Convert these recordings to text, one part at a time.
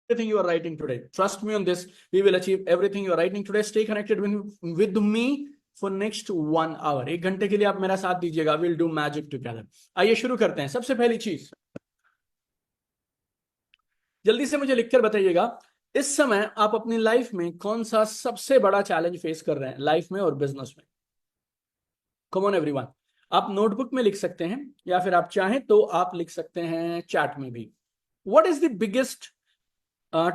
everything you are writing today. Trust me on this. We will achieve everything you are writing today. Stay connected with me for next 1 hour. 1 घंटे के लिए आप मेरा साथ दीजिएगा. We'll do magic together. आइए शुरू करते हैं. सबसे पहली चीज, जल्दी से मुझे लिखकर बताइएगा, इस समय आप अपनी लाइफ में कौन सा सबसे बड़ा चैलेंज फेस कर रहे हैं, लाइफ में और बिजनेस में. कम ऑन एवरीवन. आप नोटबुक में लिख सकते हैं या फिर आप चाहें तो आप लिख सकते हैं चैट में भी. What is the biggest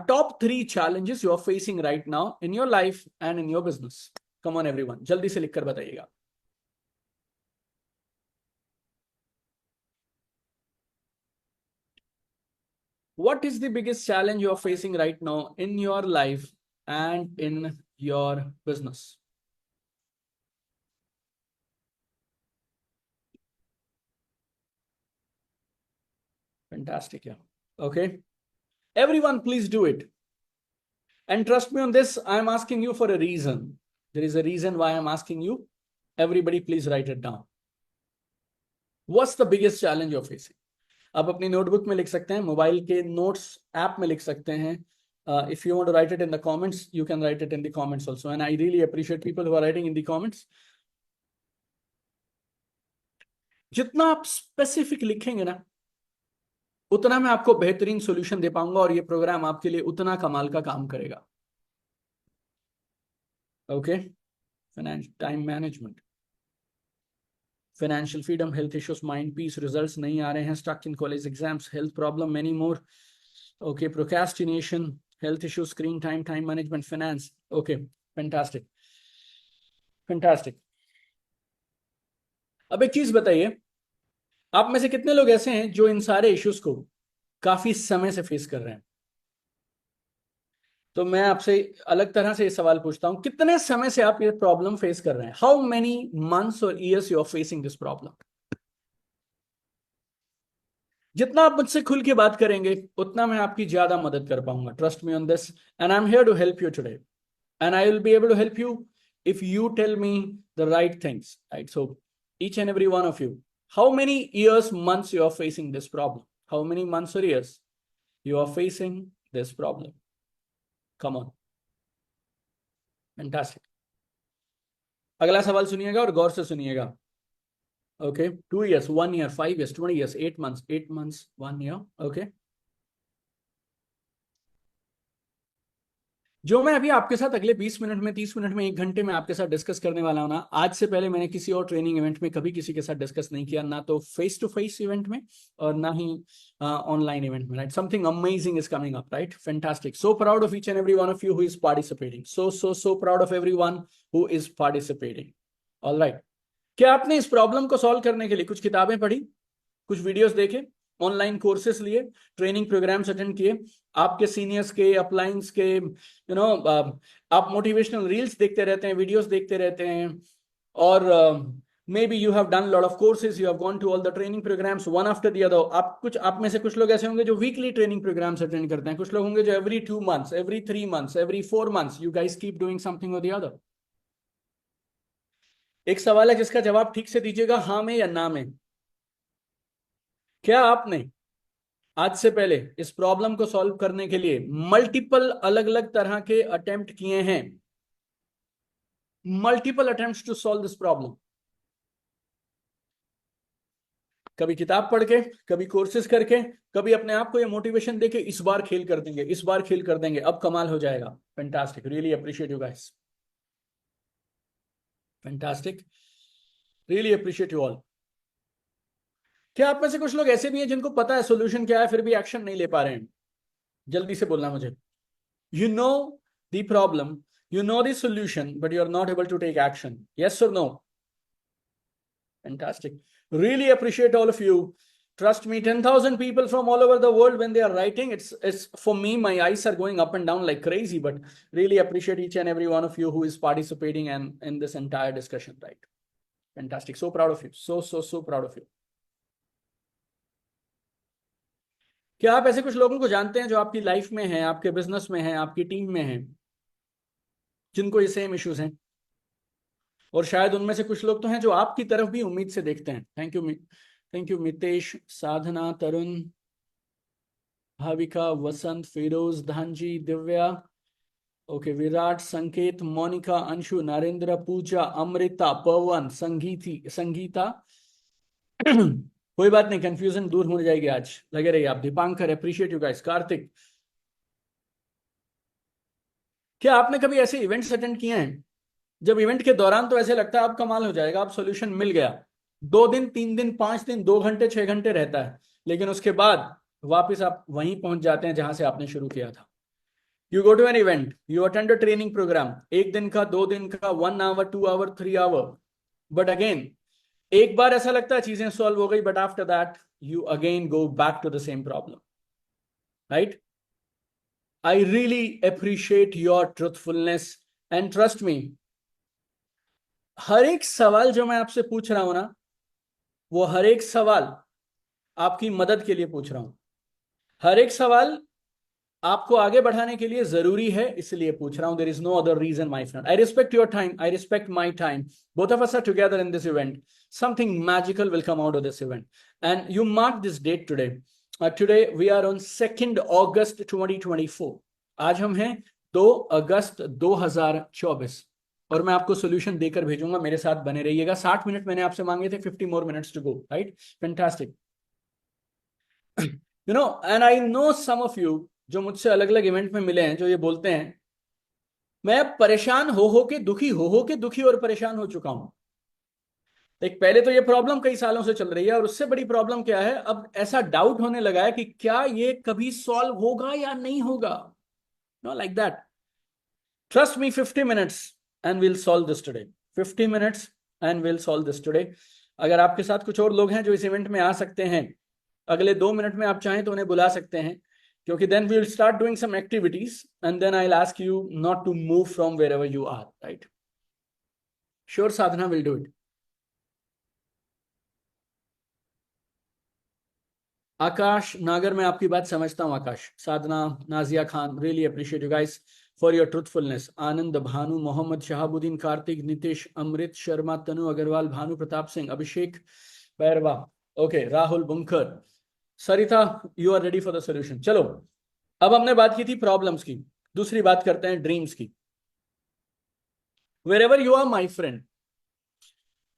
top 3 challenges you are facing right now in your life and in your business? Come on everyone, जल्दी से लिखकर बताइएगा. What is the biggest challenge you are facing right now in your life and in your business? Fantastic. Yeah. Okay. Everyone, please do it. And trust me on this, I am asking you for a reason. There is a reason why I am asking you. Everybody, please write it down. What's the biggest challenge you're facing? आप अपनी notebook में लिख सकते हैं, mobile के notes app में लिख सकते हैं. If you want to write it in the comments, you can write it in the comments also. And I really appreciate people who are writing in the comments. जितना आप specific लिखेंगे ना, उतना मैं आपको बेहतरीन सॉल्यूशन दे पाऊंगा और ये प्रोग्राम आपके लिए उतना कमाल का काम करेगा. Okay. Financial time management, financial freedom, health issues, mind peace, results नहीं आ रहे हैं, stuck in college exams, health problem, many more. Okay. Procrastination, health issues, screen time, time management, finance. Okay. Fantastic. Fantastic. अब एक चीज बताइए, आप में से कितने लोग ऐसे हैं जो इन सारे इश्यूज को काफी समय से फेस कर रहे हैं? तो मैं आपसे अलग तरह से ये सवाल पूछता हूं, कितने समय से आप ये प्रॉब्लम फेस कर रहे हैं? हाउ मेनी मंथ्स और years you are facing this problem? जितना आप मुझसे खुल के बात करेंगे उतना मैं आपकी ज्यादा मदद कर पाऊंगा. Trust me on this. And I am here to help you today. And I will be able to help you if you tell me the right things, right? So each and every one of you, how many years, months you are facing this problem? How many months or years you are facing this problem? Come on. Fantastic. अगला सवाल सुनिएगा और गौर से सुनिएगा. Okay. 2 years, 1 year, 5 years, 20 years, 8 months, 1 year. Okay. जो मैं अभी आपके साथ अगले 20 मिनट में, 30 मिनट में, 1 घंटे में आपके साथ डिस्कस करने वाला हूं ना, आज से पहले मैंने किसी और ट्रेनिंग इवेंट में कभी किसी के साथ डिस्कस नहीं किया, ना तो फेस टू फेस इवेंट में और ना ही ऑनलाइन इवेंट में. Right. Something amazing is coming up. Right. Fantastic. So proud of each and every one of you who is participating. So proud of everyone who is participating. Alright. क्या आपने इस problem को solve करने के लिए कुछ किताबें पढ़ी, कुछ वीडियोस देखे, ऑनलाइन कोर्सेस लिए, ट्रेनिंग प्रोग्राम्स अटेंड किए, आपके सीनियर्स के, अपलाइंस के, आप मोटिवेशनल रील्स देखते रहते हैं, वीडियोस देखते रहते हैं, और maybe you have done lot of courses, you have gone to all the training programs one after the other. आप में से कुछ लोग ऐसे होंगे जो वीकली ट्रेनिंग प्रोग्राम्स अटेंड करते हैं, कुछ लोग होंगे जो every 2 months, every 3 months, every 4 months. You guys keep doing something और द अदर. एक सवाल है जिसका जवाब ठीक से दीजिएगा, हाँ में या ना में. क्या आपने आज से पहले इस प्रॉब्लम को सॉल्व करने के लिए मल्टीपल अलग अलग तरह के अटेम्प्ट किए हैं? Multiple attempts to solve this problem. कभी किताब पढ़ के, कभी कोर्सेज करके, कभी अपने आप को ये मोटिवेशन देके, इस बार खेल कर देंगे, इस बार खेल कर देंगे, अब कमाल हो जाएगा. Fantastic. Really appreciate you guys. Fantastic. Really appreciate you all. क्या आप में से कुछ लोग ऐसे भी हैं जिनको पता है सोल्यूशन क्या है, फिर भी एक्शन नहीं ले पा रहे हैं? जल्दी से बोलना मुझे. You know the problem, you know the solution, but you're not able to take action. Yes or no? Fantastic. Really appreciate all of you. Trust me, 10,000 people from all over the world, when they are writing, it's for me, my eyes are going up and down like crazy, but really appreciate each and every one of you who is participating and in this entire discussion, right? Fantastic. So proud of you. So proud of you. क्या आप ऐसे कुछ लोगों को जानते हैं जो आपकी लाइफ में हैं, आपके बिजनेस में हैं, आपकी टीम में हैं, जिनको ये सेम इश्यूज हैं? और शायद उनमें से कुछ लोग तो हैं जो आपकी तरफ भी उम्मीद से देखते हैं. Thank you Mitesh, Sadhana, Tarun, Bhavika, Vasant, Firoz, Dhanji, Divya, okay, Virat, Sanket, Monika, Anshu, Narendra, पूजा, अमृता, पवन, संगीता। कोई बात नहीं, कंफ्यूजन दूर हो जाएगी आज, लगे रहिए आप। Dipankar, appreciate you guys. Kartik, क्या आपने कभी ऐसे इवेंट्स अटेंड किए हैं जब इवेंट के दौरान तो ऐसे लगता है आप कमाल हो जाएगा, आप सोल्यूशन मिल गया, 2 दिन, 3 दिन, 5 दिन, 2 घंटे, 6 घंटे रहता है, लेकिन उसके बाद वापस आप वहीं पहुंच जाते हैं जहां से आपने शुरू किया था। You go to an event, you attend a training programme, 1 दिन का, 2 दिन का, 1 hour, 2 hour, 3 hour, but again एक बार ऐसा लगता है चीजें सॉल्व हो गई, but after that you again go back to the same problem, right? I really appreciate your truthfulness and trust me, हर एक सवाल जो मैं आपसे पूछ रहा हूं ना, वो हर एक सवाल आपकी मदद के लिए पूछ रहा हूं, हर एक सवाल आपको आगे बढ़ाने के लिए जरूरी है, इसलिए पूछ रहा हूं। There is no other reason my friend. I respect your time, I respect my time, both of us are together in this event, something magical will come out of this event, and you mark this date today. Today we are on 2 August 2024, आज हम हैं 2 August 2024, और मैं आपको solution देकर भेजूंगा, मेरे साथ बने रहिएगा। 60 मिनट मैंने आपसे मांगे थे, 50 more minutes to go, right? Fantastic. You know, and I know some of you जो मुझसे अलग अलग इवेंट में मिले हैं, जो ये बोलते हैं मैं परेशान हो के दुखी, हो के दुखी और परेशान हो चुका हूं। एक पहले तो ये प्रॉब्लम कई सालों से चल रही है, और उससे बड़ी प्रॉब्लम क्या है, अब ऐसा डाउट होने लगा है कि क्या ये कभी सॉल्व होगा या नहीं होगा। No, like that. Trust me, 50 minutes and will solve this today. 50 minutes and will solve this today. अगर आपके साथ कुछ और लोग हैं जो इस इवेंट में आ सकते हैं, अगले 2 मिनट में आप चाहें तो उन्हें बुला सकते हैं, क्योंकि then we will start doing some activities and then I'll ask you not to move from wherever you are, right? Sure, Sadhana will do it. आकाश नागर, मैं आपकी बात समझता हूं Akash. Sadhana, Nazia Khan, really appreciate you guys for your truthfulness. Anand, Bhanu, Mohammed Shahabuddin, Kartik, Nitish, Amrit Sharma, Tanu Agarwal, Bhanu Pratap Singh, Abhishek Bairwa, okay, Rahul Bunkar, Sarita, you are ready for the solution. चलो, अब हमने बात की थी प्रॉब्लम्स की, दूसरी बात करते हैं ड्रीम्स की। Wherever you are, my friend,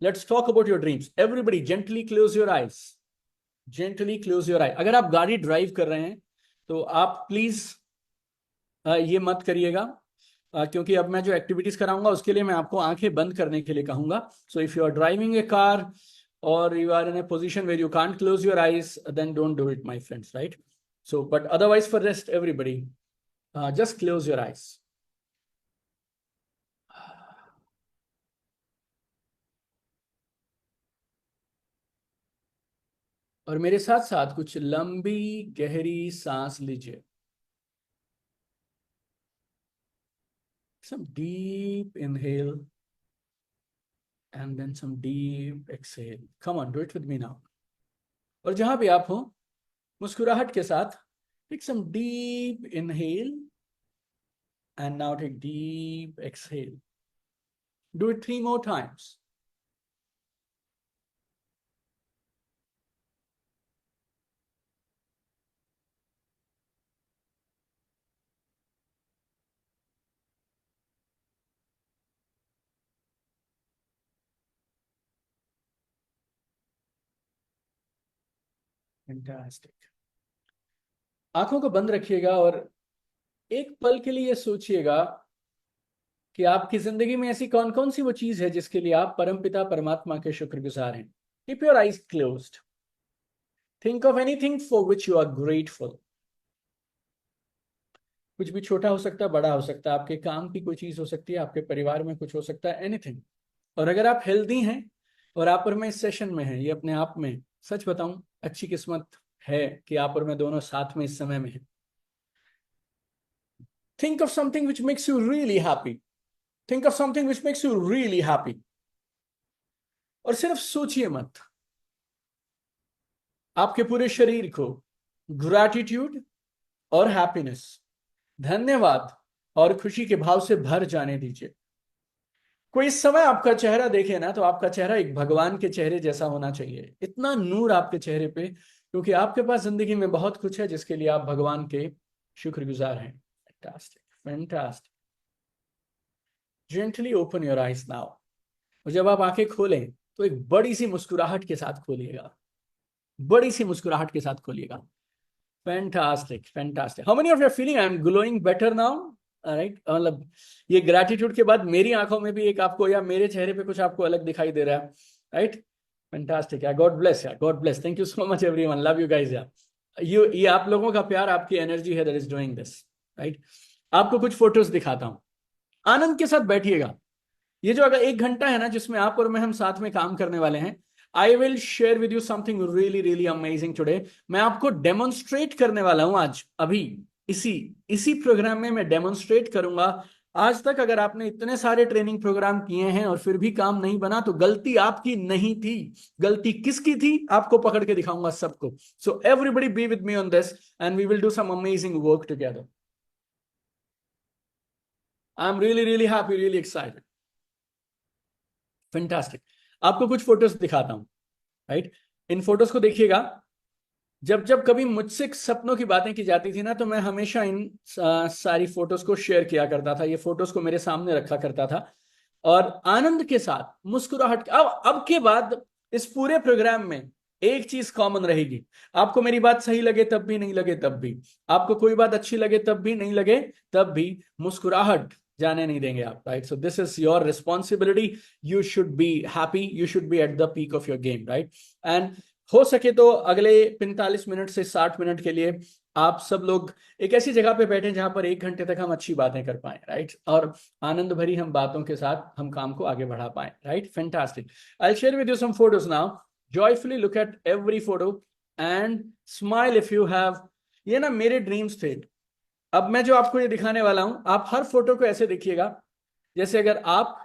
let's talk about your dreams. Everybody, gently close your eyes. Gently close your eye. अगर आप गाड़ी ड्राइव कर रहे हैं तो आप प्लीज ये मत करिएगा, क्योंकि अब मैं जो एक्टिविटीज कराऊंगा उसके लिए मैं आपको आंखें बंद करने के लिए कहूंगा। So if you are driving a car और you are in a position where you can't close your eyes, then don't do it my friends, right? So but otherwise for rest everybody, just close your eyes. और मेरे साथ साथ कुछ लंबी गहरी सांस लीजिए। Some deep inhale and then some deep exhale. Come on, do it with me now. और जहां भी आप हो, मुस्कुराहट के साथ take some deep inhale and now take deep exhale. Do it 3 more times. Fantastic. आंखों को बंद रखिएगा और एक पल के लिए सोचिएगा कि आपकी जिंदगी में ऐसी कौन कौन सी वो चीज है जिसके लिए आप परमपिता परमात्मा के शुक्रगुजार हैं। Keep your eyes closed. Think of anything for which you are grateful. कुछ भी छोटा हो सकता है, बड़ा हो सकता है, आपके काम की कोई चीज हो सकती है, आपके परिवार में कुछ हो सकता है, एनीथिंग। और अगर आप हेल्दी हैं और आप और मैं इस सेशन में हैं, ये अपने आप में, सच बताऊं, अच्छी किस्मत है कि आप और मैं दोनों साथ में इस समय में हैं। Think of something which makes you really happy. Think of something which makes you really happy. और सिर्फ सोचिए मत, आपके पूरे शरीर को ग्रैटिट्यूड और हैप्पीनेस, धन्यवाद और खुशी के भाव से भर जाने दीजिए। कोई इस समय आपका चेहरा देखे ना, तो आपका चेहरा एक भगवान के चेहरे जैसा होना चाहिए। इतना नूर आपके चेहरे पे क्योंकि आपके पास जिंदगी में बहुत कुछ है जिसके लिए आप भगवान के शुक्रगुजार हैं। Fantastic, fantastic. Gently open your eyes now. और जब आप आंखें खोलें तो एक बड़ी सी मुस्कुराहट के साथ खोलिएगा, बड़ी सी मुस्कुराहट के साथ खोलिएगा। Fantastic, fantastic. How many of you are feeling I am glowing better now? Right, मतलब ये ग्रैटिट्यूड के बाद मेरी आंखों में भी एक आपको या मेरे चेहरे पे कुछ आपको अलग दिखाई दे रहा है, राइट? फैंटास्टिक यार, गॉड ब्लेस यार, God bless. Thank you so much everyone, love you guys यार। ये आप लोगों का प्यार, आपकी एनर्जी है that is doing this, right? आपको कुछ फोटोज दिखाता हूं, आनंद के साथ बैठिएगा। ये जो अगर 1 घंटा है ना जिसमें आप और मैं हम साथ में काम करने वाले हैं, आई will share with you something really really amazing today. मैं आपको डेमोन्स्ट्रेट करने वाला हूं आज, अभी इसी इसी प्रोग्राम में मैं डेमोन्स्ट्रेट करूंगा। आज तक अगर आपने इतने सारे ट्रेनिंग प्रोग्राम किए हैं और फिर भी काम नहीं बना तो गलती आपकी नहीं थी। गलती किसकी थी आपको पकड़ के दिखाऊंगा सबको। So everybody be with me on this and we will do some amazing work together. I am really really happy, really excited. Fantastic. आपको कुछ फोटोज दिखाता हूं, राइट? इन फोटोज को देखिएगा। जब जब कभी मुझसे सपनों की बातें की जाती थी ना तो मैं हमेशा इन सारी फोटोज को शेयर किया करता था, ये फोटोज को मेरे सामने रखा करता था और आनंद के साथ मुस्कुराहट। अब के बाद इस पूरे प्रोग्राम में एक चीज कॉमन रहेगी। आपको मेरी बात सही लगे तब भी, नहीं लगे तब भी, आपको कोई बात अच्छी लगे तब भी, नहीं लगे तब भी, मुस्कुराहट जाने नहीं देंगे आप, right? So this is your responsibility. You should be happy, you should be at the peak of your game, right? And हो सके तो अगले 45 मिनट से 60 मिनट के लिए आप सब लोग एक ऐसी जगह पे बैठे जहां पर 1 घंटे तक हम अच्छी बातें कर पाए, राइट? और आनंद भरी हम बातों के साथ हम काम को आगे बढ़ा पाए, right? Fantastic. I share with you some photos now. Joyfully look at every photo and smile if you have. ये ना मेरे ड्रीम्स थे। अब मैं जो आपको ये दिखाने वाला हूं, आप हर फोटो को ऐसे देखिएगा जैसे अगर आप,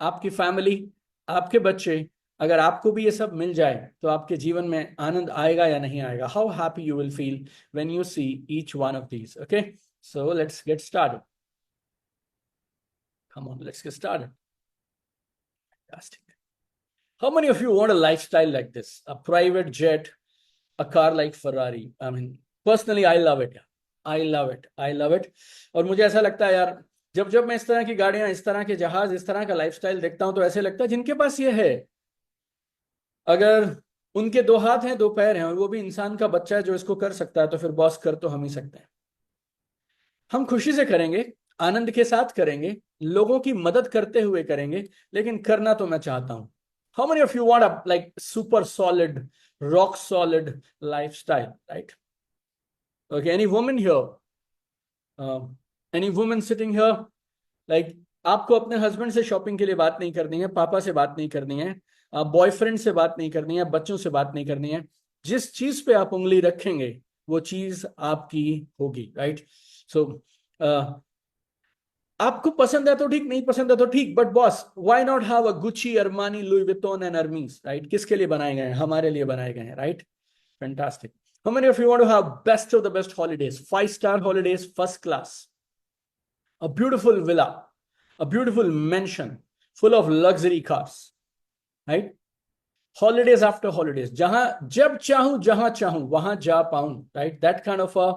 आपकी फैमिली, आपके बच्चे, अगर आपको भी ये सब मिल जाए तो आपके जीवन में आनंद आएगा या नहीं आएगा? How happy you will feel when you see each one of these. Okay, so let's get started. Come on, let's get started. Fantastic. How many of you want a lifestyle like this? A private jet, a car like Ferrari? I mean, personally, I love it. I love it. I love it. और मुझे ऐसा लगता है यार, जब जब मैं इस तरह की गाड़ियां, इस तरह के जहाज, इस तरह का लाइफस्टाइल देखता हूं तो ऐसे लगता है जिनके पास ये है, अगर उनके 2 हाथ हैं 2 पैर हैं और वो भी इंसान का बच्चा है जो इसको कर सकता है, तो फिर बॉस कर तो हम ही सकते हैं। हम खुशी से करेंगे, आनंद के साथ करेंगे, लोगों की मदद करते हुए करेंगे, लेकिन करना तो मैं चाहता हूं। How many of you want a like super solid, rock solid lifestyle, right? Okay, any woman here, any woman sitting here, like आपको अपने हस्बैंड से शॉपिंग के लिए बात नहीं करनी है, पापा से बात नहीं करनी है, बॉयफ्रेंड से बात नहीं करनी है, बच्चों से बात नहीं करनी है। जिस चीज पे आप उंगली रखेंगे वो चीज आपकी होगी, राइट? सो आपको पसंद है तो ठीक, नहीं पसंद है तो ठीक, but boss why not have a Gucci, Armani, Louis Vuitton and Hermes, right? किसके लिए बनाए गए हैं? हमारे लिए बनाए गए हैं, right? Fantastic. How many of you want to have best of the best holidays, 5 star holidays, first class, a beautiful villa, a beautiful mansion full of luxury cars, right? Holidays after holidays, जहां जब चाहूं जहां चाहूं वहां जा पाऊं, right? That kind of a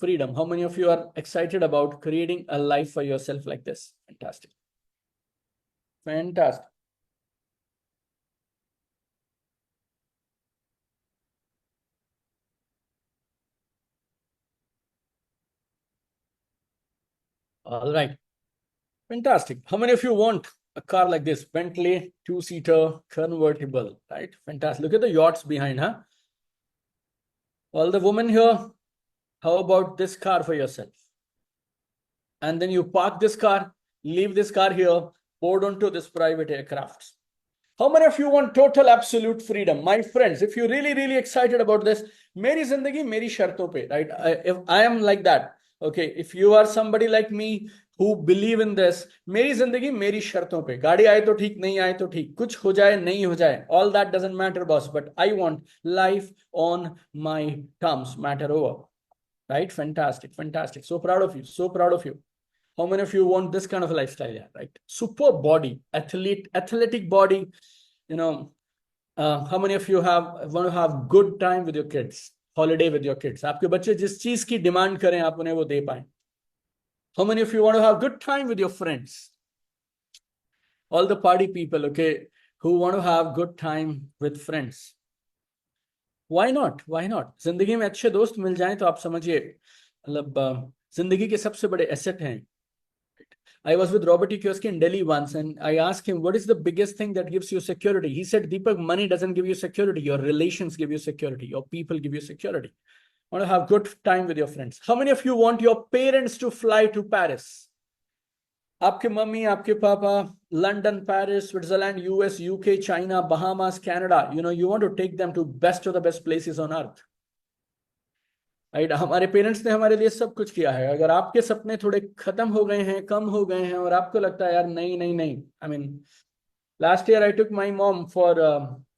freedom. How many of you are excited about creating a life for yourself like this? Fantastic, fantastic. All right, fantastic. How many of you want a car like this? Bentley 2-seater convertible, right? Fantastic. Look at the yachts behind, huh? All the women here, how about this car for yourself? And then you park this car, leave this car here, board onto this private aircraft. How many of you want total absolute freedom? My friends, if you're really, really excited about this, मेरी जिंदगी मेरी शर्तों पे, right? If I am like that, okay, if you are somebody like me who believe in this, मेरी जिंदगी मेरी शर्तों पे, गाड़ी आए तो ठीक, नहीं आए तो ठीक, कुछ हो जाए नहीं हो जाए, all that doesn't matter, boss, but I want life on my terms, matter over, right? Fantastic, fantastic. So proud of you, so proud of you. How many of you want this kind of a lifestyle? Yeah, right. Superb body, athletic body. You know, how many of you want to have good time with your kids? Holiday with your kids, आपके बच्चे जिस चीज की demand करें आप उन्हें वो दे पाए. How many of you want to have good time with your friends? All the party people, okay, who want to have good time with friends. Why not? Why not? जिंदगी में अच्छे दोस्त मिल जाएं तो आप समझिए, मतलब जिंदगी के सबसे बड़े एसेट हैं. I was with Robert T. Kiyosaki in Delhi once, and I asked him, what is the biggest thing that gives you security? He said, Deepak, money doesn't give you security. Your relations give you security. Your people give you security. Want to have good time with your friends. How many of you want your parents to fly to Paris? आपके mummy, आपके पापा, London, Paris, Switzerland, US, UK, China, Bahamas, Canada, you want to take them to best of the best places on earth. Right? हमारे parents ने हमारे लिए सब कुछ किया है. अगर आपके सपने थोड़े खत्म हो गए हैं, कम हो गए हैं, और आपको लगता है यार नहीं नहीं नहीं, I mean last year I took my mom for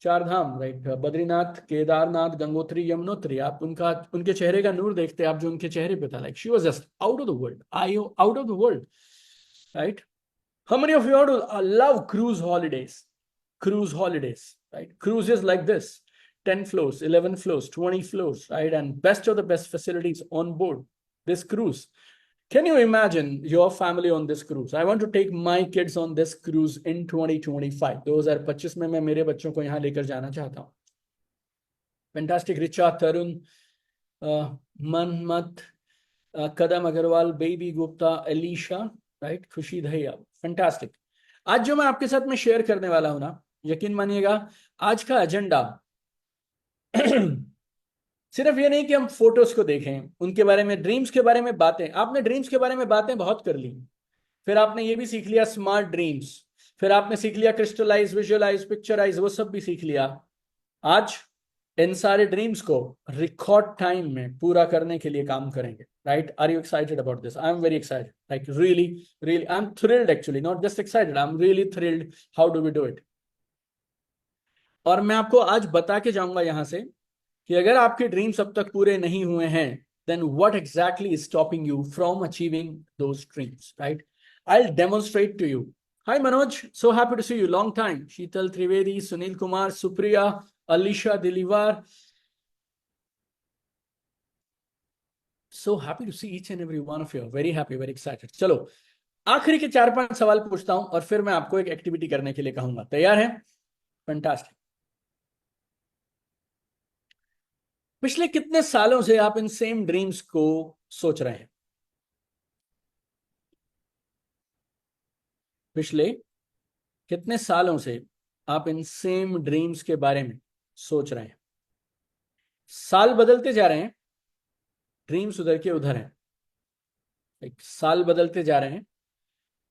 4 Dham, right? Badrinath, Kedarnath, Gangotri, Yamunotri. आप उनके चेहरे का नूर देखते, आप जो उनके चेहरे पे था, like she was just out of the world, out of the world, right? How many of you want to love cruise holidays? Cruise holidays, right? Cruises like this, 10 floors, 11 floors, 20 floors, right? And best of the best facilities on board this cruise. Can you imagine your family on this cruise? I want to take my kids on this cruise in 2025. 2025 में मैं मेरे बच्चों को यहाँ लेकर जाना चाहता हूँ. Fantastic. Richa, Tarun, Manmat, Kadam Agarwal, Baby Gupta, Alisha, right, Khushi Dahiya. Fantastic. आज जो मैं आपके साथ में शेयर करने वाला हूं ना, यकीन मानिएगा, आज का एजेंडा सिर्फ ये नहीं कि हम फोटोज को देखें, उनके बारे में, ड्रीम्स के बारे में बातें. आपने ड्रीम्स के बारे में बातें बहुत कर ली, फिर आपने ये भी सीख लिया स्मार्ट ड्रीम्स, फिर आपने सीख लिया क्रिस्टलाइज, विजुअलाइज, पिक्चराइज, वो सब भी सीख लिया. आज इन सारे ड्रीम्स को रिकॉर्ड टाइम में पूरा करने के लिए काम करेंगे, right? Are you excited about this? I'm very excited, like really, I'm thrilled actually, not just excited, I'm really thrilled. How do we do it? और मैं आपको आज बता के जाऊंगा यहां से कि अगर आपके ड्रीम्स अब तक पूरे नहीं हुए हैं, then what exactly is stopping you from achieving those dreams, right? I'll demonstrate to you. Hi Manoj, so happy to see you, long time. Sheetal Trivedi, Sunil Kumar, Supriya, Alisha Dilivar. So happy to see each and every one of you. Very happy, very excited. चलो आखिरी के 4-5 सवाल पूछता हूं और फिर मैं आपको एक एक्टिविटी करने के लिए कहूंगा. तैयार है? फैंटास्टिक. पिछले कितने सालों से आप इन सेम ड्रीम्स को सोच रहे हैं? पिछले कितने सालों से आप इन सेम ड्रीम्स के बारे में सोच रहे हैं? साल बदलते जा रहे हैं, ड्रीम्स उधर के उधर हैं. एक साल बदलते जा रहे हैं.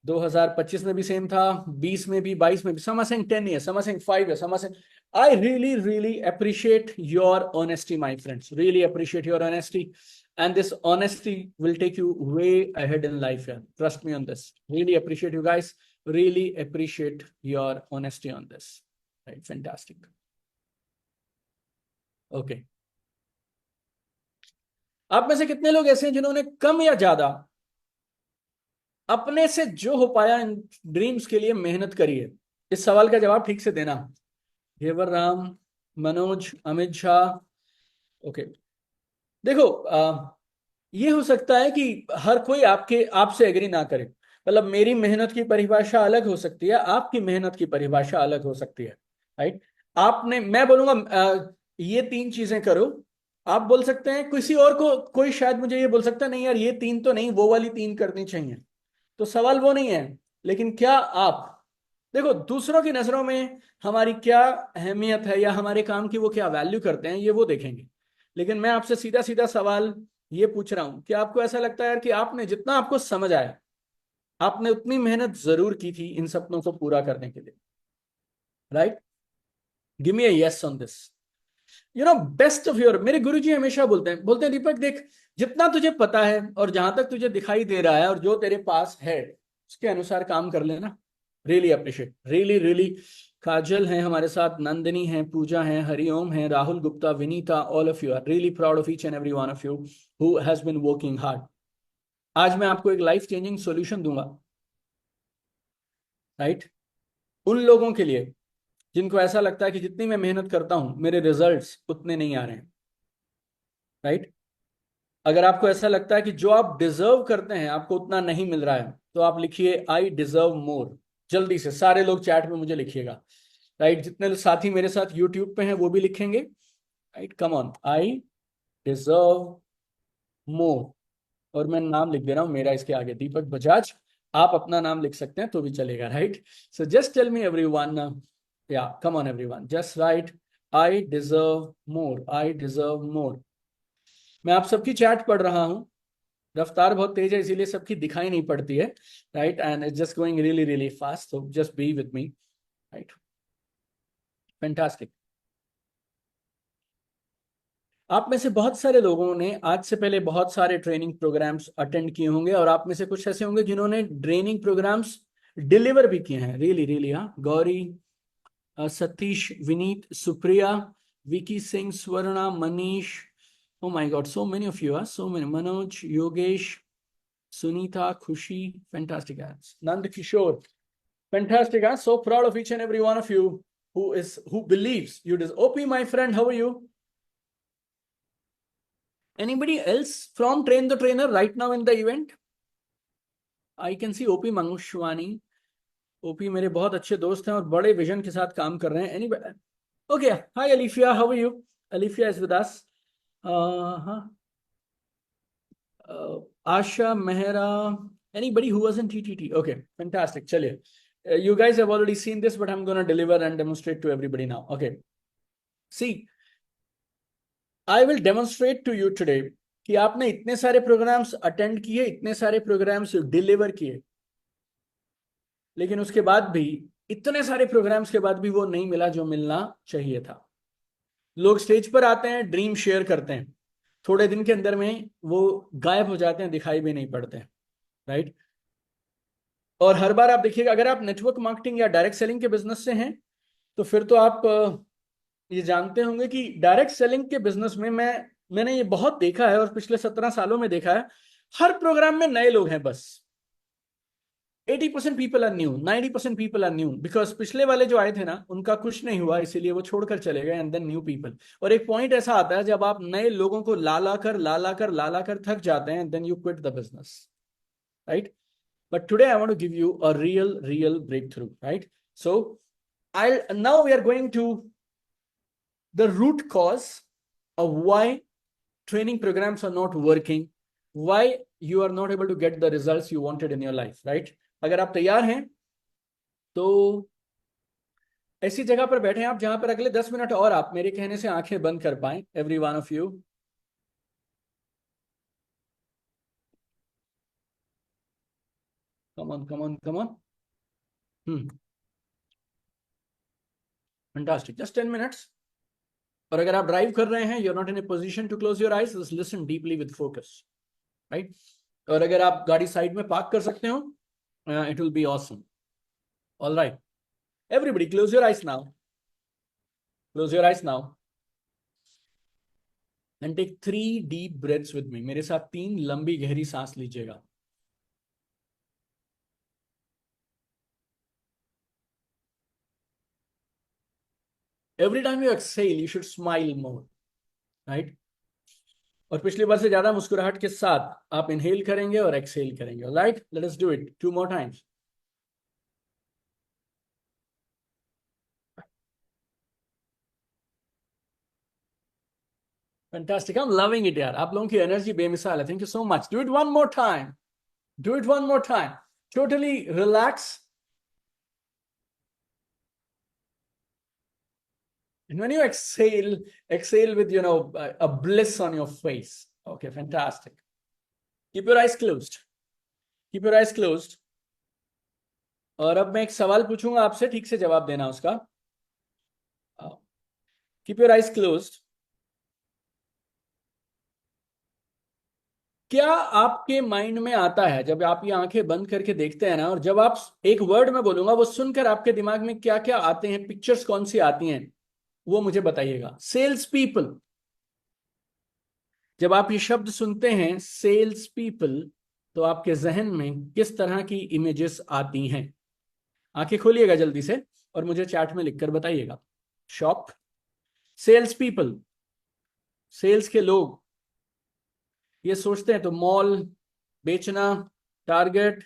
2025 में भी सेम था, 20 में भी, 22 में भी. Some are saying 10 years, some are saying 5 years, some are saying. I really appreciate your honesty, my friends. Really appreciate your honesty, and this honesty will take you way ahead in life. Yeah. Trust me on this. Really appreciate you guys. Really appreciate your honesty on this. Right? Fantastic. Okay. आप में से कितने लोग ऐसे हैं जिन्होंने कम या ज्यादा अपने से जो हो पाया इन ड्रीम्स के लिए मेहनत करी है? इस सवाल का जवाब ठीक से देना. घेवर राम, मनोज, अमित शाह. ओके. देखो, ये हो सकता है कि हर कोई आपसे एग्री ना करे. मतलब मेरी मेहनत की परिभाषा अलग हो सकती है, आपकी मेहनत की परिभाषा अलग हो सकती है, राइट? मैं बोलूंगा ये 3 चीजें करो. आप बोल सकते हैं किसी और को, कोई शायद मुझे ये बोल सकता है नहीं यार ये 3 तो नहीं, वो वाली 3 करनी चाहिए. तो सवाल वो नहीं है, लेकिन क्या आप, देखो दूसरों की नजरों में हमारी क्या अहमियत है या हमारे काम की वो क्या वैल्यू करते हैं, ये वो देखेंगे. लेकिन मैं आपसे सीधा सीधा सवाल ये पूछ रहा हूं कि आपको ऐसा लगता है यार कि आपने जितना आपको समझ आया, आपने उतनी मेहनत जरूर की थी इन सपनों को पूरा करने के लिए, right? Give me a yes on this. Best of your. मेरे गुरुजी हमेशा बोलते हैं दीपक देख, जितना तुझे पता है और जहां तक तुझे दिखाई दे रहा है और जो तेरे पास है उसके अनुसार काम कर लेना. Really appreciate, really. काजल है हमारे साथ, नंदिनी है, पूजा है, हरिओम है, Rahul Gupta, Vinita, all of you are really proud of each and every one of you who has been working hard. आज मैं आपको एक लाइफ चेंजिंग सॉल्यूशन दूंगा, राइट? उन लोगों के लिए जिनको ऐसा लगता है कि जितनी मैं मेहनत करता हूं मेरे रिजल्ट्स उतने नहीं आ रहे हैं. राइट। अगर आपको ऐसा लगता है कि जो आप डिजर्व करते हैं आपको उतना नहीं मिल रहा है, तो आप लिखिए आई डिजर्व मोर। जल्दी से सारे लोग चैट में मुझे लिखिएगा। राइट, जितने साथी मेरे साथ यूट्यूब पे हैं वो भी लिखेंगे। Right, come on, I deserve मोर। और मैं नाम लिख दे रहा हूं मेरा इसके आगे, दीपक बजाज। आप अपना नाम लिख सकते हैं तो भी चलेगा। Right, so just tell me everyone, या come on everyone, just write I deserve more, I deserve more. मैं आप सबकी चैट पढ़ रहा हूं, रफ्तार बहुत तेज है इसीलिए सबकी दिखाई नहीं पड़ती है। Right, and it's just going really really fast, so just be with me. Right, fantastic. आप में से बहुत सारे लोगों ने आज से पहले बहुत सारे ट्रेनिंग प्रोग्राम्स अटेंड किए होंगे, और आप में से कुछ ऐसे होंगे जिन्होंने ट्रेनिंग प्रोग्राम्स डिलीवर भी किए हैं। रियली रियली, हाँ, Gauri, Satish, Vineet, Supriya, Vicky Singh, Swarna, Manish, oh my god, so many of you, so many, Manoj, Yogesh, Sunita, Khushi, fantastic ads, Nand Kishore, fantastic, so proud of each and every one of you who believes you deserve. OP, my friend, how are you? Anybody else from Train the Trainer right now in the event? I can see OP Mangushwani. OP मेरे बहुत अच्छे दोस्त हैं और बड़े vision के साथ काम कर रहे हैं। Anybody? Okay, hi Alifia, how are you? Alifia is with us. Huh. Asha Mehra, anybody who was in TTT? Okay, fantastic. Chaliye. You guys have already seen this, but I'm going to deliver and demonstrate to everybody now. Okay. See, I will demonstrate to you today कि आपने इतने सारे programmes attend किए, इतने सारे programmes deliver किए, लेकिन उसके बाद भी, इतने सारे प्रोग्राम्स के बाद भी वो नहीं मिला जो मिलना चाहिए था। लोग स्टेज पर आते हैं, ड्रीम शेयर करते हैं, थोड़े दिन के अंदर में वो गायब हो जाते हैं, दिखाई भी नहीं पड़ते हैं। राइट, और हर बार आप देखिएगा, अगर आप नेटवर्क मार्केटिंग या डायरेक्ट सेलिंग के बिजनेस से हैं तो फिर तो आप ये जानते होंगे कि डायरेक्ट सेलिंग के बिजनेस में मैंने ये बहुत देखा है और पिछले 17 सालों में देखा है, हर प्रोग्राम में नए लोग हैं। बस 80% people are new, 90% people are new, because पिछले वाले जो आए थे ना उनका कुछ नहीं हुआ, इसीलिए वो छोड़कर चले गए, एंड देन न्यू पीपल। और एक पॉइंट ऐसा आता है जब आप नए लोगों को ला ला कर थक जाते हैं, then you quit the business. Right, but today I want to give you a real breakthrough, right? So now we are going to the root cause of why training programs are not working, why you are not able to get the results you wanted in your life, right? अगर आप तैयार हैं तो ऐसी जगह पर बैठे आप जहां पर अगले 10 मिनट और आप मेरे कहने से आंखें बंद कर पाएं, every one of you. Come on, come on, come on. Fantastic, just 10 minutes. और अगर आप ड्राइव कर रहे हैं, you are not in a position to close your eyes, just listen deeply with focus. Right, और अगर आप गाड़ी साइड में पार्क कर सकते हो, it will be awesome. All right, everybody close your eyes now, close your eyes now and take 3 deep breaths with me. मेरे साथ 3 लंबी गहरी सांस लीजिएगा। Every time you exhale you should smile more. Right, और पिछली बार से ज्यादा मुस्कुराहट के साथ आप इनहेल करेंगे और एक्सहेल करेंगे। Right, let us do it 2 more times. Fantastic, I'm loving it यार, आप लोगों की एनर्जी बेमिसाल है। Thank you so much. Do it one more time, do it one more time, totally relax. And when you exhale, exhale with, a bliss on your face. Okay, fantastic. Keep your eyes closed. Keep your eyes closed. और अब मैं एक सवाल पूछूंगा आपसे, ठीक से जवाब देना उसका। Keep your eyes closed. क्या आपके माइंड में आता है जब आप ये आंखें बंद करके देखते हैं ना, और जब आप एक वर्ड में बोलूंगा वो सुनकर आपके दिमाग में क्या क्या आते हैं, पिक्चर्स कौन सी आती हैं, वो मुझे बताइएगा। सेल्स पीपल, जब आप ये शब्द सुनते हैं सेल्स पीपल, तो आपके जहन में किस तरह की इमेजेस आती हैं? आंखें खोलिएगा जल्दी से और मुझे चैट में लिखकर बताइएगा। शॉप, सेल्स पीपल, सेल्स के लोग, ये सोचते हैं तो मॉल, बेचना, target,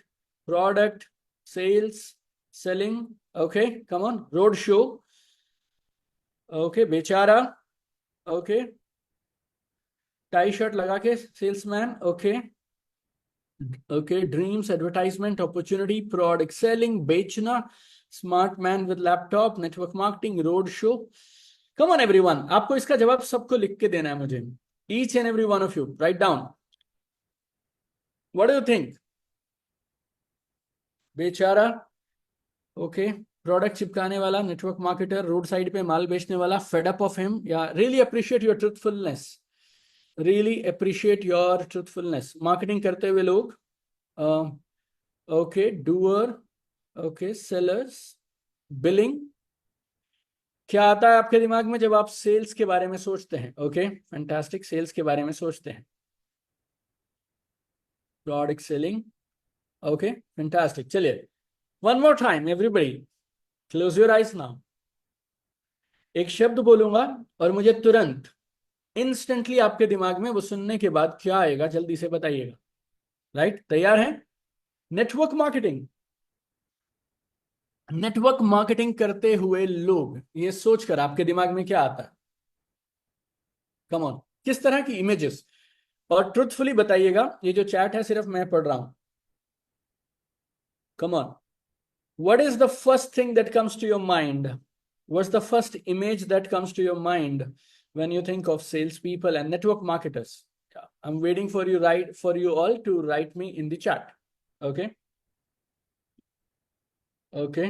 product, sales, selling, okay come on, road show, okay बेचारा, ओके टाई शर्ट लगा के salesman, okay okay dreams, advertisement, opportunity, product selling, बेचना, smart man with laptop, network marketing, road show. Come on everyone, आपको इसका जवाब सबको लिख के देना है मुझे, each and every one of you write down. What do you think? बेचारा, ओके प्रोडक्ट चिपकाने वाला, नेटवर्क मार्केटर, रोड साइड पे माल बेचने वाला, फेड अप ऑफ हिम, या really appreciate your truthfulness, really appreciate your truthfulness, marketing करते हुए लोग, okay doer, okay sellers, billing. क्या आता है आपके दिमाग में जब आप सेल्स के बारे में सोचते हैं? ओके फैंटास्टिक, सेल्स के बारे में सोचते हैं, प्रोडक्ट सेलिंग, ओके फैंटास्टिक। चलिए one more time everybody, close your eyes now. एक शब्द बोलूंगा और मुझे तुरंत इंस्टेंटली आपके दिमाग में वो सुनने के बाद क्या आएगा जल्दी से बताइएगा। राइट, तैयार हैं? Network marketing. नेटवर्क मार्केटिंग करते हुए लोग, ये सोचकर आपके दिमाग में क्या आता है? कम ऑन, किस तरह की इमेजेस? और ट्रुथफुली बताइएगा, ये जो चैट है सिर्फ मैं पढ़ रहा हूं। Come on, what is the first thing that comes to your mind? What's the first image that comes to your mind when you think of salespeople and network marketers? I'm waiting for you all to write me in the chat. Okay. Okay.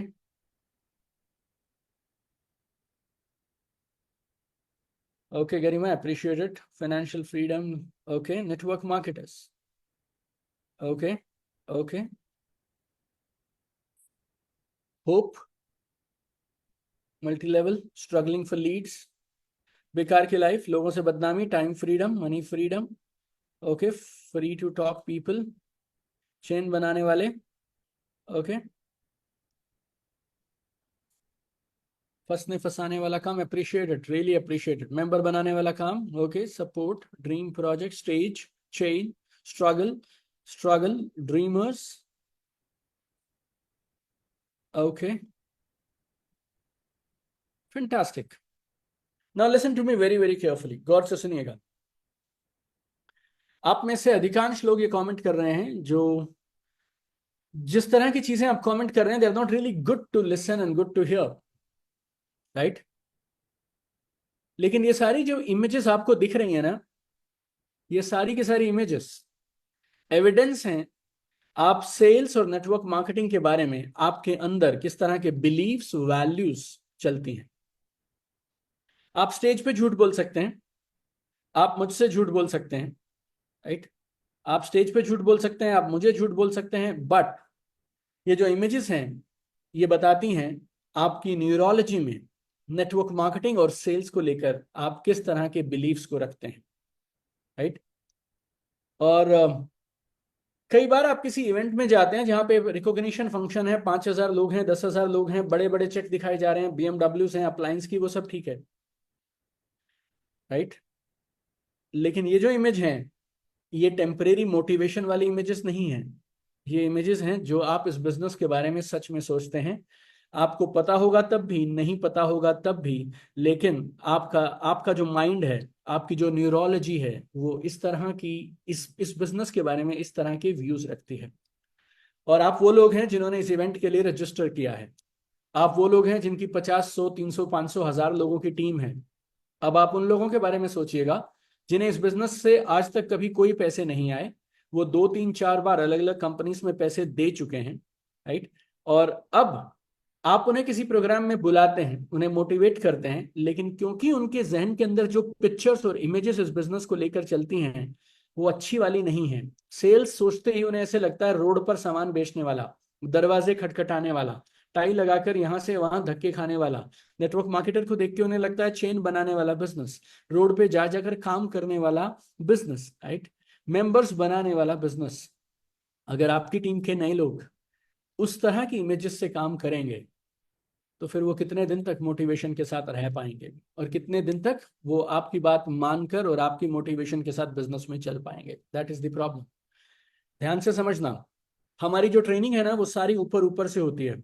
Okay, Garima, I appreciate it. Financial freedom. Okay. Network marketers. Okay. Okay. Hope. Multi-level. Struggling for leads. बेकार की life, लोगों से बदनामी, time freedom, money freedom, okay free to talk people, chain बनाने वाले, okay फंसने फंसाने वाला काम, अप्रिशिएटेड, रियली अप्रिशिएटेड, मेंबर बनाने वाला काम, okay support, dream project, stage, chain, struggle, struggle, dreamers, okay fantastic. Now listen to me very very carefully, गौर से सुनिएगा। आप में से अधिकांश लोग ये कमेंट कर रहे हैं, जो जिस तरह की चीजें आप कमेंट कर रहे हैं, they are not really good to listen and good to hear, right? लेकिन ये सारी जो इमेजेस आपको दिख रही है ना, ये सारी की सारी इमेजेस एविडेंस हैं आप सेल्स और नेटवर्क मार्केटिंग के बारे में आपके अंदर किस तरह के बिलीव्स, वैल्यूज चलती हैं। आप स्टेज पे झूठ बोल सकते हैं, आप मुझसे झूठ बोल सकते हैं, राइट? आप स्टेज पे झूठ बोल सकते हैं, आप मुझे झूठ बोल सकते हैं, बट ये जो इमेजेस हैं ये बताती हैं आपकी न्यूरोलॉजी में नेटवर्क मार्केटिंग और सेल्स को लेकर आप किस तरह के बिलीव्स को रखते हैं, राइट? और कई बार आप किसी इवेंट में जाते हैं जहां पे रिकॉग्निशन फंक्शन है, 5,000 लोग हैं, 10,000 लोग हैं, बड़े बड़े चेक दिखाए जा रहे हैं, BMW हैं, अप्लायंस की, वो सब ठीक है, राइट? लेकिन ये जो इमेज है ये टेम्परेरी मोटिवेशन वाली इमेजेस नहीं है, ये इमेजेस हैं जो आप इस बिजनेस के बारे में सच में सोचते हैं। आपको पता होगा तब भी, नहीं पता होगा तब भी, लेकिन आपका आपका जो माइंड है, आपकी जो न्यूरोलॉजी है, वो इस तरह की इस बिजनेस के बारे में इस तरह के व्यूज रखती है। और आप वो लोग हैं जिन्होंने इस इवेंट के लिए रजिस्टर किया है, आप वो लोग हैं जिनकी 50, 100, 300, 500, 1000 लोगों की टीम है। अब आप उन लोगों के बारे में सोचिएगा जिन्हें इस बिजनेस से आज तक कभी कोई पैसे नहीं आए, वो 2, 3, 4 बार अलग अलग कंपनीज में पैसे दे चुके हैं, राइट? और अब आप उन्हें किसी प्रोग्राम में बुलाते हैं, उन्हें मोटिवेट करते हैं, लेकिन क्योंकि उनके जहन के अंदर जो पिक्चर्स और इमेजेस इस बिजनेस को लेकर चलती हैं वो अच्छी वाली नहीं है। सेल्स सोचते ही उन्हें ऐसे लगता है रोड पर सामान बेचने वाला, दरवाजे खटखटाने वाला, टाई लगाकर यहां से वहां धक्के खाने वाला। नेटवर्क मार्केटर को देख के उन्हें लगता है चेन बनाने वाला बिजनेस, रोड पे जा जाकर काम करने वाला बिजनेस, राइट? मेंबर्स बनाने वाला बिजनेस। अगर आपकी टीम के नए लोग उस तरह की इमेजेस से काम करेंगे तो फिर वो कितने दिन तक मोटिवेशन के साथ रह पाएंगे और कितने दिन तक वो आपकी बात मानकर और आपकी मोटिवेशन के साथ बिजनेस में चल पाएंगे। That is the problem. ध्यान से समझना, हमारी जो ट्रेनिंग है ना वो सारी ऊपर ऊपर से होती है,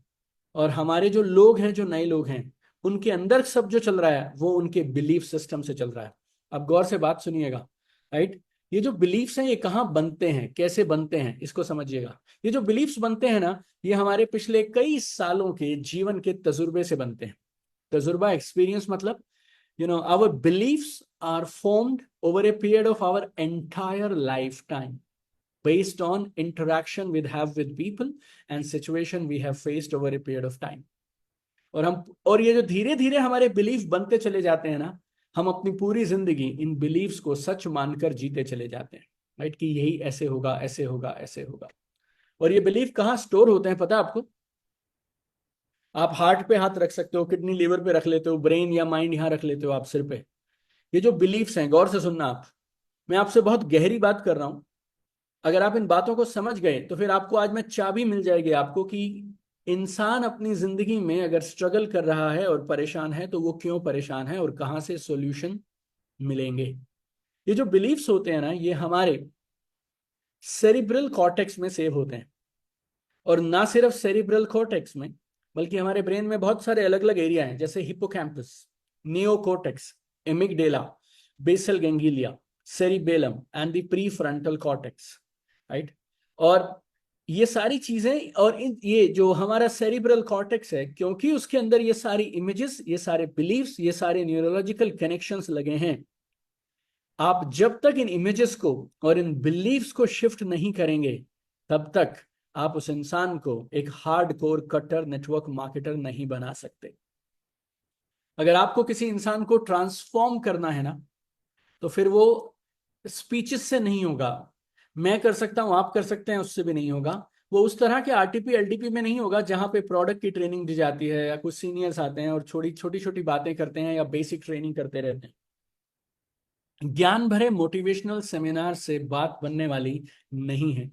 और हमारे जो लोग हैं, जो नए लोग हैं, उनके अंदर सब जो चल रहा है वो उनके बिलीफ सिस्टम से चल रहा है। अब गौर से बात सुनिएगा, राइट। ये जो बिलीफ्स हैं ये कहाँ बनते हैं, कैसे बनते हैं, इसको समझिएगा। ये जो बिलीफ्स बनते हैं ना, ये हमारे पिछले कई सालों के जीवन के तजुर्बे से बनते हैं। तजुर्बा, एक्सपीरियंस, मतलब our beliefs are formed over a period of our entire lifetime based on interaction we have with people and situation we have faced over a period of time। और ये जो धीरे धीरे हमारे बिलीफ बनते चले जाते हैं ना, हम अपनी पूरी जिंदगी इन बिलीफ्स को सच मानकर जीते चले जाते हैं, राइट, कि यही ऐसे होगा, ऐसे होगा, ऐसे होगा। और ये बिलीफ कहाँ स्टोर होते हैं पता है आपको? आप हार्ट पे हाथ रख सकते हो, किडनी लीवर पे रख लेते हो, ब्रेन या माइंड यहाँ रख लेते हो, आप सिर पे। ये जो बिलीफ्स हैं, गौर से सुनना आप, मैं आपसे बहुत गहरी बात कर रहा हूं। अगर आप इन बातों को समझ गए तो फिर आपको आज में चाबी मिल जाएगी आपको कि इंसान अपनी जिंदगी में अगर स्ट्रगल कर रहा है और परेशान है तो वो क्यों परेशान है और कहां से सॉल्यूशन मिलेंगे। ये जो बिलीफ्स होते हैं ना, ये हमारे सेरिब्रल कॉर्टेक्स में सेव होते हैं। और ना सिर्फ सेरिब्रल कॉर्टेक्स में, बल्कि हमारे ब्रेन में बहुत सारे अलग अलग एरिया हैं, जैसे hippocampus, neocortex, amygdala, basal ganglia, cerebellum and the prefrontal cortex, right. और ये सारी चीजें, और ये जो हमारा सेरिब्रल कॉर्टेक्स है, क्योंकि उसके अंदर ये सारी इमेजेस, ये सारे बिलीव्स, ये सारे न्यूरोलॉजिकल कनेक्शंस लगे हैं, आप जब तक इन इमेजेस को और इन बिलीव्स को शिफ्ट नहीं करेंगे तब तक आप उस इंसान को एक hard core cutter network marketer नहीं बना सकते। अगर आपको किसी इंसान को ट्रांसफॉर्म करना है ना, तो फिर वो स्पीचेस से नहीं होगा। मैं कर सकता हूं, आप कर सकते हैं, उससे भी नहीं होगा। वो उस तरह के आरटीपी एलटीपी में नहीं होगा जहां पे प्रोडक्ट की ट्रेनिंग दी जाती है या कुछ सीनियर्स आते हैं और छोटी छोटी छोटी बातें करते हैं या बेसिक ट्रेनिंग करते रहते हैं। ज्ञान भरे मोटिवेशनल सेमिनार से बात बनने वाली नहीं है।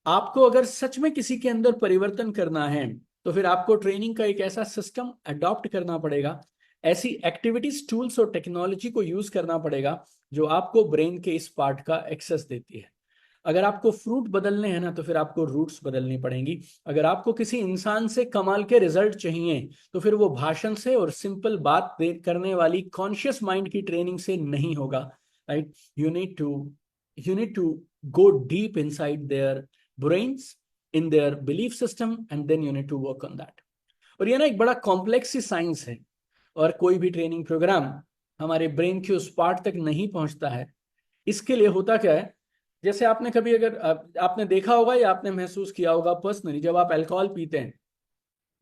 आपको अगर सच में किसी के अंदर परिवर्तन करना है तो फिर आपको ट्रेनिंग का एक ऐसा सिस्टम अडॉप्ट करना पड़ेगा, ऐसी एक्टिविटीज, टूल्स और टेक्नोलॉजी को यूज करना पड़ेगा जो आपको ब्रेन के इस पार्ट का एक्सेस देती है। अगर आपको फ्रूट बदलने हैं ना, तो फिर आपको रूट्स बदलनी पड़ेंगी। अगर आपको किसी इंसान से कमाल के रिजल्ट चाहिए तो फिर वो भाषण से और सिंपल बात करने वाली कॉन्शियस माइंड की ट्रेनिंग से नहीं होगा, right. You need to go deep inside their brains, in their belief system, and then you need to work on that। और ये ना एक बड़ा कॉम्प्लेक्स सी साइंस है, और कोई भी ट्रेनिंग प्रोग्राम हमारे ब्रेन के उस पार्ट तक नहीं पहुंचता है। इसके लिए होता क्या है, जैसे आपने कभी, अगर आपने देखा होगा या आपने महसूस किया होगा पर्सनली, जब आप अल्कोहल पीते हैं,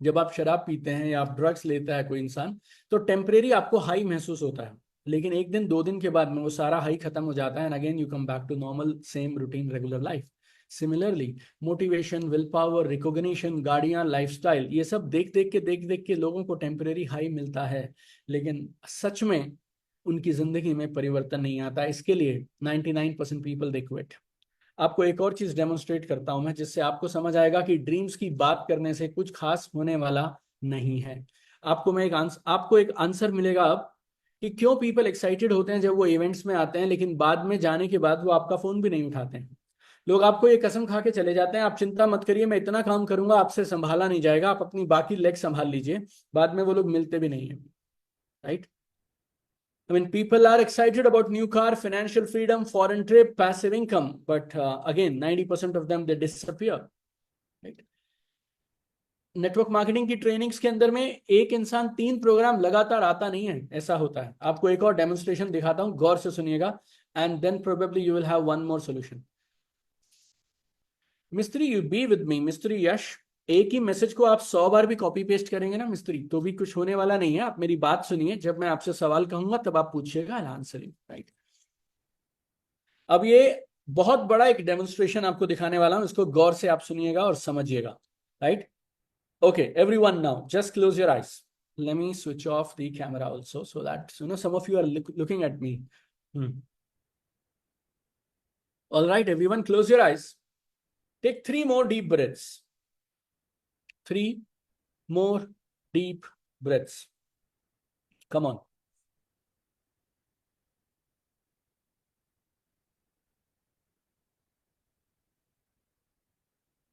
जब आप शराब पीते हैं या आप ड्रग्स लेता है कोई इंसान, तो टेम्परेरी आपको हाई महसूस होता है, लेकिन एक दिन दो दिन के बाद में वो सारा हाई खत्म हो जाता है and again you come back to normal same routine regular life. Similarly motivation, will power, recognition, गाड़ियां, लाइफस्टाइल, ये सब देख देख के लोगों को टेम्परेरी हाई मिलता है, लेकिन सच में उनकी जिंदगी में परिवर्तन नहीं आता। इसके लिए 99% पीपल दे क्विट। आपको एक और चीज डेमोन्स्ट्रेट करता हूं मैं, जिससे आपको समझ आएगा कि ड्रीम्स की बात करने से कुछ खास होने वाला नहीं है। आपको एक आंसर मिलेगा अब कि क्यों पीपल एक्साइटेड होते हैं जब वो इवेंट्स में आते हैं, लेकिन बाद में जाने के बाद वो आपका फोन भी नहीं उठाते हैं। लोग आपको ये कसम खा के चले जाते हैं, आप चिंता मत करिए, मैं इतना काम करूंगा, आपसे संभाला नहीं जाएगा, आप अपनी बाकी लेग संभाल लीजिए। बाद में वो लोग मिलते भी नहीं है, right. I mean, people are excited about new car, financial freedom, foreign trip, passive income, but again, 90% of them they disappear, right? Network marketing की ट्रेनिंग्स के अंदर में एक इंसान 3 प्रोग्राम लगातार आता नहीं है, ऐसा होता है। आपको एक और डेमोन्स्ट्रेशन दिखाता हूं, गौर से सुनिएगा, and then probably you will have one more solution. Mistry, you be with me, Mistry Yash. एक ही मैसेज को आप 100 बार भी कॉपी पेस्ट करेंगे ना मिस्त्री, तो भी कुछ होने वाला नहीं है। आप मेरी बात सुनिए, जब मैं आपसे सवाल कहूंगा तब आप पूछिएगा, आंसर, राइट। अब ये बहुत बड़ा एक डेमोन्स्ट्रेशन आपको दिखाने वाला हूं, इसको गौर से आप सुनिएगा और समझिएगा, right. Okay everyone, now just close your eyes. Let me switch off the camera also so that some of you are looking at me. All right, everyone, close your eyes. Take 3 more deep breaths. 3 more deep breaths. Come on.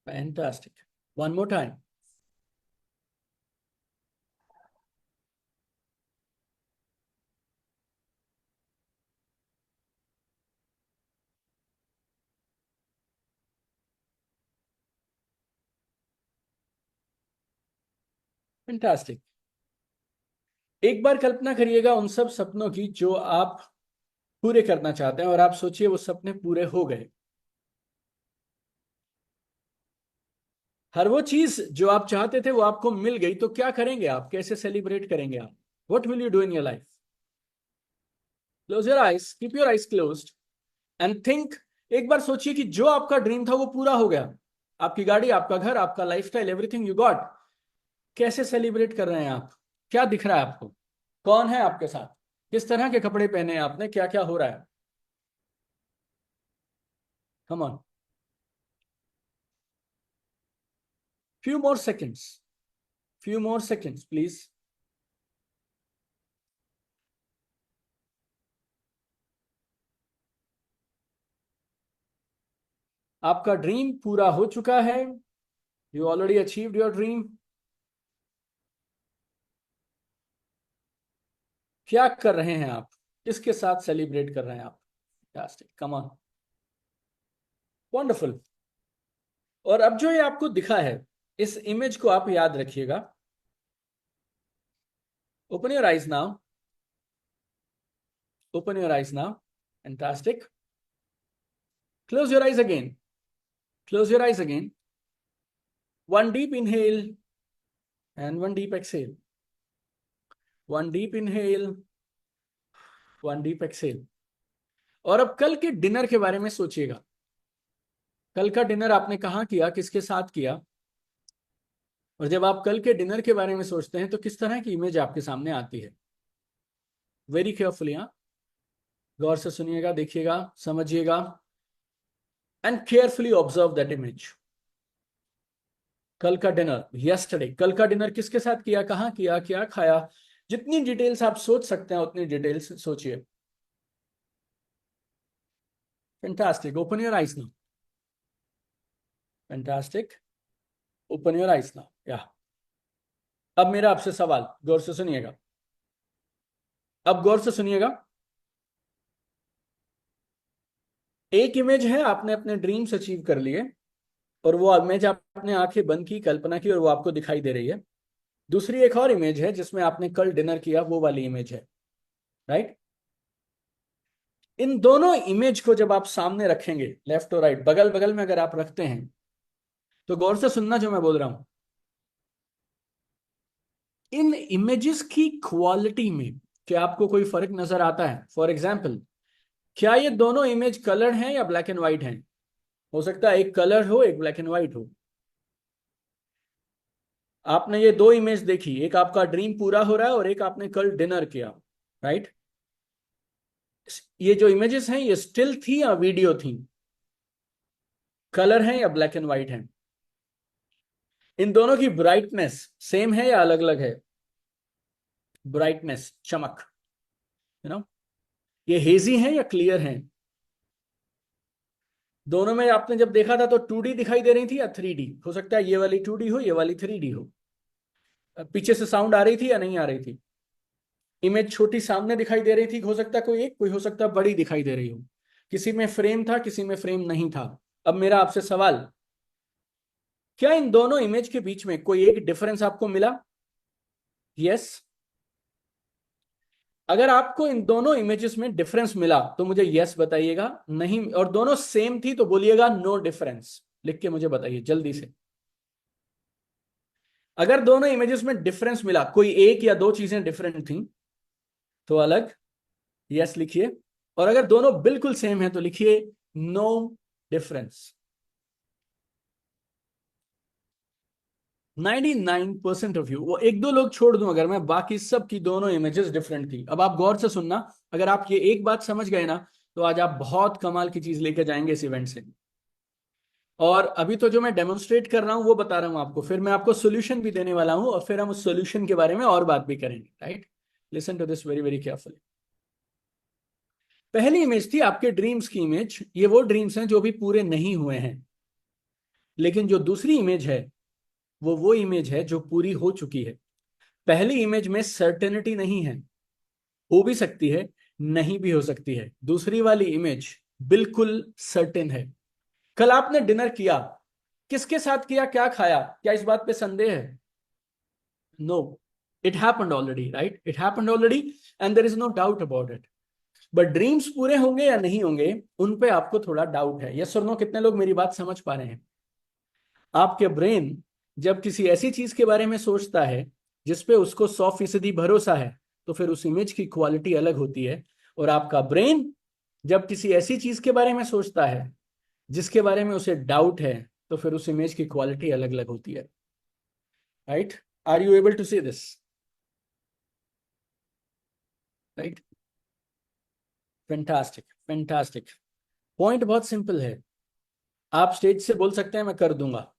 Fantastic. One more time. Fantastic. एक बार कल्पना करिएगा उन सब सपनों की जो आप पूरे करना चाहते हैं और आप सोचिए वो सपने पूरे हो गए। हर वो चीज जो आप चाहते थे वो आपको मिल गई, तो क्या करेंगे आप? कैसे सेलिब्रेट करेंगे आप? What will you do in your life? Close your eyes, keep your eyes closed end think. एक बार सोचिए कि जो आपका ड्रीम था वो पूरा हो गया। आपकी गाड़ी, आपका घर, आपका लाइफस्टाइल, एवरीथिंग यू गॉट। कैसे सेलिब्रेट कर रहे हैं आप? क्या दिख रहा है आपको? कौन है आपके साथ? किस तरह के कपड़े पहने हैं आपने? क्या क्या हो रहा है? Come on, few more seconds, few more seconds please. आपका ड्रीम पूरा हो चुका है। You already achieved your dream. क्या कर रहे हैं आप? किसके साथ सेलिब्रेट कर रहे हैं आप? Fantastic, come on, wonderful. और अब जो ये आपको दिखा है, इस इमेज को आप याद रखिएगा। Open your eyes now, open your eyes now. Fantastic. Close your eyes again, close your eyes again. One deep inhale and one deep exhale. One deep inhale, one deep exhale. और अब कल के dinner के बारे में सोचिएगा। कल का डिनर आपने कहाँ किया, किसके साथ किया? और जब आप कल के डिनर के बारे में सोचते हैं तो किस तरह की इमेज आपके सामने आती है? वेरी केयरफुली, हाँ, गौर से सुनिएगा, देखिएगा, समझिएगा and carefully observe that image. कल का डिनर, यस्टरडे, कल का डिनर किसके साथ किया, कहाँ किया, क्या खाया? जितनी डिटेल्स आप सोच सकते हैं उतनी डिटेल्स सोचिए। Fantastic, open your eyes now. Fantastic, open your eyes now. या अब मेरा आपसे सवाल, गौर से सुनिएगा, अब गौर से सुनिएगा। एक इमेज है, आपने अपने ड्रीम्स अचीव कर लिए और वो इमेज आपने आंखें बंद की, कल्पना की और वो आपको दिखाई दे रही है। दूसरी एक और इमेज है जिसमें आपने कल डिनर किया, वो वाली इमेज है, राइट? इन दोनों इमेज को जब आप सामने रखेंगे, लेफ्ट और राइट, बगल बगल में अगर आप रखते हैं, तो गौर से सुनना जो मैं बोल रहा हूं। इन इमेजेस की क्वालिटी में क्या आपको कोई फर्क नजर आता है? फॉर एग्जाम्पल, क्या ये दोनों इमेज कलर हैं या ब्लैक एंड व्हाइट हैं? हो सकता है एक कलर हो, एक ब्लैक एंड व्हाइट हो। आपने ये दो इमेज देखी, एक आपका ड्रीम पूरा हो रहा है और एक आपने कल डिनर किया, राइट? ये जो इमेजेस हैं ये स्टिल थी या वीडियो थी? कलर है या ब्लैक एंड व्हाइट है? इन दोनों की ब्राइटनेस सेम है या अलग अलग है? ब्राइटनेस, चमक, यू नो, ये हेजी है या क्लियर है? दोनों में आपने जब देखा था तो 2D दिखाई दे रही थी या 3D? हो सकता है ये वाली 2D हो, ये वाली 3D हो। पीछे से साउंड आ रही थी या नहीं आ रही थी? इमेज छोटी सामने दिखाई दे रही थी, हो सकता है कोई एक, कोई हो सकता है बड़ी दिखाई दे रही हो। किसी में फ्रेम था, किसी में फ्रेम नहीं था। अब मेरा आपसे सवाल, क्या इन दोनों इमेज के बीच में कोई एक डिफरेंस आपको मिला? यस। अगर आपको इन दोनों इमेजेस में डिफरेंस मिला तो मुझे यस बताइएगा, नहीं और दोनों सेम थी तो बोलिएगा नो डिफरेंस। लिख के मुझे बताइए जल्दी से। अगर दोनों इमेजेस में डिफरेंस मिला, कोई एक या दो चीजें डिफरेंट थी तो अलग, यस लिखिए। और अगर दोनों बिल्कुल सेम है तो लिखिए नो डिफरेंस। 99% ऑफ यू, वो एक दो लोग छोड़ दूं अगर मैं, बाकी सब की दोनों इमेजेस डिफरेंट थी। अब आप गौर से सुनना, अगर आप ये एक बात समझ गए ना तो आज आप बहुत कमाल की चीज लेकर जाएंगे इस इवेंट से। और अभी तो जो मैं डेमोन्स्ट्रेट कर रहा हूं वो बता रहा हूं आपको, फिर मैं आपको सोल्यूशन भी देने वाला हूं और फिर हम उस सोल्यूशन के बारे में और बात भी करेंगे, right? Listen to this very very carefully. पहली इमेज थी आपके ड्रीम्स की इमेज, ये वो ड्रीम्स हैं जो भी पूरे नहीं हुए हैं। लेकिन जो दूसरी इमेज है वो इमेज है जो पूरी हो चुकी है। पहली इमेज में सर्टेनिटी नहीं है, हो भी सकती है, नहीं भी हो सकती है। दूसरी वाली इमेज बिल्कुल सर्टेन है। कल आपने डिनर किया, किसके साथ किया, क्या खाया, क्या इस बात पे संदेह है? No, it happened already, right? It happened already and there is no doubt about it. But dreams पूरे होंगे या नहीं होंगे, उन पे आपको थोड़ा डाउट है। यस और नो? कितने लोग मेरी बात समझ पा रहे हैं? आपके ब्रेन जब किसी ऐसी चीज के बारे में सोचता है जिसपे उसको 100% भरोसा है, तो फिर उस इमेज की क्वालिटी अलग होती है। और आपका ब्रेन जब किसी ऐसी चीज के बारे में सोचता है जिसके बारे में उसे डाउट है, तो फिर उस इमेज की क्वालिटी अलग अलग होती है, right? Are you able to see this? Right? Fantastic, fantastic. Point बहुत सिंपल है। आप स्टेज से बोल सकते हैं मैं कर दूंगा,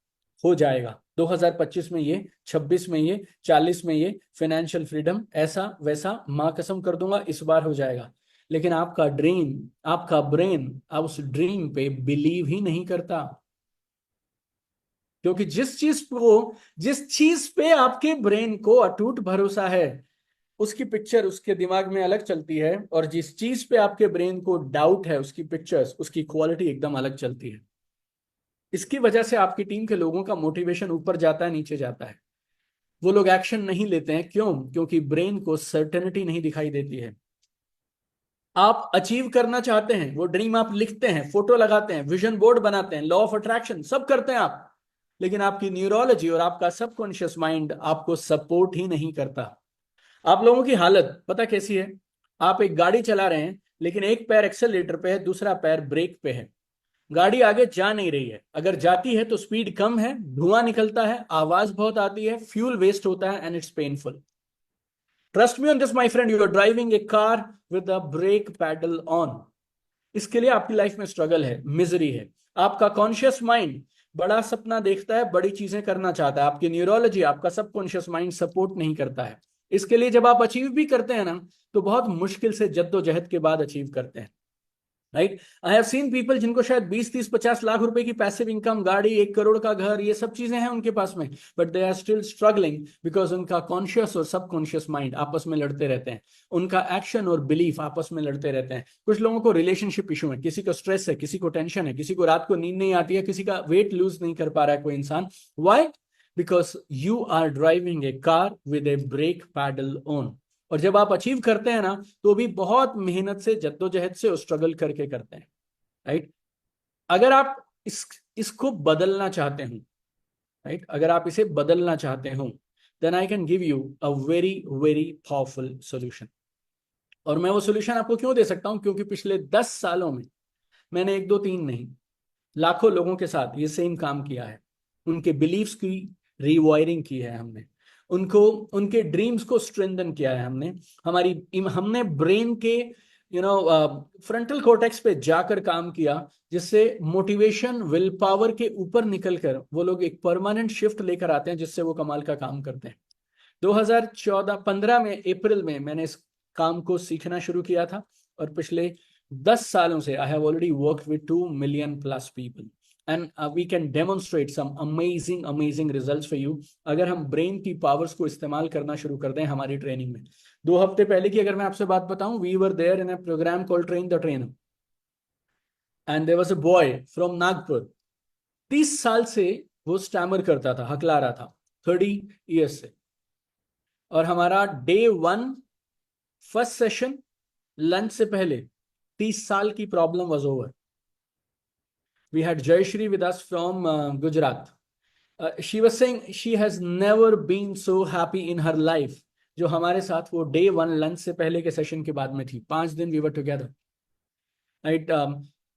हो जाएगा 2025 में ये, 26 में ये, 40 में ये, फाइनेंशियल फ्रीडम, ऐसा वैसा, मां कसम कर दूंगा इस बार हो जाएगा। लेकिन आपका ड्रीम, आपका ब्रेन अब उस ड्रीम पे बिलीव ही नहीं करता। क्योंकि जिस चीज पे आपके ब्रेन को अटूट भरोसा है, उसकी पिक्चर उसके दिमाग में अलग चलती है, और जिस चीज पे आपके ब्रेन को डाउट है उसकी पिक्चर्स, उसकी क्वालिटी एकदम अलग चलती है। इसकी वजह से आपकी टीम के लोगों का मोटिवेशन ऊपर जाता है, नीचे जाता है। वो लोग एक्शन नहीं लेते हैं, क्यों? क्योंकि ब्रेन को सर्टेनिटी नहीं दिखाई देती है। आप अचीव करना चाहते हैं, वो ड्रीम आप लिखते हैं, फोटो लगाते हैं, विजन बोर्ड बनाते हैं, लॉ ऑफ अट्रैक्शन सब करते हैं आप, लेकिन आपकी न्यूरोलॉजी और आपका सबकॉन्शियस माइंड आपको सपोर्ट ही नहीं करता। आप लोगों की हालत पता कैसी है? आप एक गाड़ी चला रहे हैं, लेकिन एक पैर एक्सेलरेटर पे है, दूसरा पैर ब्रेक पे है। गाड़ी आगे जा नहीं रही है, अगर जाती है तो स्पीड कम है, धुआं निकलता है, आवाज बहुत आती है, फ्यूल वेस्ट होता है, and it's painful. Trust me on this my friend, you are driving a car with the brake pedal on. इसके लिए आपकी लाइफ में स्ट्रगल है, मिजरी है। आपका कॉन्शियस माइंड बड़ा सपना देखता है, बड़ी चीजें करना चाहता है, आपकी न्यूरोलॉजी, आपका सबकॉन्शियस माइंड सपोर्ट नहीं करता है। इसके लिए जब आप अचीव भी करते हैं ना, तो बहुत मुश्किल से जद्दोजहद के बाद अचीव करते हैं, right? I have seen people जिनको शायद 20 30 50 लाख रुपए की पैसिव इनकम, गाड़ी, 1 करोड़ का घर, ये सब चीजें हैं उनके पास में, but they are still struggling because उनका कॉन्शियस और सबकॉन्शियस माइंड आपस में लड़ते रहते हैं। उनका एक्शन और बिलीफ आपस में लड़ते रहते हैं। कुछ लोगों को रिलेशनशिप इशू है, किसी को स्ट्रेस है, किसी को टेंशन है, किसी को रात को नींद नहीं आती है, किसी का वेट लूज नहीं कर पा रहा है कोई इंसान। Why? Because you are driving a car with a brake pedal on. और जब आप अचीव करते हैं ना, तो भी बहुत मेहनत से, जद्दोजहद से और स्ट्रगल करके करते हैं, राइट? अगर आप इसको बदलना चाहते हो, राइट, अगर आप इसे बदलना चाहते हो, then I can give you a very very powerful solution. और मैं वो सॉल्यूशन आपको क्यों दे सकता हूं? क्योंकि पिछले 10 सालों में मैंने एक दो तीन नहीं, लाखों लोगों के साथ ये सेम काम किया है। उनके बिलीव्स की रीवायरिंग की है हमने, उनको, उनके ड्रीम्स को स्ट्रेंथन किया है हमने। हमने ब्रेन के फ्रंटल कॉर्टेक्स पे जाकर काम किया, जिससे मोटिवेशन, विल पावर के ऊपर निकलकर वो लोग एक परमानेंट शिफ्ट लेकर आते हैं, जिससे वो कमाल का काम करते हैं। 2014-15 में अप्रैल में मैंने इस काम को सीखना शुरू किया था, और पिछले 10 सालों से I have already work with 2 million plus people, and we can demonstrate some amazing amazing results for you, अगर हम ब्रेन की पावर्स को इस्तेमाल करना शुरू कर दें हमारी ट्रेनिंग में। 2 हफ्ते पहले की अगर मैं आपसे बात बताऊं, we were there in a program called train the trainer, and there was a boy from Nagpur. 30 साल से वो स्टैमर करता था, हकला रहा था, 30 ईयर्स से। और हमारा डे 1 फर्स्ट सेशन, लंच से पहले 30 साल की problem was over. We had Jayshree with us from Gujarat. She was saying she has never been so happy in her life, जो हमारे साथ वो डे 1 लंच से पहले के सेशन के बाद में थी। 5 दिन we were together, right?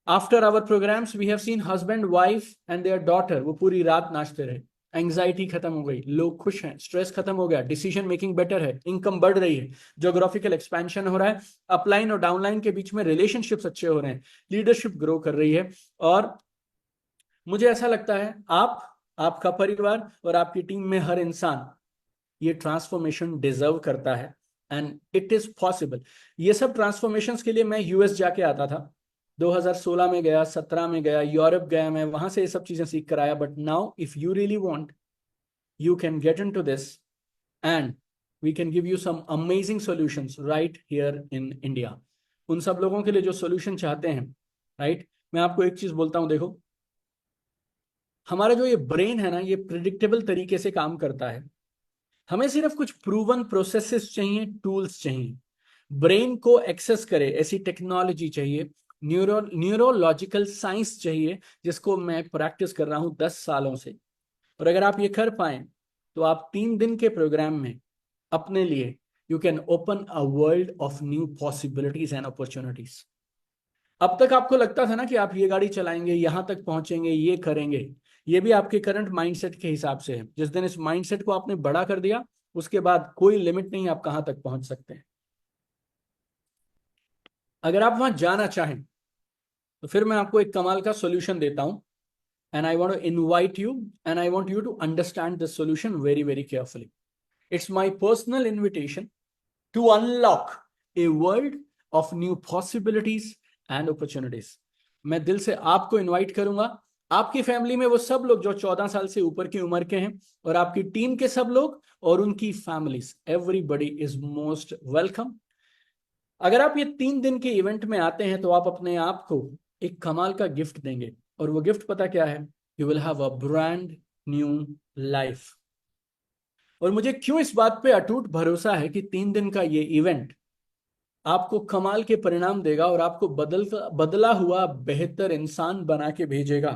After our programs we have seen husband, wife and their daughter, वो पूरी रात नाचते रहे। एंग्जाइटी खत्म हो गई, लोग खुश हैं, स्ट्रेस खत्म हो गया, डिसीजन मेकिंग बेटर है, इनकम बढ़ रही है, ज्योग्राफिकल एक्सपेंशन हो रहा है, अपलाइन और डाउनलाइन के बीच में रिलेशनशिप्स अच्छे हो रहे हैं, लीडरशिप ग्रो कर रही है, और मुझे ऐसा लगता है आप, आपका परिवार और आपकी टीम में हर इंसान ये ट्रांसफॉर्मेशन डिजर्व करता है, एंड इट इज पॉसिबल। ये सब ट्रांसफॉर्मेशंस के लिए मैं यूएस जाके आता था, 2016 में गया, 17 में गया, यूरोप गया, मैं वहां से ये सब चीजें सीख कर आया। But now if you really want, you can get into this, and we can give you some amazing solutions right here in India। उन सब लोगों के लिए जो सोल्यूशन चाहते हैं, राइट। मैं आपको एक चीज बोलता हूं, देखो, हमारा जो ये ब्रेन है ना, ये प्रिडिक्टेबल तरीके से काम करता है। हमें सिर्फ कुछ प्रूवन प्रोसेसेस चाहिए, टूल्स चाहिए। ब्रेन को एक्सेस करे ऐसी टेक्नोलॉजी चाहिए, न्यूरोलॉजिकल साइंस चाहिए, जिसको मैं प्रैक्टिस कर रहा हूं 10 सालों से। और अगर आप ये कर पाए तो आप 3 दिन के प्रोग्राम में अपने लिए you can open a world of new possibilities and opportunities. अब तक आपको लगता था ना कि आप ये गाड़ी चलाएंगे, यहां तक पहुंचेंगे, ये करेंगे, ये भी आपके करंट माइंडसेट के हिसाब से है। जिस दिन इस माइंडसेट को आपने बड़ा कर दिया, उसके बाद कोई लिमिट नहीं, आप कहां तक पहुंच सकते हैं। अगर आप वहां जाना चाहें तो फिर मैं आपको एक कमाल का सॉल्यूशन देता हूं, and I want to invite you, and I want you to understand this solution very, very carefully. It's my personal invitation to unlock a world of new possibilities and opportunities। मैं दिल से आपको invite करूंगा, आपकी family में वो सब लोग जो 14 साल से ऊपर की उम्र के हैं, और आपकी टीम के सब लोग और उनकी families, everybody is most welcome. अगर आप ये 3 दिन के इवेंट में आते हैं तो आप अपने आप को एक कमाल का गिफ्ट देंगे, और वो गिफ्ट पता क्या है? You will have a brand new life. और मुझे क्यों इस बात पे अटूट भरोसा है कि 3 दिन का ये इवेंट आपको कमाल के परिणाम देगा और आपको बदला हुआ बेहतर इंसान बना के भेजेगा।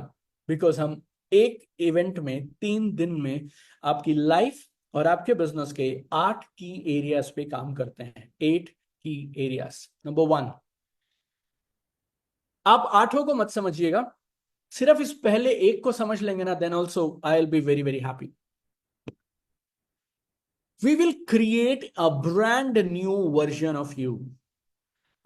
बिकॉज हम एक इवेंट में 3 दिन में आपकी लाइफ और आपके बिजनेस के 8 की एरियाज पे काम करते हैं। 8 की एरियाज। नंबर 1, आप 8 को मत समझिएगा, सिर्फ इस पहले एक को समझ लेंगे ना, then also I will be very very happy. We will create a brand new version of you.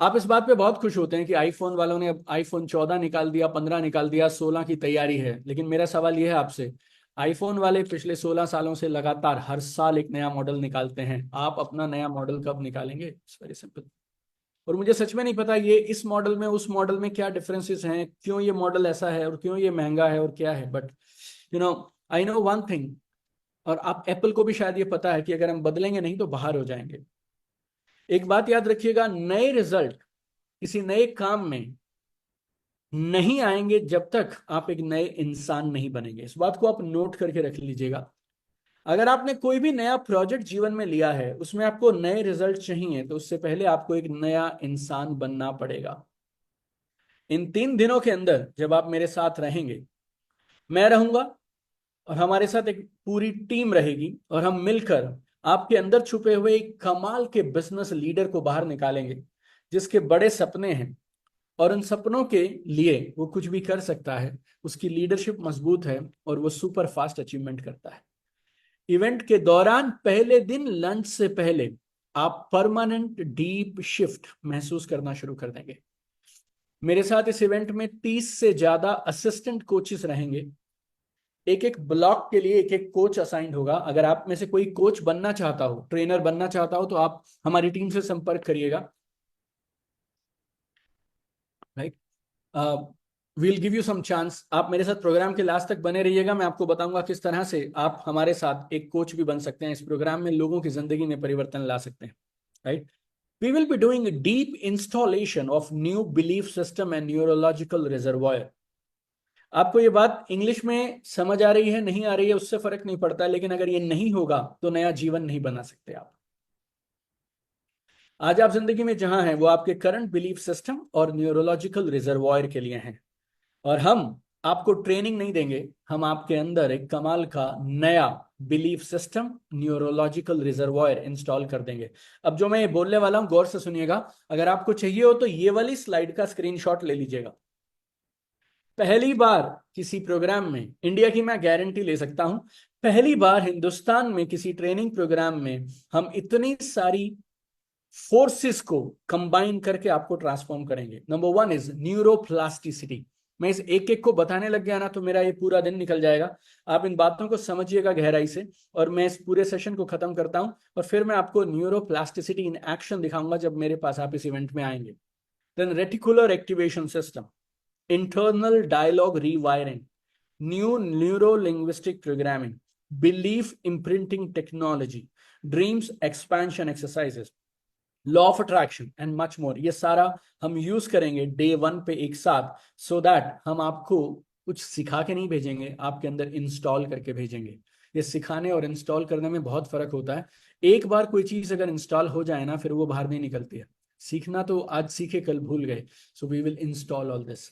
आप इस बात पे बहुत खुश होते हैं कि आईफोन वालों ने अब आईफोन 14 निकाल दिया, 15 निकाल दिया, 16 की तैयारी है। लेकिन मेरा सवाल यह है आपसे, आईफोन वाले पिछले 16 सालों से लगातार हर साल एक नया मॉडल निकालते हैं, आप अपना नया मॉडल कब निकालेंगे? It's very simple. और मुझे सच में नहीं पता ये इस मॉडल में उस मॉडल में क्या डिफरेंसेस हैं, क्यों ये मॉडल ऐसा है और क्यों ये महंगा है और क्या है। But you know, I know one thing, और आप एप्पल को भी शायद ये पता है कि अगर हम बदलेंगे नहीं तो बाहर हो जाएंगे। एक बात याद रखिएगा, नए रिजल्ट किसी नए काम में नहीं आएंगे जब तक आप एक नए इंसान नहीं बनेंगे। इस बात को आप नोट करके रख लीजिएगा। अगर आपने कोई भी नया प्रोजेक्ट जीवन में लिया है, उसमें आपको नए रिजल्ट चाहिए, तो उससे पहले आपको एक नया इंसान बनना पड़ेगा। इन 3 दिनों के अंदर जब आप मेरे साथ रहेंगे, मैं रहूंगा और हमारे साथ एक पूरी टीम रहेगी, और हम मिलकर आपके अंदर छुपे हुए एक कमाल के बिजनेस लीडर को बाहर निकालेंगे, जिसके बड़े सपने हैं और उन सपनों के लिए वो कुछ भी कर सकता है, उसकी लीडरशिप मजबूत है और वो सुपर फास्ट अचीवमेंट करता है। इवेंट के दौरान पहले दिन लंच से पहले आप परमानेंट डीप शिफ्ट महसूस करना शुरू कर देंगे। मेरे साथ इस इवेंट में 30 से ज्यादा असिस्टेंट कोचेस रहेंगे। एक एक ब्लॉक के लिए एक एक कोच असाइंड होगा। अगर आप में से कोई कोच बनना चाहता हो, ट्रेनर बनना चाहता हो, तो आप हमारी टीम से संपर्क करिएगा, right. We'll give you some chance. आप मेरे साथ प्रोग्राम के लास्ट तक बने रहिएगा, मैं आपको बताऊंगा किस तरह से आप हमारे साथ एक कोच भी बन सकते हैं। इस प्रोग्राम में लोगों की जिंदगी में परिवर्तन ला सकते हैं, right. We will be doing deep installation of new belief system and neurological reservoir. आपको ये बात इंग्लिश में समझ आ रही है, नहीं आ रही है, उससे फर्क नहीं पड़ता, लेकिन अगर ये नहीं होगा तो नया जीवन नहीं बना सकते आप। आज आप जिंदगी में जहां हैं वो आपके करंट बिलीफ सिस्टम और न्यूरोलॉजिकल रिजर्वॉयर के लिए हैं। और हम आपको ट्रेनिंग नहीं देंगे, हम आपके अंदर एक कमाल का नया belief system, neurological reservoir install कर देंगे। अब जो मैं ये बोलने वाला हूं गौर से सुनिएगा। अगर आपको चाहिए हो तो ये वाली स्लाइड का स्क्रीनशॉट ले लीजिएगा। पहली बार किसी प्रोग्राम में, इंडिया की मैं गारंटी ले सकता हूं, पहली बार हिंदुस्तान में किसी ट्रेनिंग प्रोग्राम में हम इतनी सारी फोर्सेस को कंबाइन करके आपको ट्रांसफॉर्म करेंगे। Number 1 is neuroplasticity. मैं इस एक एक को बताने लग गया ना तो मेरा ये पूरा दिन निकल जाएगा। आप इन बातों को समझिएगा गहराई से, और मैं इस पूरे सेशन को खत्म करता हूं और फिर मैं आपको न्यूरोप्लास्टिसिटी इन एक्शन दिखाऊंगा जब मेरे पास आप इस इवेंट में आएंगे। Then reticular activation system, internal dialogue rewiring, new neuro-linguistic programming, belief imprinting technology, dreams expansion exercises, law of attraction and much more. ये सारा हम यूज करेंगे डे 1 पे एक साथ, सो दैट हम आपको कुछ सिखा के नहीं भेजेंगे, आपके अंदर इंस्टॉल करके भेजेंगे। ये सिखाने और इंस्टॉल करने में बहुत फर्क होता है। एक बार कोई चीज अगर इंस्टॉल हो जाए ना फिर वो बाहर नहीं निकलती है। सीखना तो आज सीखे कल भूल गए, so we will install all this.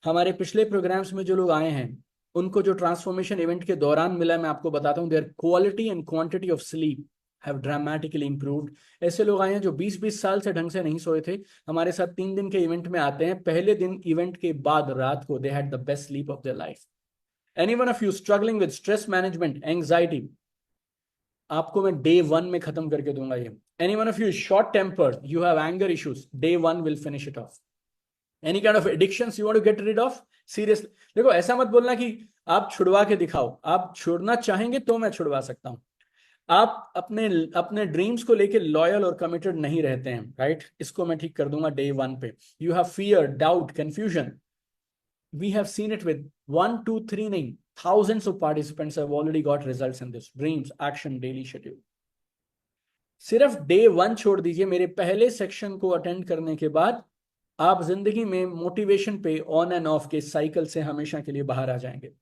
हमारे पिछले प्रोग्राम्स में जो लोग आए हैं उनको जो ट्रांसफॉर्मेशन इवेंट के दौरान मिला, मैं आपको बताता हूँ, there quality and quantity of sleep have dramatically improved. ऐसे लोग आए हैं जो 20-20 साल से ढंग से नहीं सोए थे, हमारे साथ 3 दिन के इवेंट में आते हैं, पहले दिन इवेंट के बाद रात को they had the best sleep of their life. Any one of you struggling with stress management, anxiety, आपको मैं डे 1 में खत्म करके दूंगा ये। Any one of you short tempered, you have anger issues, day 1 will finish it off. Any kind of addictions you want to get rid of, seriously. देखो ऐसा मत बोलना कि आप छुड़वा के दिखाओ, आप छोड़ना चाहेंगे तो मैं छुड़वा सकता हूं। आप अपने अपने ड्रीम्स को लेके लॉयल और कमिटेड नहीं रहते हैं, राइट? इसको मैं ठीक कर दूंगा डे 1 पे। You have fear, doubt, confusion, we have seen it with 1 2 3 नहीं, thousands of participants have already got results in this dreams action daily schedule। सिर्फ डे 1 छोड़ दीजिए, मेरे पहले सेक्शन को अटेंड करने के बाद आप जिंदगी में मोटिवेशन पे ऑन एंड ऑफ के साइकिल से हमेशा के लिए बाहर आ जाएंगे।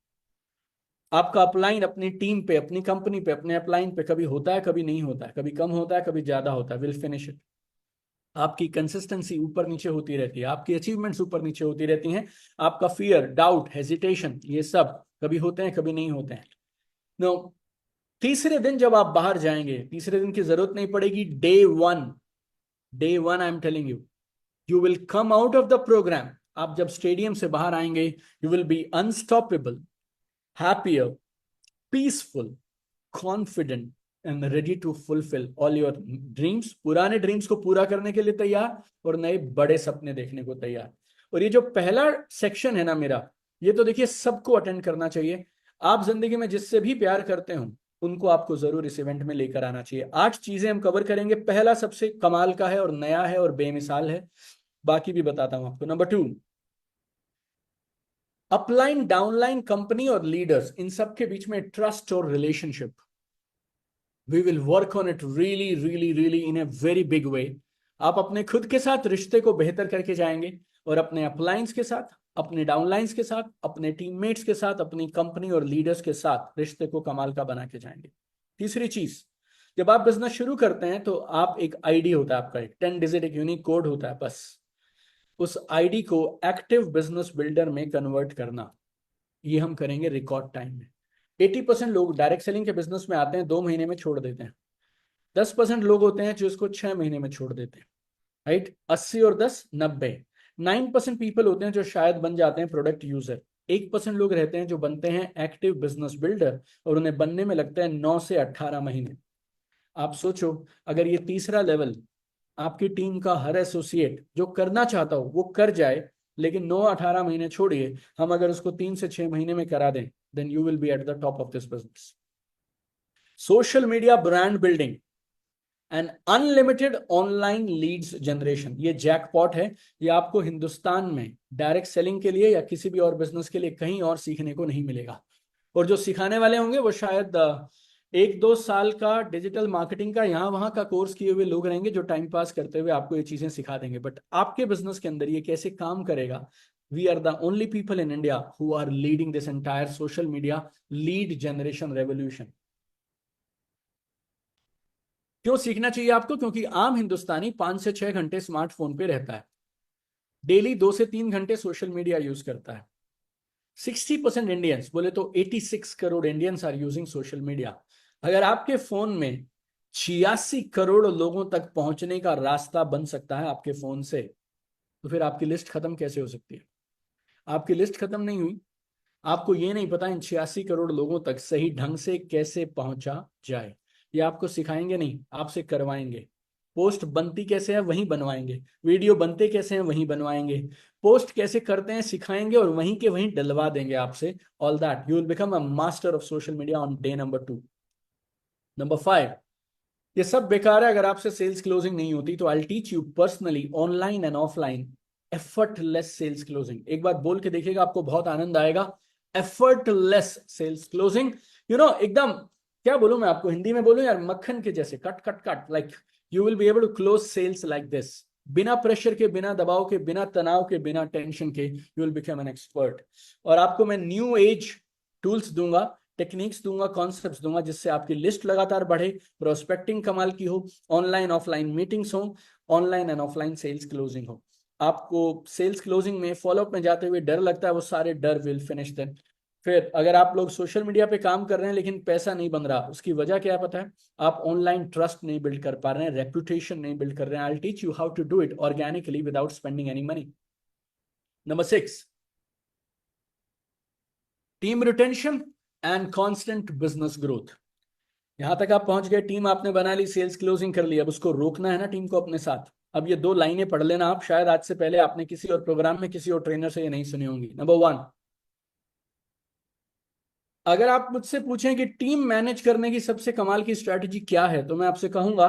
आपका अपलाइन अपनी टीम पे, अपनी कंपनी पे, अपने अपलाइन पे कभी होता है कभी नहीं होता है, कभी कम होता है कभी ज्यादा होता है, विल फिनिश इट। आपकी कंसिस्टेंसी ऊपर नीचे होती रहती है, आपकी अचीवमेंट्स ऊपर नीचे होती रहती हैं। आपका फियर, डाउट, हेजिटेशन, ये सब कभी होते हैं कभी नहीं होते हैं। नो, तीसरे दिन जब आप बाहर जाएंगे, तीसरे दिन की जरूरत नहीं पड़ेगी। Day 1 I am telling you, you will come out of the program. आप जब स्टेडियम से बाहर आएंगे, you will be unstoppable, happier, peaceful, confident and ready to fulfill all your dreams। पुराने ड्रीम्स को पूरा करने के लिए तैयार और नए बड़े सपने देखने को तैयार। और ये जो पहला सेक्शन है ना मेरा, ये तो देखिए सबको अटेंड करना चाहिए। आप जिंदगी में जिससे भी प्यार करते हो उनको आपको जरूर इस इवेंट में लेकर आना चाहिए। 8 चीजें हम कवर करेंगे। पहला सबसे कमाल का है और नया है और बेमिसाल है, बाकी भी बताता हूं आपको। नंबर 2, अपलाइन, डाउनलाइन, कंपनी और लीडर्स, इन सब के बीच में ट्रस्ट और relationship. We will work on it really really really in a very big way. आप अपने खुद के साथ रिश्ते को बेहतर करके जाएंगे और अपने अपलाइंस के साथ, अपने डाउनलाइंस के साथ, अपने टीममेट्स के साथ, अपनी कंपनी और लीडर्स के साथ रिश्ते को कमाल का बना के जाएंगे। तीसरी चीज, जब आप बिजनेस शुरू करते हैं तो आप एक आईडी होता है आपका, एक 10 डिजिट एक यूनिक कोड होता है, बस उस आईडी को एक्टिव बिजनेस बिल्डर में कन्वर्ट करना, ये हम करेंगे रिकॉर्ड टाइम में। 80% लोग डायरेक्ट सेलिंग के बिजनेस में आते हैं, 2 महीने में छोड़ देते हैं। 10% लोग होते हैं जो इसको 6 महीने में छोड़ देते हैं, राइट? 80 और 10 90। 9% पीपल होते हैं जो शायद बन जाते हैं प्रोडक्ट यूजर। 1% लोग रहते हैं जो बनते हैं एक्टिव बिजनेस बिल्डर और उन्हें बनने में लगता है 9 से 18 महीने। आप सोचो, अगर ये तीसरा लेवल आपकी टीम का हर एसोसिएट जो करना चाहता हो वो कर जाए, लेकिन 9-18 महीने छोड़िए, हम अगर उसको 3 से 6 महीने में करा दें, then you will be at the top of this business. Social media brand building and unlimited online leads generation, ये जैकपॉट है। ये आपको हिंदुस्तान में डायरेक्ट सेलिंग के लिए या किसी भी और बिजनेस के लिए कहीं और सीखने को नहीं मिलेगा। और जो सिखाने वाले होंगे वो शायद 1-2 साल का डिजिटल मार्केटिंग का यहाँ वहां का कोर्स किए हुए लोग रहेंगे जो टाइम पास करते हुए आपको ये चीजें सिखा देंगे, बट आपके बिजनेस के अंदर ये कैसे काम करेगा, we are the only people in India who are leading this entire social media lead generation revolution. क्यों सीखना चाहिए आपको? क्योंकि आम हिंदुस्तानी 5 से 6 घंटे स्मार्टफोन पे रहता है, डेली 2 से 3 घंटे सोशल मीडिया यूज करता है। 60% इंडियंस, बोले तो 86 crore Indians are using social media. अगर आपके फोन में 86 करोड़ लोगों तक पहुंचने का रास्ता बन सकता है आपके फोन से, तो फिर आपकी लिस्ट खत्म कैसे हो सकती है? आपकी लिस्ट खत्म नहीं हुई, आपको ये नहीं पता इन 86 करोड़ लोगों तक सही ढंग से कैसे पहुंचा जाए। ये आपको सिखाएंगे नहीं, आपसे करवाएंगे। पोस्ट बनती कैसे है वहीं बनवाएंगे, वीडियो बनते कैसे हैं वहीं बनवाएंगे, पोस्ट कैसे करते हैं सिखाएंगे और वहीं के वहीं डलवा देंगे आपसे। All that you will become a master of social media on day number 2। Number 5, ये सब बेकार है अगर आपसे सेल्स क्लोजिंग नहीं होती, तो I teach you personally online and offline effortless sales closing. एक बार बोल के देखिएगा, आपको बहुत आनंद आएगा। एफर्टलेस सेल्स क्लोजिंग, एकदम, क्या बोलूं मैं आपको, हिंदी में बोलूं यार, मक्खन के जैसे, cut cut cut, like you will be able to close sales like this, बिना प्रेशर के, बिना दबाव के, बिना तनाव के, बिना टेंशन के, you will become an expert. और आपको मैं न्यू एज टूल्स दूंगा, टेक्निक्स दूंगा, कॉन्सेप्ट्स दूंगा, जिससे आपकी लिस्ट लगातार बढ़े, प्रोस्पेक्टिंग कमाल की हो, ऑनलाइन ऑफलाइन मीटिंग्स हो, online and offline sales closing हो। आपको सेल्स क्लोजिंग में फॉलोअप में जाते हुए डर लगता है, वो सारे डर विल फिनिश देन। फिर अगर आप लोग सोशल मीडिया पे काम कर रहे हैं लेकिन पैसा नहीं बन रहा, उसकी वजह क्या है पता है? आप ऑनलाइन ट्रस्ट नहीं बिल्ड कर पा रहे हैं, रेपुटेशन नहीं बिल्ड कर रहे हैं। I teach you how to do it organically without spending any money. Number 6, team retention and constant business growth. यहां तक आप पहुंच गए, टीम आपने बना ली, सेल्स क्लोजिंग कर ली, अब उसको रोकना है ना टीम को अपने साथ। अब ये 2 लाइनें पढ़ लेना आप, शायद आज से पहले आपने किसी और प्रोग्राम में किसी और ट्रेनर से ये नहीं सुनी होंगी। नंबर 1, अगर आप मुझसे पूछें कि टीम मैनेज करने की सबसे कमाल की स्ट्रैटेजी क्या है, तो मैं आपसे कहूंगा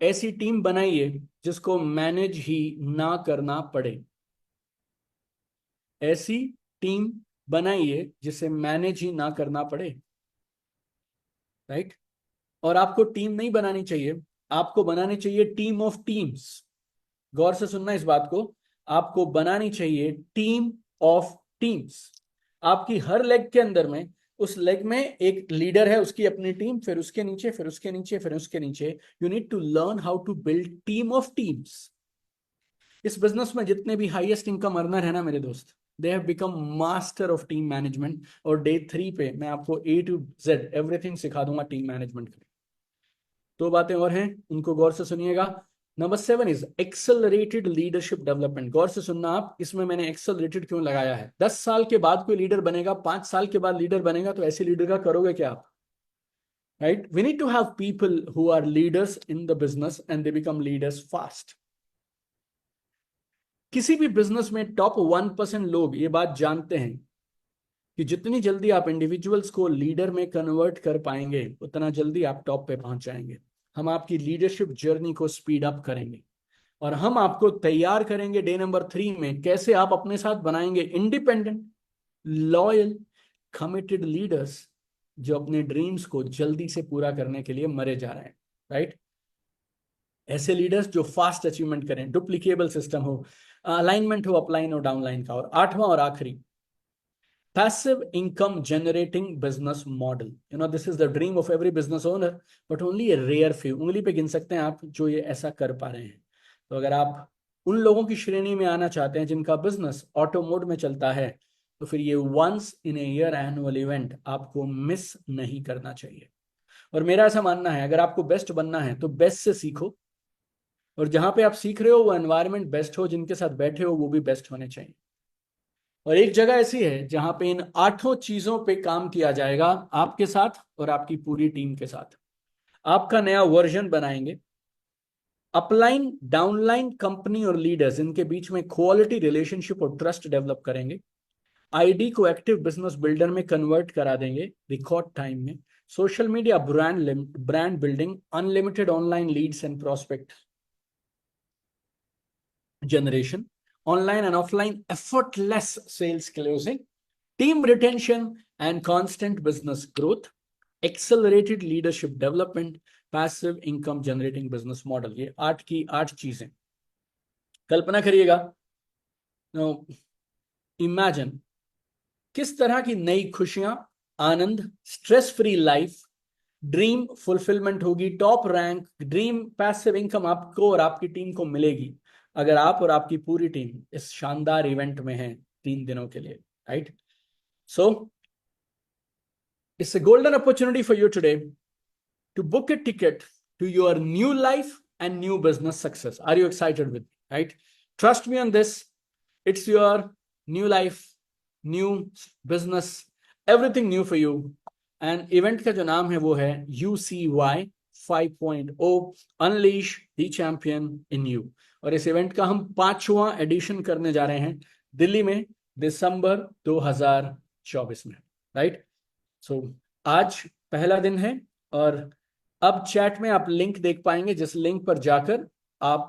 ऐसी टीम बनाइए जिसको मैनेज ही ना करना पड़े। ऐसी टीम बनाइए जिसे मैनेज ही ना करना पड़े, राइट? और आपको टीम नहीं बनानी चाहिए, आपको बनानी चाहिए टीम ऑफ टीम्स। गौर से सुनना इस बात को, आपको बनानी चाहिए टीम ऑफ टीम्स। आपकी हर लेग के अंदर में, उस लेग में एक लीडर है, उसकी अपनी टीम, फिर उसके नीचे, फिर उसके नीचे, फिर उसके नीचे। You need to learn how to build team of teams. इस बिजनेस में जितने भी हाईएस्ट इनकम अर्नर है ना मेरे दोस्त, they have become master of team management. और डे 3 पे मैं आपको A to Z एवरीथिंग सिखा दूंगा टीम मैनेजमेंट की। 2 बातें और हैं, उनको गौर से सुनिएगा। Number 7 is accelerated leadership development. गौर से सुनना आप, इसमें मैंने एक्सेलरेटेड क्यों लगाया है। 10 साल के बाद कोई लीडर बनेगा, 5 साल के बाद लीडर बनेगा, तो ऐसे लीडर का करोगे क्या आप? Right, we need to have people who are leaders in the business and they become leaders fast. किसी भी बिजनेस में टॉप 1% लोग ये बात जानते हैं कि जितनी जल्दी आप इंडिविजुअल्स को लीडर में कन्वर्ट कर पाएंगे, उतना जल्दी आप टॉप पे पहुंच जाएंगे। हम आपकी लीडरशिप जर्नी को स्पीड अप करेंगे और हम आपको तैयार करेंगे डे नंबर 3 में, कैसे आप अपने साथ बनाएंगे इंडिपेंडेंट, लॉयल, कमिटेड लीडर्स जो अपने ड्रीम्स को जल्दी से पूरा करने के लिए मरे जा रहे हैं, राइट? ऐसे लीडर्स जो फास्ट अचीवमेंट करें, डुप्लीकेबल सिस्टम हो, अलाइनमेंट हो अपलाइन और डाउनलाइन का। और 8वां और आखिरी, passive income generating business model. This is the dream of every business owner, but only a rare few, उंगली पे गिन सकते हैं आप जो ये ऐसा कर पा रहे हैं। तो अगर आप उन लोगों की श्रेणी में आना चाहते हैं जिनका बिजनेस ऑटो मोड में चलता है, तो फिर ये once in a year annual event आपको मिस नहीं करना चाहिए। और मेरा ऐसा मानना है, अगर आपको बेस्ट बनना है तो बेस्ट से सीखो, और जहां पे आप सीख रहे हो वो एनवायरनमेंट बेस्ट हो, जिनके साथ बैठे हो वो भी बेस्ट होने चाहिए। और एक जगह ऐसी है जहां पे इन 8 चीजों पे काम किया जाएगा, आपके साथ और आपकी पूरी टीम के साथ। आपका नया वर्जन बनाएंगे, अपलाइन डाउनलाइन कंपनी और लीडर्स, इनके बीच में क्वालिटी रिलेशनशिप और ट्रस्ट डेवलप करेंगे। आईडी को एक्टिव बिजनेस बिल्डर में कन्वर्ट करा देंगे रिकॉर्ड टाइम में। Social media brand building, unlimited online Leeds and prospect generation, online and offline effortless sales closing, team retention and constant business growth, accelerated leadership development, passive income generating business model। ये 8 की 8 चीजें। कल्पना करिएगा, imagine किस तरह की नई खुशियां, आनंद, stress free life, dream fulfilment होगी, top rank, dream passive income आपको और आपकी टीम को मिलेगी अगर आप और आपकी पूरी टीम इस शानदार इवेंट में है 3 दिनों के लिए, right? So it's a golden opportunity for you today to book a ticket to your new life and new business success. Are you excited with me? Right? Trust me on this. It's your new life, new business, everything new for you. And event का जो नाम है वो है UCY 5.0 unleash the champion in you. और इस event का हम 5वां एडिशन करने जा रहे हैं दिल्ली में दिसंबर 2024 में, राइट। सो आज पहला दिन है और अब चैट में आप लिंक देख पाएंगे जिस लिंक पर जाकर आप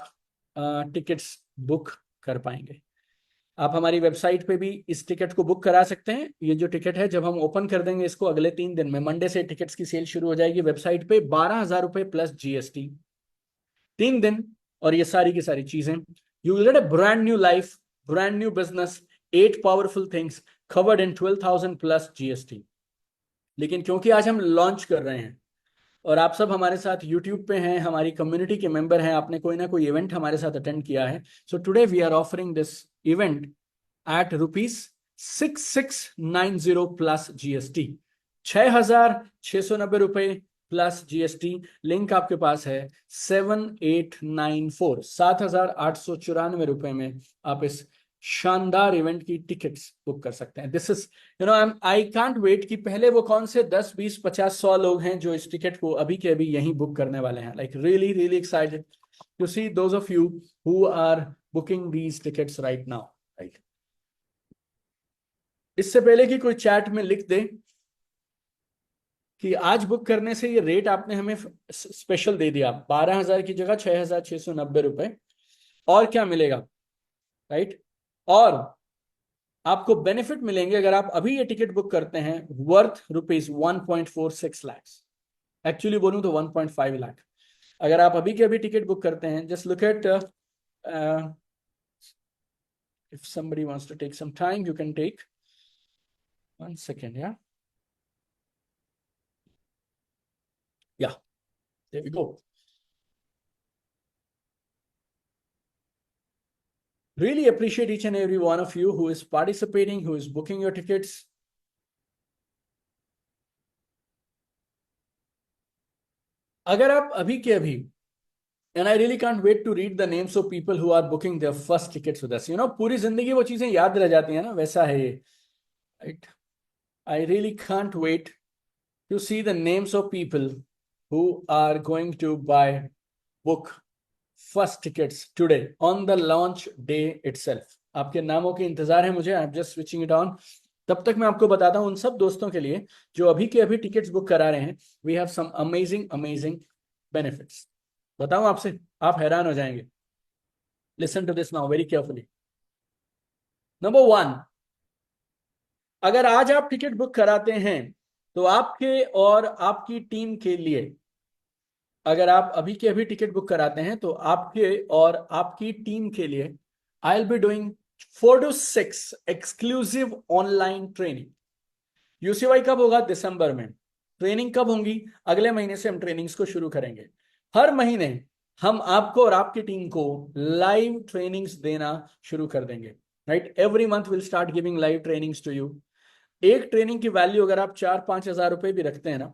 टिकट्स बुक कर पाएंगे। आप हमारी वेबसाइट पे भी इस टिकट को बुक करा सकते हैं। ये जो टिकट है जब हम ओपन कर देंगे इसको अगले 3 दिन में, मंडे से टिकट्स की सेल शुरू हो जाएगी वेबसाइट पे। 12,000 रुपए प्लस GST 3 दिन, और ये सारी की सारी चीजें। You will get a brand new life, brand new business, 8 powerful things covered in 12,000 plus GST। लेकिन क्योंकि आज हम लॉन्च कर रहे हैं और आप सब हमारे साथ YouTube पे हैं, हमारी कम्युनिटी के मेंबर हैं, आपने कोई ना कोई इवेंट हमारे साथ अटेंड किया है, so today we are offering this event at ₹6690 plus GST, 6,690 रुपए प्लस GST। लिंक आपके पास है 7894, 7,894 रुपए में आप इस शानदार इवेंट की टिकट्स बुक कर सकते हैं। This is I can't wait कि पहले वो कौन से 10, 20, 50, 100 लोग हैं जो इस टिकट को अभी के अभी यहीं बुक करने वाले हैं। Like really really excited to see those of you who are booking these tickets right now, right. इससे पहले कि कोई चैट में लिख दे कि आज बुक करने से ये रेट आपने हमें स्पेशल दे दिया, 12,000 की जगह 6,690 रुपए, और क्या मिलेगा, राइट। और आपको बेनिफिट मिलेंगे अगर आप अभी ये टिकट बुक करते हैं वर्थ ₹1.46 लाख, एक्चुअली बोलूं तो 1.5 लाख। अगर आप अभी के अभी टिकट बुक करते हैं, just look at, if somebody wants to take some time, you can take 1 second, yeah, there we go. Really appreciate each and every one of you who is participating, who is booking your tickets. अगर आप अभी के अभी, and I really can't wait to read the names of people who are booking their first tickets with us. पूरी जिंदगी वो चीजें याद रह जाती हैं ना, वैसा है ये, right? I really can't wait to see the names of people who are going to book first tickets today on the launch day itself. आपके नामों के इंतजार है मुझे। I am just switching it on. तब तक मैं आपको बताता हूं उन सब दोस्तों के लिए जो अभी के अभी टिकट्स बुक करा रहे हैं, we have some amazing benefits. बताऊं आपसे, आप हैरान हो जाएंगे। Listen to this now very carefully. Number 1, अगर आज आप टिकट बुक कराते हैं तो आपके और आपकी टीम के लिए, अगर आप अभी के अभी टिकट बुक कराते हैं तो आपके और आपकी टीम के लिए I will be doing 4 to 6 exclusive online training. UCY कब होगा? दिसंबर में। ट्रेनिंग कब होंगी? अगले महीने से हम ट्रेनिंग्स को शुरू करेंगे। हर महीने हम आपको और आपकी टीम को लाइव ट्रेनिंग्स देना शुरू कर देंगे, right. Every month will start giving live trainings to you. एक ट्रेनिंग की वैल्यू अगर आप 4-5 हजार रुपए भी रखते हैं ना,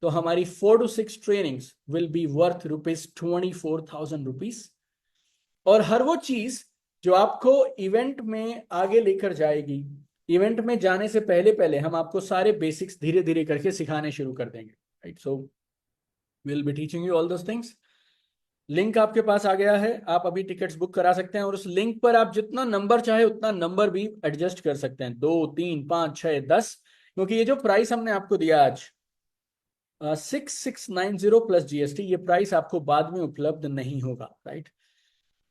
तो हमारी 4 to 6 trainings will be worth ₹24,000। और हर वो चीज जो आपको इवेंट में आगे लेकर जाएगी, इवेंट में जाने से पहले पहले हम आपको सारे बेसिक्स धीरे धीरे करके सिखाने शुरू कर देंगे, right. So will be teaching you all those things. Link आपके पास आ गया है, आप अभी टिकट्स बुक करा सकते हैं और उस लिंक पर आप जितना नंबर चाहे उतना नंबर भी एडजस्ट कर सकते हैं, 2, 3, 5, 6, 10, क्योंकि ये जो प्राइस हमने आपको दिया आज 6690 प्लस GST, ये प्राइस आपको बाद में उपलब्ध नहीं होगा, right.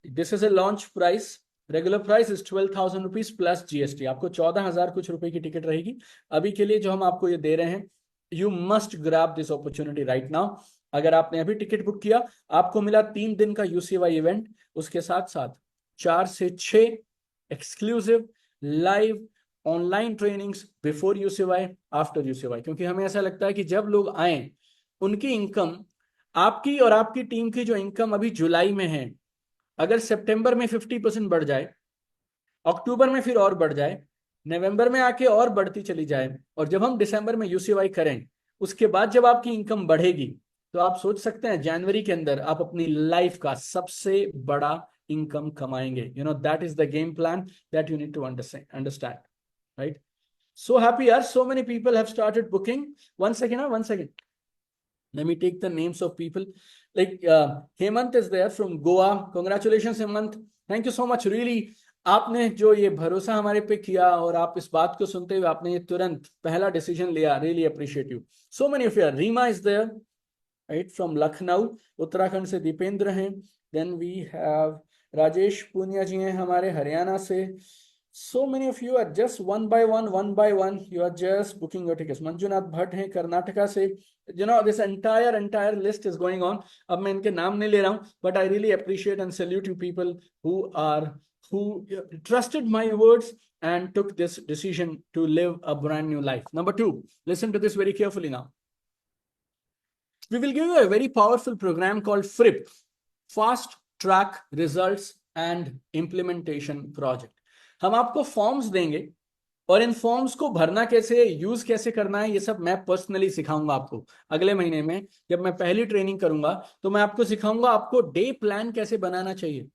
This is a launch price. Regular price is 12,000 rupees plus GST। आपको 14,000 कुछ रुपए की टिकट रहेगी। अभी के लिए जो हम आपको ये दे रहे हैं, you must grab this opportunity right now. अगर आपने अभी टिकट बुक किया, आपको मिला 3 दिन का यूसीवाई इवेंट, उसके साथ साथ 4 से 6 exclusive live online trainings before UCY, after UCY. क्योंकि हमें ऐसा लगता है कि जब लोग आए, उनकी इनकम, आपकी और आपकी टीम की जो इनकम अभी जुलाई में है, अगर सितंबर में 50% बढ़ जाए, अक्टूबर में फिर और बढ़ जाए, नवंबर में आके और बढ़ती चली जाए, और जब हम दिसंबर में यूसीवाई करें, उसके बाद जब आपकी इनकम बढ़ेगी, तो आप सोच सकते हैं जनवरी के अंदर आप अपनी लाइफ का सबसे बड़ा इनकम कमाएंगे। That is the game plan that you need to understand, right. So happy, yaar, so many people have started booking. 1 second. Let me take the names of people. Like Hemant is there from Goa. Congratulations, Hemant. Thank you so much. Really, आपने जो ये भरोसा हमारे पे किया और आप इस बात को सुनते हुए आपने ये तुरंत पहला डिसीजन लिया. Really appreciate you. So many of you. Rima is there, right, from Lucknow. Uttarakhand से दीपेंद्र हैं. Then we have Rajesh Punia जी हैं हमारे हरियाणा से. So many of you are just one by one. You are just booking your tickets. Manjunath Bhatt हैं कर्नाटका से. You know, this entire list is going on. अब मैं इनके नाम नहीं ले रहा हूं, but I really appreciate and salute you people who trusted my words and took this decision to live a brand new life. Number 2, listen to this very carefully now. We will give you a very powerful program called FRIP, Fast Track Results and Implementation Project. हम आपको forms देंगे और इन forms को भरना कैसे, use कैसे करना है, ये सब मैं पर्सनली सिखाऊंगा आपको. अगले महीने में जब मैं पहली ट्रेनिंग करूंगा तो मैं आपको सिखाऊंगा आपको डे प्लान कैसे बनाना चाहिए.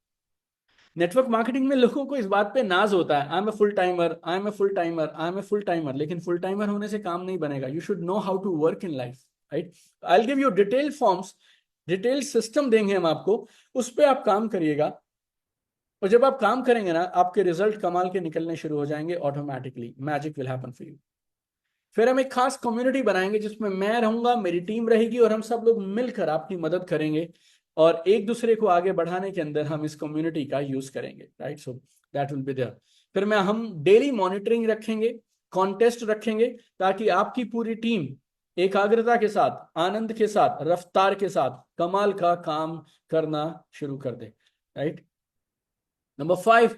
नेटवर्क मार्केटिंग में लोगों को इस बात पे नाज होता है, I am a full timer, I am a full timer, I am a full timer. लेकिन फुल टाइमर होने से काम नहीं बनेगा. You should know how to work in life, right. I will give you detail forms, detail system देंगे हम आपको, उस पर आप काम करिएगा. और जब आप काम करेंगे ना, आपके रिजल्ट कमाल के निकलने शुरू हो जाएंगे automatically. Magic will happen for you. फिर हम एक खास कम्युनिटी बनाएंगे जिसमें मैं रहूंगा, मेरी टीम रहेगी और हम सब लोग मिलकर आपकी मदद करेंगे और एक दूसरे को आगे बढ़ाने के अंदर हम इस कम्युनिटी का यूज करेंगे, right. So that will be there. फिर हम डेली मॉनिटरिंग रखेंगे, कॉन्टेस्ट रखेंगे, ताकि आपकी पूरी टीम एकाग्रता के साथ, आनंद के साथ, रफ्तार के साथ कमाल का काम करना शुरू कर दे, right. Number 5,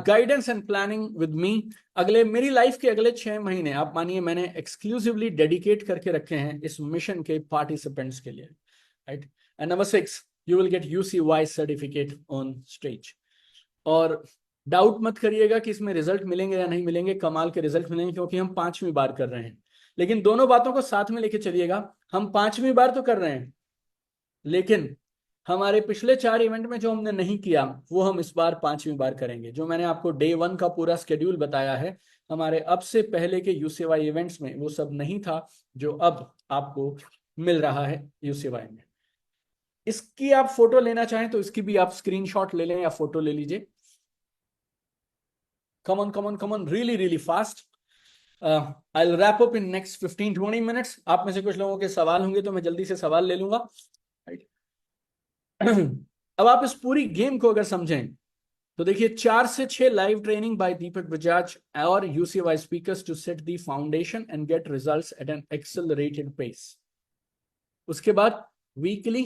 guidance and planning with me. मेरी लाइफ के अगले 6 महीने आप मानिए मैंने एक्सक्लूसिवली डेडिकेट करके रखे हैं इस मिशन के पार्टिसिपेंट्स के लिए, right. And number 6, you will get UCY certificate on stage. और डाउट मत करिएगा कि इसमें रिजल्ट मिलेंगे या नहीं मिलेंगे. कमाल के रिजल्ट मिलेंगे, क्योंकि हम 5वीं बार कर रहे हैं. लेकिन दोनों बातों को साथ में लेके चलिएगा. हम 5वीं बार तो कर रहे हैं, लेकिन हमारे पिछले 4 इवेंट में जो हमने नहीं किया वो हम इस बार 5वीं बार करेंगे. जो मैंने आपको डे 1 का पूरा स्केड्यूल बताया है हमारे अब से पहले के UCY इवेंट्स में, वो सब नहीं था जो अब आपको मिल रहा है UCY में. इसकी आप फोटो लेना चाहें तो इसकी भी आप स्क्रीनशॉट ले लें या फोटो ले लीजिए. Come on really really fast. I will wrap up in next 15-20 minutes. आप में से कुछ लोगों के सवाल होंगे तो मैं जल्दी से सवाल ले लूंगा, राइट. अब आप इस पूरी गेम को अगर समझें तो देखिए, 4 से 6 live training by Deepak Bajaj और UCY speakers to set the foundation and get results at an accelerated pace. उसके बाद वीकली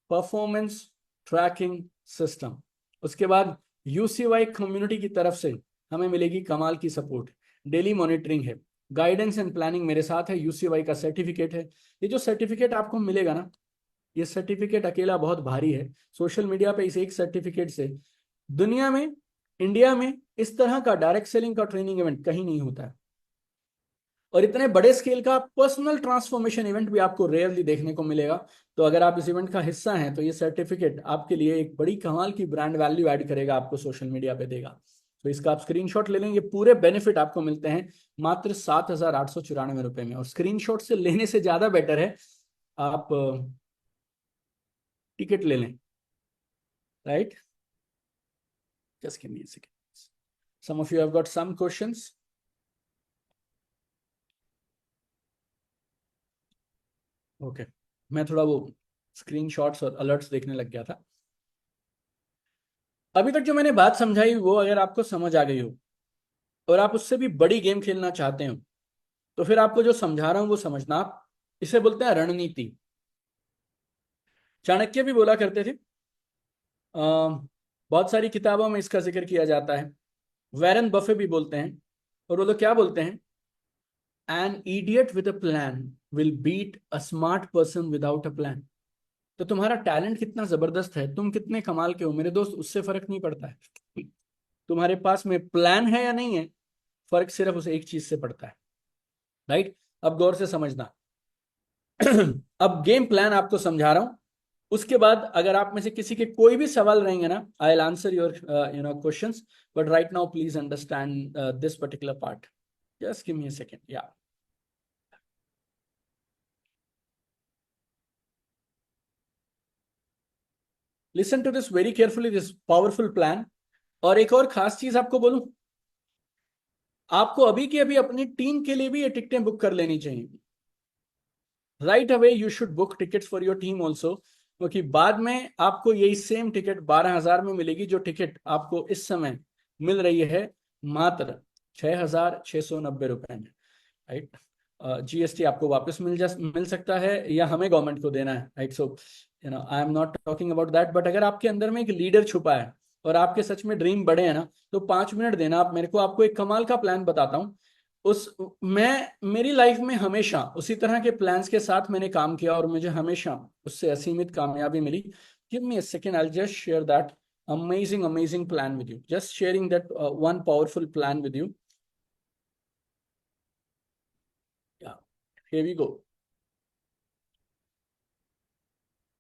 परफॉर्मेंस ट्रैकिंग सिस्टम. उसके बाद UCY कम्युनिटी की तरफ से हमें मिलेगी कमाल की सपोर्ट. डेली मॉनिटरिंग है, गाइडेंस एंड प्लानिंग मेरे साथ है, UCY का सर्टिफिकेट है. ये जो सर्टिफिकेट आपको मिलेगा ना, ये सर्टिफिकेट अकेला बहुत भारी है. सोशल मीडिया पे इस एक सर्टिफिकेट से दुनिया में, इंडिया में इस तरह का डायरेक्ट सेलिंग का ट्रेनिंग इवेंट कहीं नहीं होता है. और इतने बड़े स्केल का पर्सनल ट्रांसफॉर्मेशन इवेंट भी आपको रेयरली देखने को मिलेगा. तो अगर आप इस इवेंट का हिस्सा हैं तो ये सर्टिफिकेट आपके लिए एक बड़ी कमाल की ब्रांड वैल्यू ऐड करेगा, आपको सोशल मीडिया पे देगा. तो इसका आप स्क्रीनशॉट ले लेंगे. पूरे बेनिफिट आपको मिलते हैं मात्र 7,894 रुपए में. और स्क्रीनशॉट से लेने से ज्यादा बेटर है आप टिकट ले लें, right. Just give me a second. Some of you have got some questions. Okay. मैं थोड़ा वो स्क्रीनशॉट्स और अलर्ट्स देखने लग गया था. अभी तक जो मैंने बात समझाई वो अगर आपको समझ आ गई हो और आप उससे भी बड़ी गेम खेलना चाहते हो तो फिर आपको जो समझा रहा हूं वो समझना. आप इसे बोलते हैं रणनीति. चाणक्य भी बोला करते थे, बहुत सारी किताबों में इसका जिक्र किया जाता है. वैरन बफे भी बोलते हैं. और वो लोग क्या बोलते हैं, an idiot with a plan will beat a smart person without a plan. तो तुम्हारा टैलेंट कितना जबरदस्त है, तुम कितने कमाल के हो मेरे दोस्त, उससे फर्क नहीं पड़ता है तुम्हारे पास में प्लान है या नहीं है. फर्क सिर्फ उस एक चीज से पड़ता है, राइट. अब गौर से समझना. अब गेम प्लान आपको समझा रहा हूं. उसके बाद अगर आप में से किसी के कोई भी सवाल रहेंगे ना, I will answer your questions. But right now please understand this particular part. Just give me a second. या listen to this very carefully, this powerful plan. और एक और खास चीज आपको बोलूं, आपको अभी की अभी अपनी टीम के लिए भी ये टिकटें बुक कर लेनी चाहिए। Right away you should book tickets for your team also, क्योंकि बाद में आपको यही सेम टिकट 12,000 में मिलेगी, जो टिकट आपको इस समय मिल रही है मात्र 6,690 रुपए में। राइट, जीएसटी आपको वापस मिल सकता है, या हमें गवर्नमेंट को देना है। Right, so I am not talking about that, but अगर आपके अंदर में एक लीडर छुपा है और आपके सच में ड्रीम बड़े हैं ना, तो 5 मिनट देना आप मेरे को। आपको एक कमाल का प्लान बताता हूँ। उस मैं मेरी लाइफ में हमेशा उसी तरह के प्लान्स के साथ मैंने काम किया और मुझे हमेशा उससे असीमित कामयाबी मिली। Give me a second, I just share that amazing amazing plan with you, just sharing that one powerful plan with you. Yeah, here we go.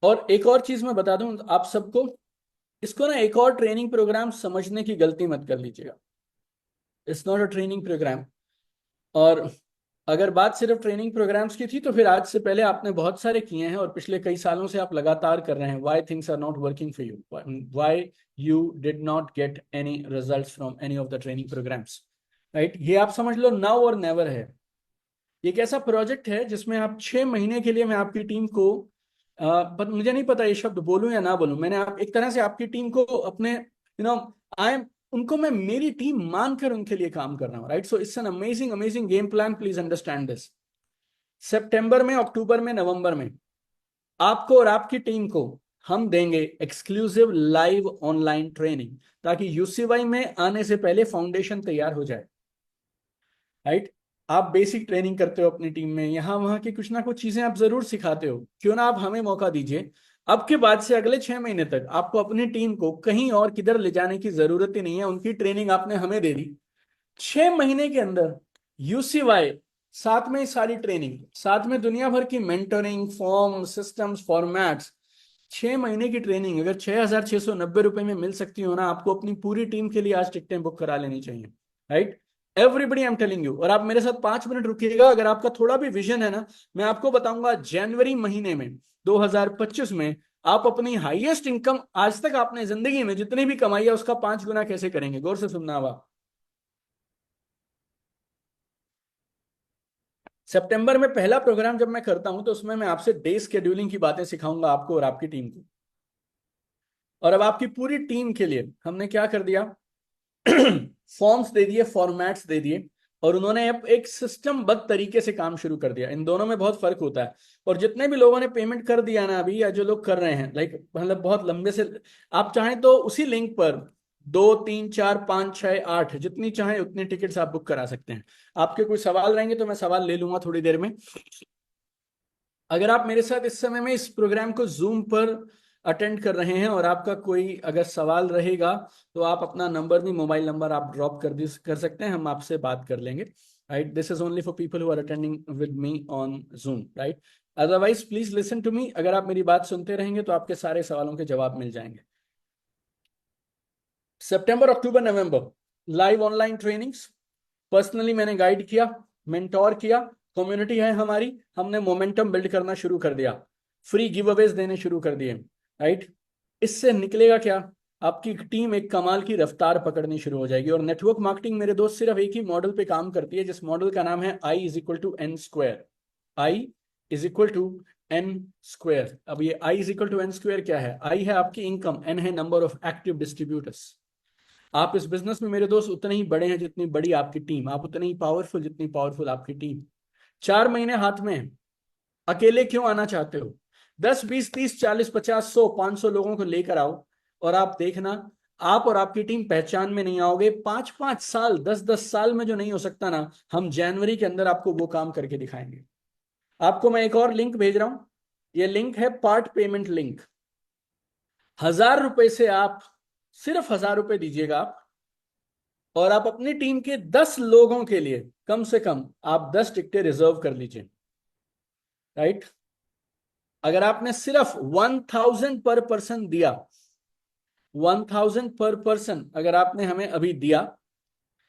और एक और चीज मैं बता दूं आप सबको, इसको ना एक और ट्रेनिंग प्रोग्राम समझने की गलती मत कर लीजिएगा। It's not a training program. और अगर बात सिर्फ ट्रेनिंग प्रोग्राम्स की थी, तो फिर आज से पहले आपने बहुत सारे किए हैं और पिछले कई सालों से आप लगातार कर रहे हैं। Why things are not working for you, why you did not get any results from any of the training programs. Right, ये आप समझ लो नाउ और नेवर है। ये एक ऐसा प्रोजेक्ट है जिसमें आप 6 महीने के लिए मैं आपकी टीम को पर मुझे नहीं पता ये शब्द बोलूं या ना बोलूं, मैंने आप एक तरह से आपकी टीम को अपने आई एम उनको मैं मेरी टीम मानकर उनके लिए काम कर रहा हूं। Right, so it's an amazing amazing game plan, please understand this. सितंबर में, अक्टूबर में, नवंबर में आपको और आपकी टीम को हम देंगे एक्सक्लूसिव लाइव ऑनलाइन ट्रेनिंग, ताकि यूसीवाई में आने से पहले फाउंडेशन तैयार हो जाए। राइट, आप बेसिक ट्रेनिंग करते हो अपनी टीम में, यहां वहां की कुछ ना कुछ चीजें आप जरूर सिखाते हो, क्यों ना आप हमें मौका दीजिए। अब के बाद से अगले 6 महीने तक आपको अपनी टीम को कहीं और किधर ले जाने की जरूरत ही नहीं है, उनकी ट्रेनिंग आपने हमें दे दी। 6 महीने के अंदर यूसीवाई, साथ में सारी ट्रेनिंग, साथ में दुनिया भर की मेंटरिंग, फॉर्म, सिस्टम्स, फॉर्मेट्स। 6 महीने की ट्रेनिंग अगर 6,690 रुपए में मिल सकती हो ना, आपको अपनी पूरी टीम के लिए आज टिकटें बुक करा लेनी चाहिए। Right, everybody I am telling you. और आप मेरे साथ 5 मिनट रुकिएगा, अगर आपका थोड़ा भी विजन है ना, मैं आपको बताऊंगा जनवरी महीने में 2025 में आप अपनी हाईएस्ट इनकम आज तक आपने जिंदगी में जितनी भी कमाई है उसका 5 गुना कैसे करेंगे। गौर से सुनना। हुआ सितंबर में पहला प्रोग्राम जब मैं करता हूं, तो उसमें मैं आपसे डे शेड्यूलिंग की बातें सिखाऊंगा आपको और आपकी टीम को। और अब आपकी पूरी टीम के लिए हमने क्या कर दिया, फॉर्म्स दे दिए, फॉर्मेट्स दे दिए, और उन्होंने अब एक सिस्टमबद्ध तरीके से काम शुरू कर दिया। इन दोनों में बहुत फर्क होता है। और जितने भी लोगों ने पेमेंट कर दिया ना अभी, या जो लोग कर रहे हैं, लाइक मतलब बहुत लंबे से, आप चाहें तो उसी लिंक पर 2, 3, 4, 5, 6, 8 जितनी चाहें उतनी टिकट्स आप बुक करा सकते हैं। आपके कोई सवाल रहेंगे तो मैं सवाल ले लूंगा थोड़ी देर में। अगर आप मेरे साथ इस समय में इस प्रोग्राम को जूम पर अटेंड कर रहे हैं और आपका कोई अगर सवाल रहेगा, तो आप अपना नंबर भी, मोबाइल नंबर आप ड्रॉप कर सकते हैं, हम आपसे बात कर लेंगे। Right, this is only for people who are attending with me on Zoom. Right, otherwise please listen to me, अगर आप मेरी बात सुनते रहेंगे तो आपके सारे सवालों के जवाब मिल जाएंगे। सितंबर, अक्टूबर, नवंबर लाइव ऑनलाइन ट्रेनिंग्स, पर्सनली मैंने गाइड किया, मेंटोर किया, कम्युनिटी है हमारी, हमने मोमेंटम बिल्ड करना शुरू कर दिया, फ्री गिव अवेज देने शुरू कर दिए। राइट, इससे निकलेगा क्या, आपकी टीम एक कमाल की रफ्तार पकड़नी शुरू हो जाएगी। और नेटवर्क मार्केटिंग मेरे दोस्त सिर्फ एक ही मॉडल पे काम करती है, जिस मॉडल का नाम है I = N²। I = N²। अब ये I = N² क्या है? I है आपकी इनकम, N है नंबर ऑफ एक्टिव डिस्ट्रीब्यूटर्स। आप इस बिजनेस में मेरे दोस्त उतने ही बड़े हैं जितनी बड़ी आपकी टीम, आप उतने ही पावरफुल जितनी पावरफुल आपकी टीम। 4 महीने हाथ में है, अकेले क्यों आना चाहते हो? 10, 20, 30, 40, 50, 100, 500 लोगों को लेकर आओ, और आप देखना, आप और आपकी टीम पहचान में नहीं आओगे। 5-5 साल, 10-10 साल में जो नहीं हो सकता ना, हम जनवरी के अंदर आपको वो काम करके दिखाएंगे। आपको मैं एक और लिंक भेज रहा हूं, ये लिंक है पार्ट पेमेंट लिंक। 1,000 रुपए से आप, सिर्फ 1,000 रुपए दीजिएगा आप, और आप अपनी टीम के 10 लोगों के लिए कम से कम आप 10 टिकटें रिजर्व कर लीजिए। राइट, अगर आपने सिर्फ 1,000 पर पर्सन दिया, 1,000 पर पर्सन अगर आपने हमें अभी दिया,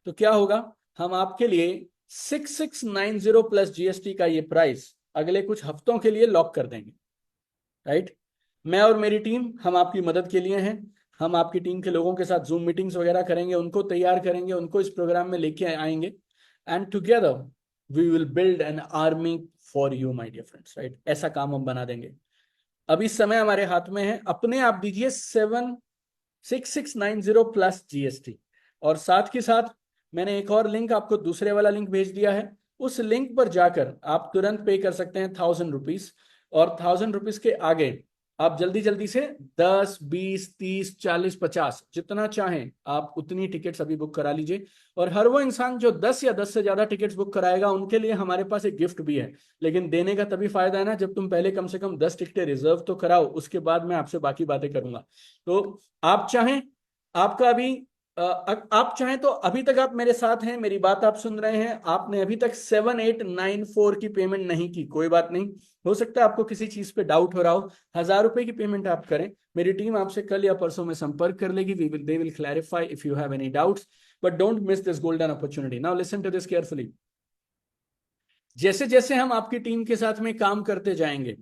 तो क्या होगा, हम आपके लिए 6,690 प्लस जीएसटी का ये प्राइस अगले कुछ हफ्तों के लिए लॉक कर देंगे। राइट, मैं और मेरी टीम हम आपकी मदद के लिए हैं। हम आपकी टीम के लोगों के साथ जूम मीटिंग्स वगैरह करेंगे, उनको तैयार करेंगे, उनको इस प्रोग्राम में लेके आएंगे, and together we will build an army for you my dear friends, right. ऐसा काम हम बना देंगे। अभी समय हमारे हाथ में है, अपने आप दीजिए 76690 प्लस जीएसटी। और साथ के साथ मैंने एक और लिंक आपको, दूसरे वाला लिंक भेज दिया है। उस लिंक पर जाकर आप तुरंत पे कर सकते हैं 1000 रुपीज, और 1000 रुपीज के आगे आप जल्दी जल्दी से 10, 20, 30, 40, 50 जितना चाहें आप उतनी टिकट्स अभी बुक करा लीजिए। और हर वो इंसान जो 10 या 10 से ज्यादा टिकट्स बुक कराएगा उनके लिए हमारे पास एक गिफ्ट भी है। लेकिन देने का तभी फायदा है ना जब तुम पहले कम से कम 10 टिकटें रिजर्व तो कराओ, उसके बाद मैं आपसे बाकी बातें करूंगा। तो आप चाहें, आपका अभी आप चाहें तो अभी तक आप मेरे साथ हैं, मेरी बात आप सुन रहे हैं, आपने अभी तक 7894 की पेमेंट नहीं की, कोई बात नहीं। हो सकता है आपको किसी चीज पे डाउट हो रहा हो, 1000 रुपए की पेमेंट आप करें। मेरी टीम आपसे कल या परसों में संपर्क कर लेगी। They will clarify if you have any doubts, but don't miss this golden opportunity. Now listen to this carefully. जैसे जैसे हम आपकी टीम के साथ में काम करते जाएंगे,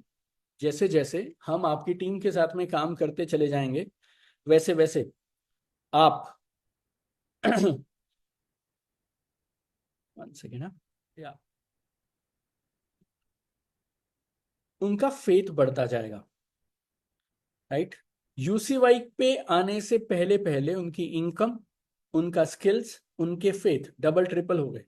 जैसे जैसे हम आपकी टीम के साथ में काम करते चले जाएंगे, वैसे वैसे आप वन सेकेंड, या उनका फेथ बढ़ता जाएगा, राइट। यूसीवाई पे आने से पहले पहले उनकी इनकम, उनका स्किल्स, उनके फेथ डबल ट्रिपल हो गए।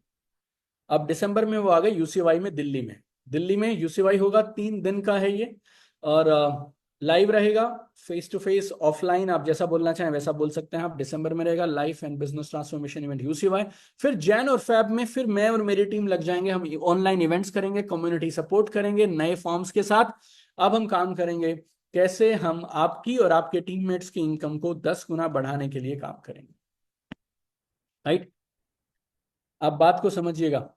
अब दिसंबर में वो आ गए यूसीवाई में, दिल्ली में। दिल्ली में यूसीवाई होगा, 3 दिन का है ये, और लाइव रहेगा, फेस टू फेस, ऑफलाइन, आप जैसा बोलना चाहें वैसा बोल सकते हैं आप। दिसंबर में रहेगा life and business transformation event UCY. फिर जैन और फैब में फिर मैं और मेरी टीम लग जाएंगे, हम ऑनलाइन इवेंट्स करेंगे, कम्युनिटी सपोर्ट करेंगे नए फॉर्म्स के साथ। अब हम काम करेंगे कैसे हम आपकी और आपके टीममेट्स की इनकम को 10 गुना बढ़ाने के लिए काम करेंगे, राइट। आप बात को समझिएगा।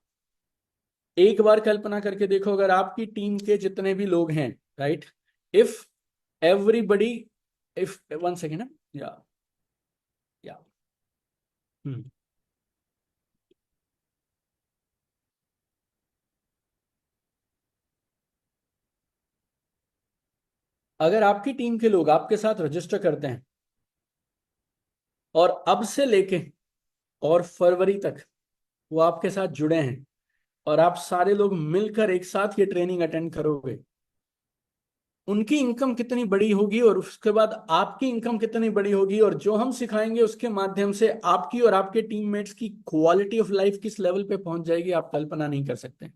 एक बार कल्पना करके देखो, अगर आपकी टीम के जितने भी लोग हैं, right, if everybody, if one second, या हम्म अगर आपकी टीम के लोग आपके साथ रजिस्टर करते हैं और अब से लेके और फरवरी तक वो आपके साथ जुड़े हैं, और आप सारे लोग मिलकर एक साथ ये ट्रेनिंग अटेंड करोगे, उनकी इनकम कितनी बड़ी होगी और उसके बाद आपकी इनकम कितनी बड़ी होगी, और जो हम सिखाएंगे उसके माध्यम से आपकी और आपके टीममेट्स की क्वालिटी ऑफ लाइफ किस लेवल पे पहुंच जाएगी, आप कल्पना नहीं कर सकते।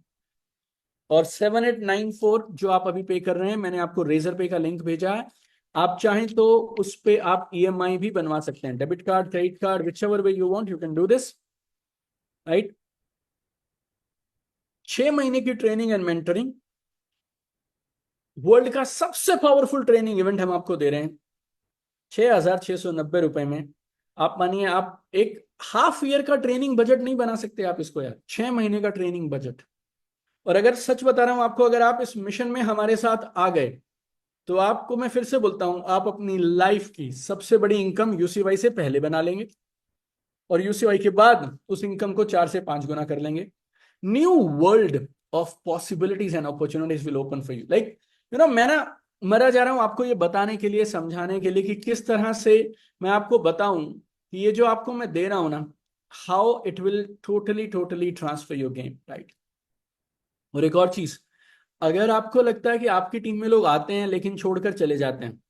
और 7894 जो आप अभी पे कर रहे हैं, मैंने आपको रेजर पे का लिंक भेजा है। आप चाहें तो उस पे आप ईएमआई भी बनवा सकते हैं, debit card, credit card, which ever way you want you can do this, right. 6 महीने की ट्रेनिंग एंड मेंटरिंग, वर्ल्ड का सबसे पावरफुल ट्रेनिंग इवेंट हम आपको दे रहे हैं 6,690 रुपए में। आप मानिए, आप एक हाफ ईयर का ट्रेनिंग बजट नहीं बना सकते आप इसको यार, 6 महीने का ट्रेनिंग बजट। और अगर सच बता रहा हूं आपको, अगर आप इस मिशन में हमारे साथ आ गए तो आपको मैं फिर से बोलता हूं, आप अपनी लाइफ की सबसे बड़ी इनकम यूसीवाई से पहले बना लेंगे, और यूसीवाई के बाद उस इनकम को 4 से 5 गुना कर लेंगे। New world of possibilities and opportunities will open for you, like मैं ना मरा जा रहा हूं आपको ये बताने के लिए, समझाने के लिए कि किस तरह से मैं आपको बताऊं कि ये जो आपको मैं दे रहा हूं ना, how it will totally totally transfer your game, right. और एक और चीज, अगर आपको लगता है कि आपकी टीम में लोग आते हैं लेकिन छोड़कर चले जाते हैं,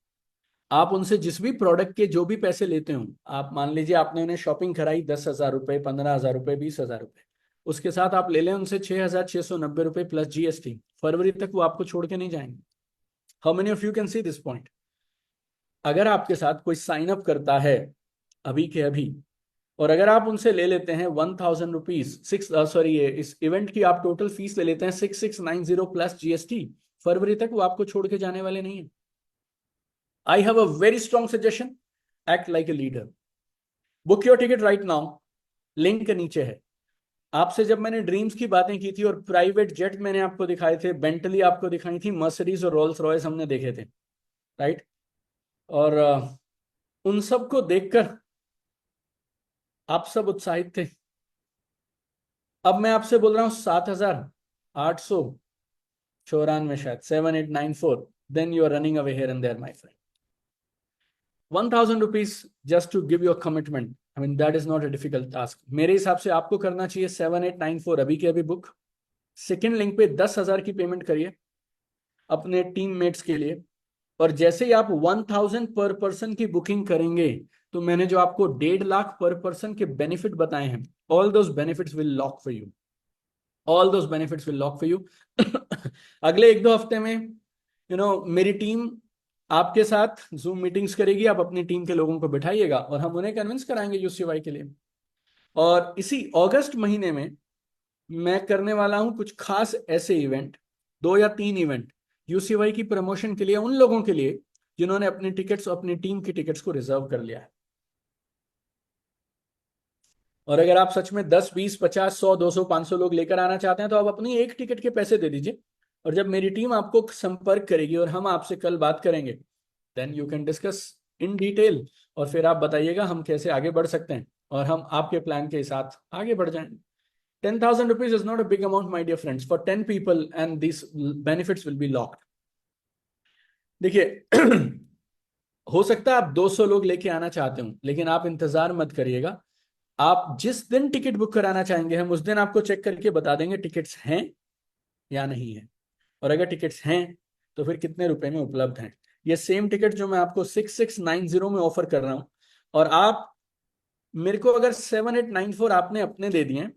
आप उनसे जिस भी प्रोडक्ट के जो भी पैसे लेते हो, आप मान लीजिए आपने उन्हें शॉपिंग कराई 10,000 रुपए, 15,000 रुपए, 20,000 रुपए, उसके साथ आप ले लें उनसे 6,690 रुपए प्लस जीएसटी, फरवरी तक वो आपको छोड़ के नहीं जाएंगे। How many of you can see this point? अगर आपके साथ कोई साइन अप करता है अभी के अभी, और अगर आप उनसे ले लेते हैं 1,000 रुपीज, सिक्स सॉरी, इस इवेंट की आप टोटल फीस ले लेते हैं 6,690 प्लस जीएसटी, फरवरी तक वो आपको छोड़ के जाने वाले नहीं है। I have a very strong suggestion, act like a leader, book your ticket right now, link नीचे है। आपसे जब मैंने ड्रीम्स की बातें की थी और प्राइवेट जेट मैंने आपको दिखाए थे, बेंटली आपको दिखाई थी, मर्सिडीज और रोल्स रॉयस हमने देखे थे, राइट। और उन सब को देखकर आप सब उत्साहित थे। अब मैं आपसे बोल रहा हूं 7,894, शायद 7894, then you are running away here and there, my friend. 1,000 rupees just to give you a commitment. I mean, that is not a difficult task. मेरे हिसाब से आपको करना चाहिए 7894 अभी के अभी बुक. सेकेंड लिंक पे 10,000 की पेमेंट करिए अपने टीममेट्स के लिए, और जैसे ही आप 1,000 पर पर्सन की बुकिंग करेंगे तो मैंने जो आपको 1.5 लाख पर पर्सन के बेनिफिट बताए हैं, all those benefits will lock for you. All those benefits will lock for you. अगले 1-2 हफ्ते में मेरी टीम आपके साथ जूम मीटिंग्स करेगी. आप अपनी टीम के लोगों को बिठाइएगा और हम उन्हें कन्विंस कराएंगे यूसीवाई के लिए. और इसी अगस्त महीने में मैं करने वाला हूं कुछ खास ऐसे इवेंट, 2 या 3 इवेंट यूसीवाई की प्रमोशन के लिए, उन लोगों के लिए जिन्होंने अपनी टिकट्स, अपनी टीम की टिकट्स को रिजर्व कर लिया है. और अगर आप सच में 10, 20, 50, 100, 200, 500 लोग लेकर आना चाहते हैं तो आप अपनी एक टिकट के पैसे दे दीजिए, और जब मेरी टीम आपको संपर्क करेगी और हम आपसे कल बात करेंगे, then you can discuss in detail, और फिर आप बताइएगा हम कैसे आगे बढ़ सकते हैं और हम आपके प्लान के साथ आगे बढ़ जाएंगे. 10,000 rupees is not a big amount, my dear friends, for 10 people, and these benefits will be locked. देखिए, हो सकता है आप 200 लोग लेके आना चाहते हो, लेकिन आप इंतजार मत करिएगा. आप जिस दिन टिकट बुक कराना चाहेंगे हम उस दिन आपको चेक करके बता देंगे टिकट्स हैं या नहीं है, और अगर टिकट्स हैं तो फिर कितने रुपए में उपलब्ध हैं. ये सेम टिकट जो मैं आपको 6690 में ऑफर कर रहा हूं, और आप मेरे को अगर 7894 आपने अपने दे दिए,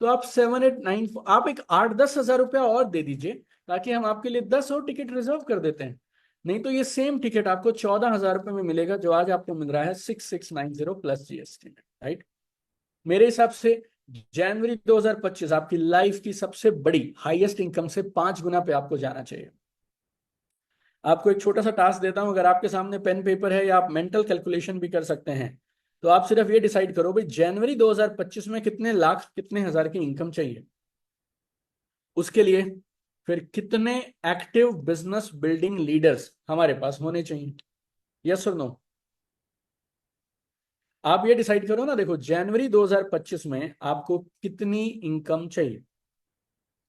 तो आप 7894 आप एक 8-10 हजार रुपया और दे दीजिए, ताकि हम आपके लिए 10 और टिकट रिजर्व कर देते हैं. नहीं तो ये सेम टिकट आपको 14,000 रुपए में मिलेगा, जो आज आपको मिल रहा है 6690 प्लस जीएसटी में. राइट. मेरे हिसाब से जनवरी 2025 आपकी लाइफ की सबसे बड़ी हाईएस्ट इनकम से 5 गुना पे आपको जाना चाहिए. आपको एक छोटा सा टास्क देता हूं, अगर आपके सामने पेन पेपर है या आप मेंटल कैलकुलेशन भी कर सकते हैं, तो आप सिर्फ ये डिसाइड करो भाई जनवरी 2025 में कितने लाख, कितने हजार की इनकम चाहिए. उसके लिए फिर कितने एक्टिव बिजनेस बिल्डिंग लीडर्स हमारे पास होने चाहिए. यस और नो. आप ये डिसाइड करो ना. देखो, जनवरी 2025 में आपको कितनी इनकम चाहिए.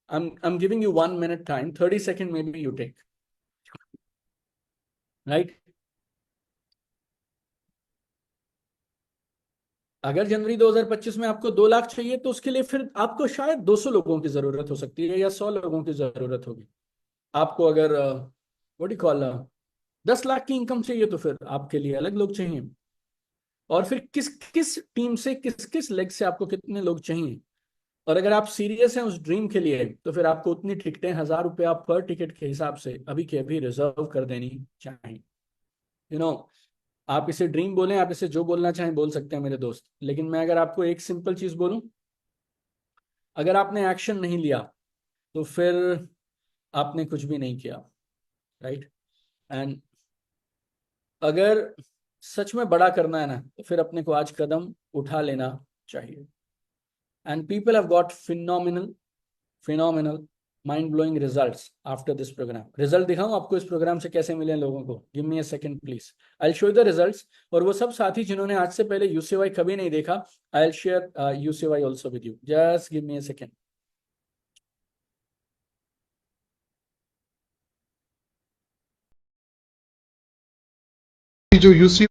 I'm giving you 1 minute time, 30 second maybe you take. Right. अगर जनवरी 2025 में आपको 2 लाख चाहिए, तो उसके लिए फिर आपको शायद 200 लोगों की जरूरत हो सकती है या 100 लोगों की जरूरत होगी. आपको अगर व्हाट डू कॉल 10 लाख की इनकम चाहिए, तो फिर आपके लिए अलग लोग चाहिए. और फिर किस किस टीम से, किस किस लेग से आपको कितने लोग चाहिए. और अगर आप सीरियस हैं उस ड्रीम के लिए, तो फिर आपको उतनी टिकटें 1,000 रुपया पर टिकट के हिसाब से अभी के अभी रिजर्व कर देनी चाहिए. आप इसे ड्रीम बोलें, आप इसे जो बोलना चाहें बोल सकते हैं मेरे दोस्त, लेकिन मैं अगर आपको एक सिंपल चीज बोलूं, अगर आपने एक्शन नहीं लिया तो फिर आपने कुछ भी नहीं किया. राइट. एंड अगर सच में बड़ा करना है ना, तो फिर अपने को आज कदम उठा लेना चाहिए. And people have got phenomenal mind blowing results after this program. Result दिखाऊं आपको इस प्रोग्राम से कैसे मिले लोगों को. Give me a second please. I will show you the results. और वो सब साथी जिन्होंने आज से पहले यूसीवाई कभी नहीं देखा, I will share UCY also with you. Just give me a second. जो यूसी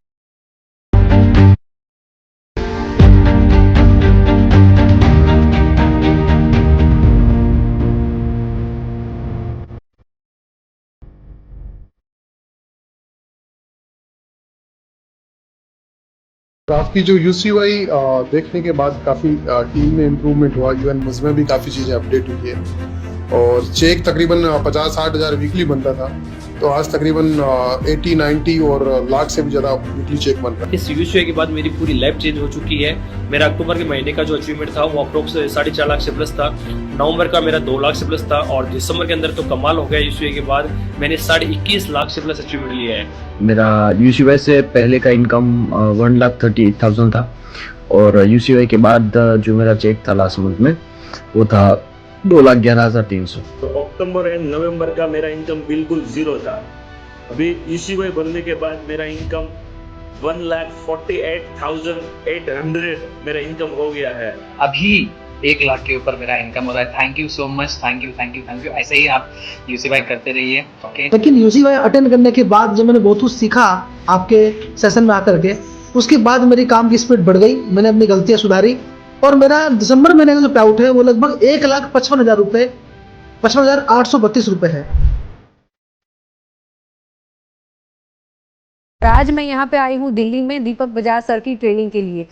आपकी जो यूसीवाई देखने के बाद काफ़ी टीम में इम्प्रूवमेंट हुआ. इवन मुझमें भी काफ़ी चीज़ें अपडेट हुई है. और चेक तकरीबन 50-60 हज़ार वीकली बनता था, तो आज तकरीबन 80-90 और लाख से भी ज़्यादा वीकली चेक बन रहा है. इस यूसीआई के बाद मेरी पूरी लाइफ चेंज हो चुकी है. मेरा अक्टूबर के महीने का जो अचीवमेंट था वो अप्रोक्स 4.5 लाख से प्लस था. नवंबर का मेरा 2 लाख से प्लस था, और दिसंबर के अंदर तो कमाल हो गया. यूसीआई के बाद मैंने 21.5 लाख से प्लस अचीवमेंट लिया है. मेरा यूसीवाई से पहले का इनकम 1,38,000 था, और यूसीवाई के बाद जो मेरा चेक था लास्ट मंथ में वो था 2,11,300. तो अक्टूबर एंड नवंबर का मेरा इनकम बिल्कुल जीरो था. अभी यूसीवाई बनने के बाद मेरा इनकम 1,48,800 मेरा इनकम हो गया है. अभी 1 लाख के ऊपर मेरा इनकम हो रहा है। Thank you so much, thank you. ऐसे ही आप यूसीवाई करते रहिए। ओके। लेकिन यूसीवाई अटेंड करने के बाद जब मैंने बहुत कुछ सीखा आपके सेशन में आकर के, उसके बाद मेरी काम की स्पीड बढ़ गई, मैंने अपनी गलतियां सुधारी और मेरा दिसंबर महीने का जो पे आउट है वो लगभग 1,55,000 रुपये, 55,832 रुपये है। आज मैं यहाँ पे आई हूँ दिल्ली में दीपक बजाज सर की ट्रेनिंग के लिए।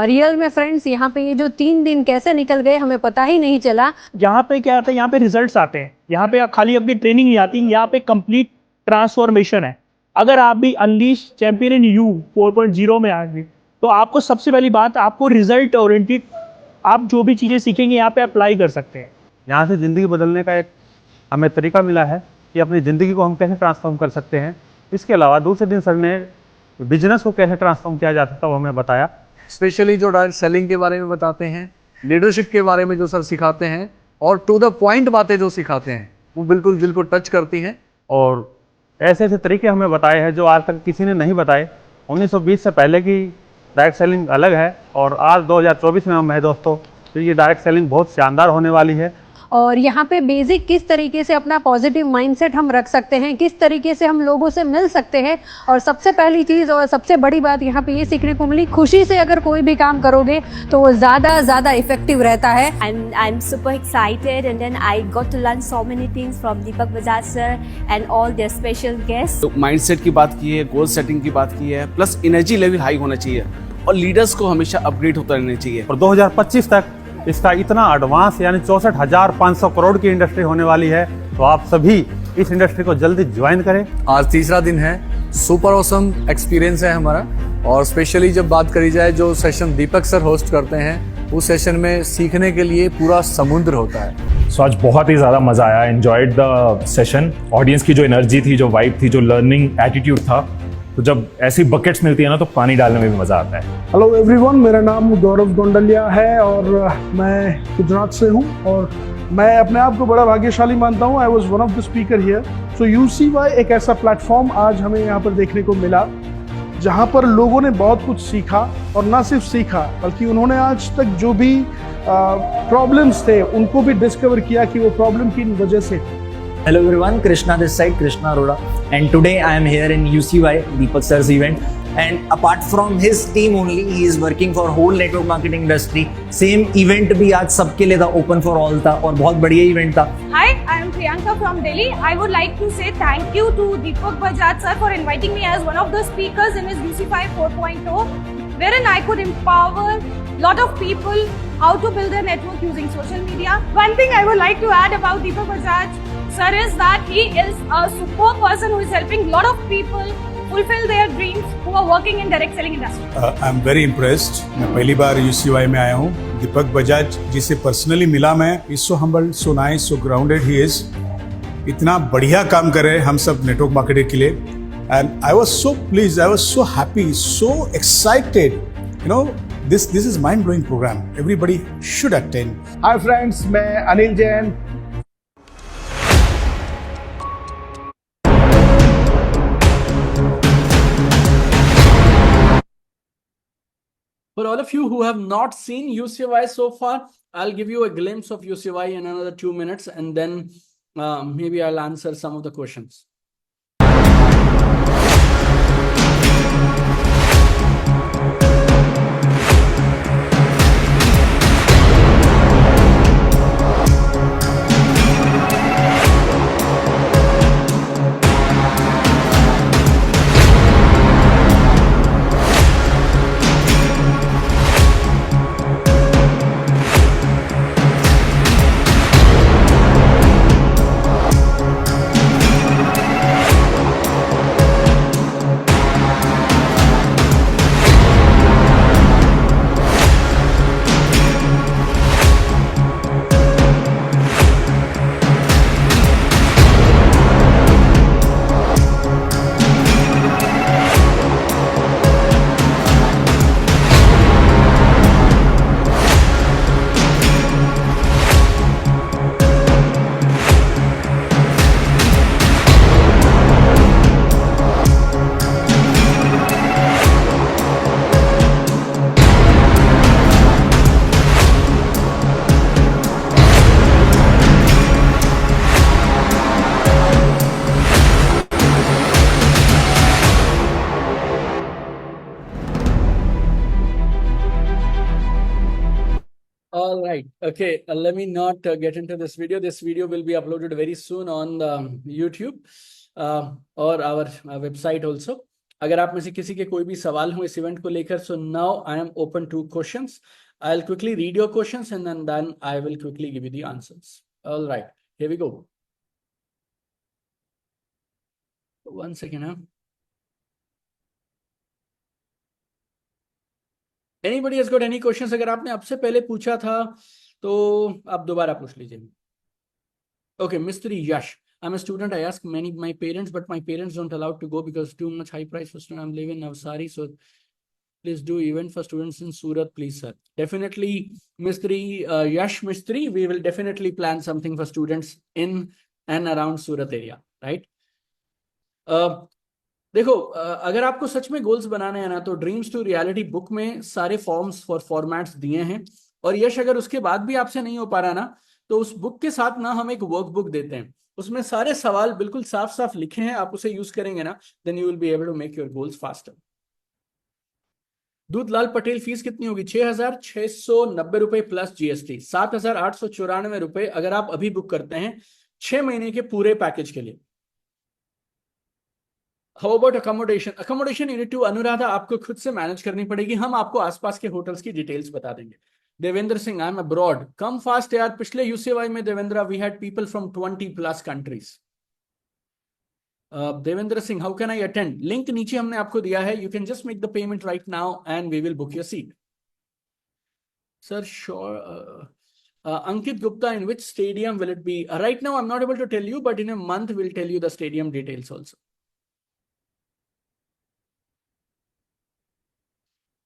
रियल में फ्रेंड्स यहाँ पे ये जो 3 दिन कैसे निकल गए हमें पता ही नहीं चला। यहाँ पे क्या आता है, यहाँ पे रिजल्ट्स आते हैं, यहाँ पे खाली अपनी ट्रेनिंग नहीं आती, यहाँ पे कंप्लीट ट्रांसफॉर्मेशन है। अगर आप भी अनलीश चैंपियन इन यू 4.0 में आएंगे तो आपको सबसे पहली बात, आपको रिजल्ट ओरिएंटेड आप जो भी चीज़ें सीखेंगे यहाँ पे अप्लाई कर सकते हैं। यहाँ से ज़िंदगी बदलने का एक हमें तरीका मिला है कि अपनी ज़िंदगी को हम कैसे ट्रांसफॉर्म कर सकते हैं। इसके अलावा दूसरे दिन सर ने बिजनेस को कैसे ट्रांसफॉर्म किया जा सकता है वो हमें बताया। स्पेशली जो डायरेक्ट सेलिंग के बारे में बताते हैं, लीडरशिप के बारे में जो सर सिखाते हैं और टू द पॉइंट बातें जो सिखाते हैं वो बिल्कुल दिल को टच करती हैं। और ऐसे ऐसे तरीके हमें बताए हैं जो आज तक किसी ने नहीं बताए। 1920 से पहले की डायरेक्ट सेलिंग अलग है और आज 2024 में हम हैं दोस्तों, तो ये डायरेक्ट सेलिंग बहुत शानदार होने वाली है। और यहाँ पे बेसिक किस तरीके से अपना पॉजिटिव माइंडसेट हम रख सकते हैं, किस तरीके से हम लोगों से मिल सकते हैं, और सबसे पहली चीज़ और सबसे बड़ी बात यहाँ पे ये सीखने को मिली, खुशी से अगर कोई भी काम करोगे तो वो ज़्यादा इफेक्टिव रहता है। I'm super excited and then I got to learn so many things from Deepak Bajaj sir and all their special guests. तो माइंडसेट की बात की है, गोल सेटिंग की बात की है, प्लस एनर्जी लेवल हाई होना चाहिए और लीडर्स को हमेशा अपग्रेड होता रहना चाहिए। और 2025 तक इसका इतना एडवांस यानी 64,500 करोड़ की इंडस्ट्री होने वाली है, तो आप सभी इस इंडस्ट्री को जल्दी ज्वाइन करें। आज तीसरा दिन है, सुपर ऑसम एक्सपीरियंस है हमारा। और स्पेशली जब बात करी जाए जो सेशन दीपक सर होस्ट करते हैं, उस सेशन में सीखने के लिए पूरा समुद्र होता है। सो आज बहुत ही ज़्यादा मज़ा आया, एंजॉयड द सेशन। ऑडियंस की जो एनर्जी थी, जो वाइब थी, जो लर्निंग एटीट्यूड था, तो जब ऐसी बकेट्स मिलती है ना तो पानी डालने में भी मज़ा आता है। हेलो एवरीवन, मेरा नाम गौरव गोंडलिया है और मैं गुजरात से हूँ और मैं अपने आप को बड़ा भाग्यशाली मानता हूँ। I was one of the speaker here. So UCY एक ऐसा प्लेटफॉर्म आज हमें यहाँ पर देखने को मिला जहाँ पर लोगों ने बहुत कुछ सीखा, और ना सिर्फ सीखा बल्कि उन्होंने आज तक जो भी प्रॉब्लम्स थे उनको भी डिस्कवर किया कि वो प्रॉब्लम किन वजह से। Hello everyone, Krishna this side, Krishna Arora, and today I am here in UCY, Deepak sir's event, and apart from his team only, he is working for whole network marketing industry. Same event भी आज सबके लिए था, open for all था और बहुत बढ़िया event था। Hi, I am Priyanka from Delhi. I would like to say thank you to Deepak Bajaj sir for inviting me as one of the speakers in his UC5 4.0, wherein I could empower lot of people how to build their network using social media. One thing I would like to add about Deepak Bajaj sir is that he is a super person who is helping lot of people fulfill their dreams who are working in direct selling industry. I am very impressed. मैं पहली बार UCY में आया हूँ। दीपक बजाज जिसे personally मिला मैं, is so humble, so nice, so grounded he is. इतना बढ़िया काम कर रहे हैं हम सब नेटवर्क मार्केटिंग के लिए। And I was so pleased, I was so happy, so excited. You know, this is mind blowing program. Everybody should attend. Hi friends, मैं Anil Jain. For all of you who have not seen UCY so far, I'll give you a glimpse of UCY in another 2 minutes, and then maybe I'll answer some of the questions. All right. Okay. Let me not get into this video. This video will be uploaded very soon on YouTube or our website also. अगर आप में से किसी के कोई भी सवाल हो इस इवेंट को लेकर, so now I am open to questions. I'll quickly read your questions and then I will quickly give you the answers. All right. Here we go. One second. Anybody has got any questions? अगर आपने आपसे पहले पूछा था तो आप दोबारा पूछ लीजिए. Okay, Mr. Yash. I'm a student. I ask my parents, but my parents don't allow to go because too much high price for student. I'm living in Navsari, so please do event for students in Surat, please, sir. Definitely, Mr. Yash Mistry, we will definitely plan something for students in and around Surat area, right? देखो, अगर आपको सच में goals बनाने हैं ना, तो dreams to reality book में सारे फॉर्म्स और फॉर्मेट्स दिए हैं. और यश, अगर उसके बाद भी आपसे नहीं हो पा रहा ना, तो उस बुक के साथ ना हम एक वर्कबुक देते हैं, उसमें सारे सवाल बिल्कुल साफ साफ लिखे हैं. आप उसे यूज करेंगे ना, then you will be able to make your goals faster. Doodhlal Patel, fees कितनी होगी? 6,690 रुपए प्लस जीएसटी, 7,894 रुपए अगर आप अभी बुक करते हैं 6 महीने के पूरे पैकेज के लिए. How about accommodation? Accommodation you need to, Anuradha, आपको खुद से मैनेज करनी पड़ेगी. हम आपको आसपास के होटल्स की डिटेल्स बता देंगे. Devendra Singh, I am abroad. Come fast यार. पिछले यूसीवाई में Devendra, we had people from 20+ countries. Devendra Singh, how can I attend? Link नीचे हमने आपको दिया है. You can just make the payment right now and we will book your seat. Sir sure. Ankit Gupta, in which stadium will it be? Right now I'm not able to tell you, but in a month we'll tell you the stadium details also.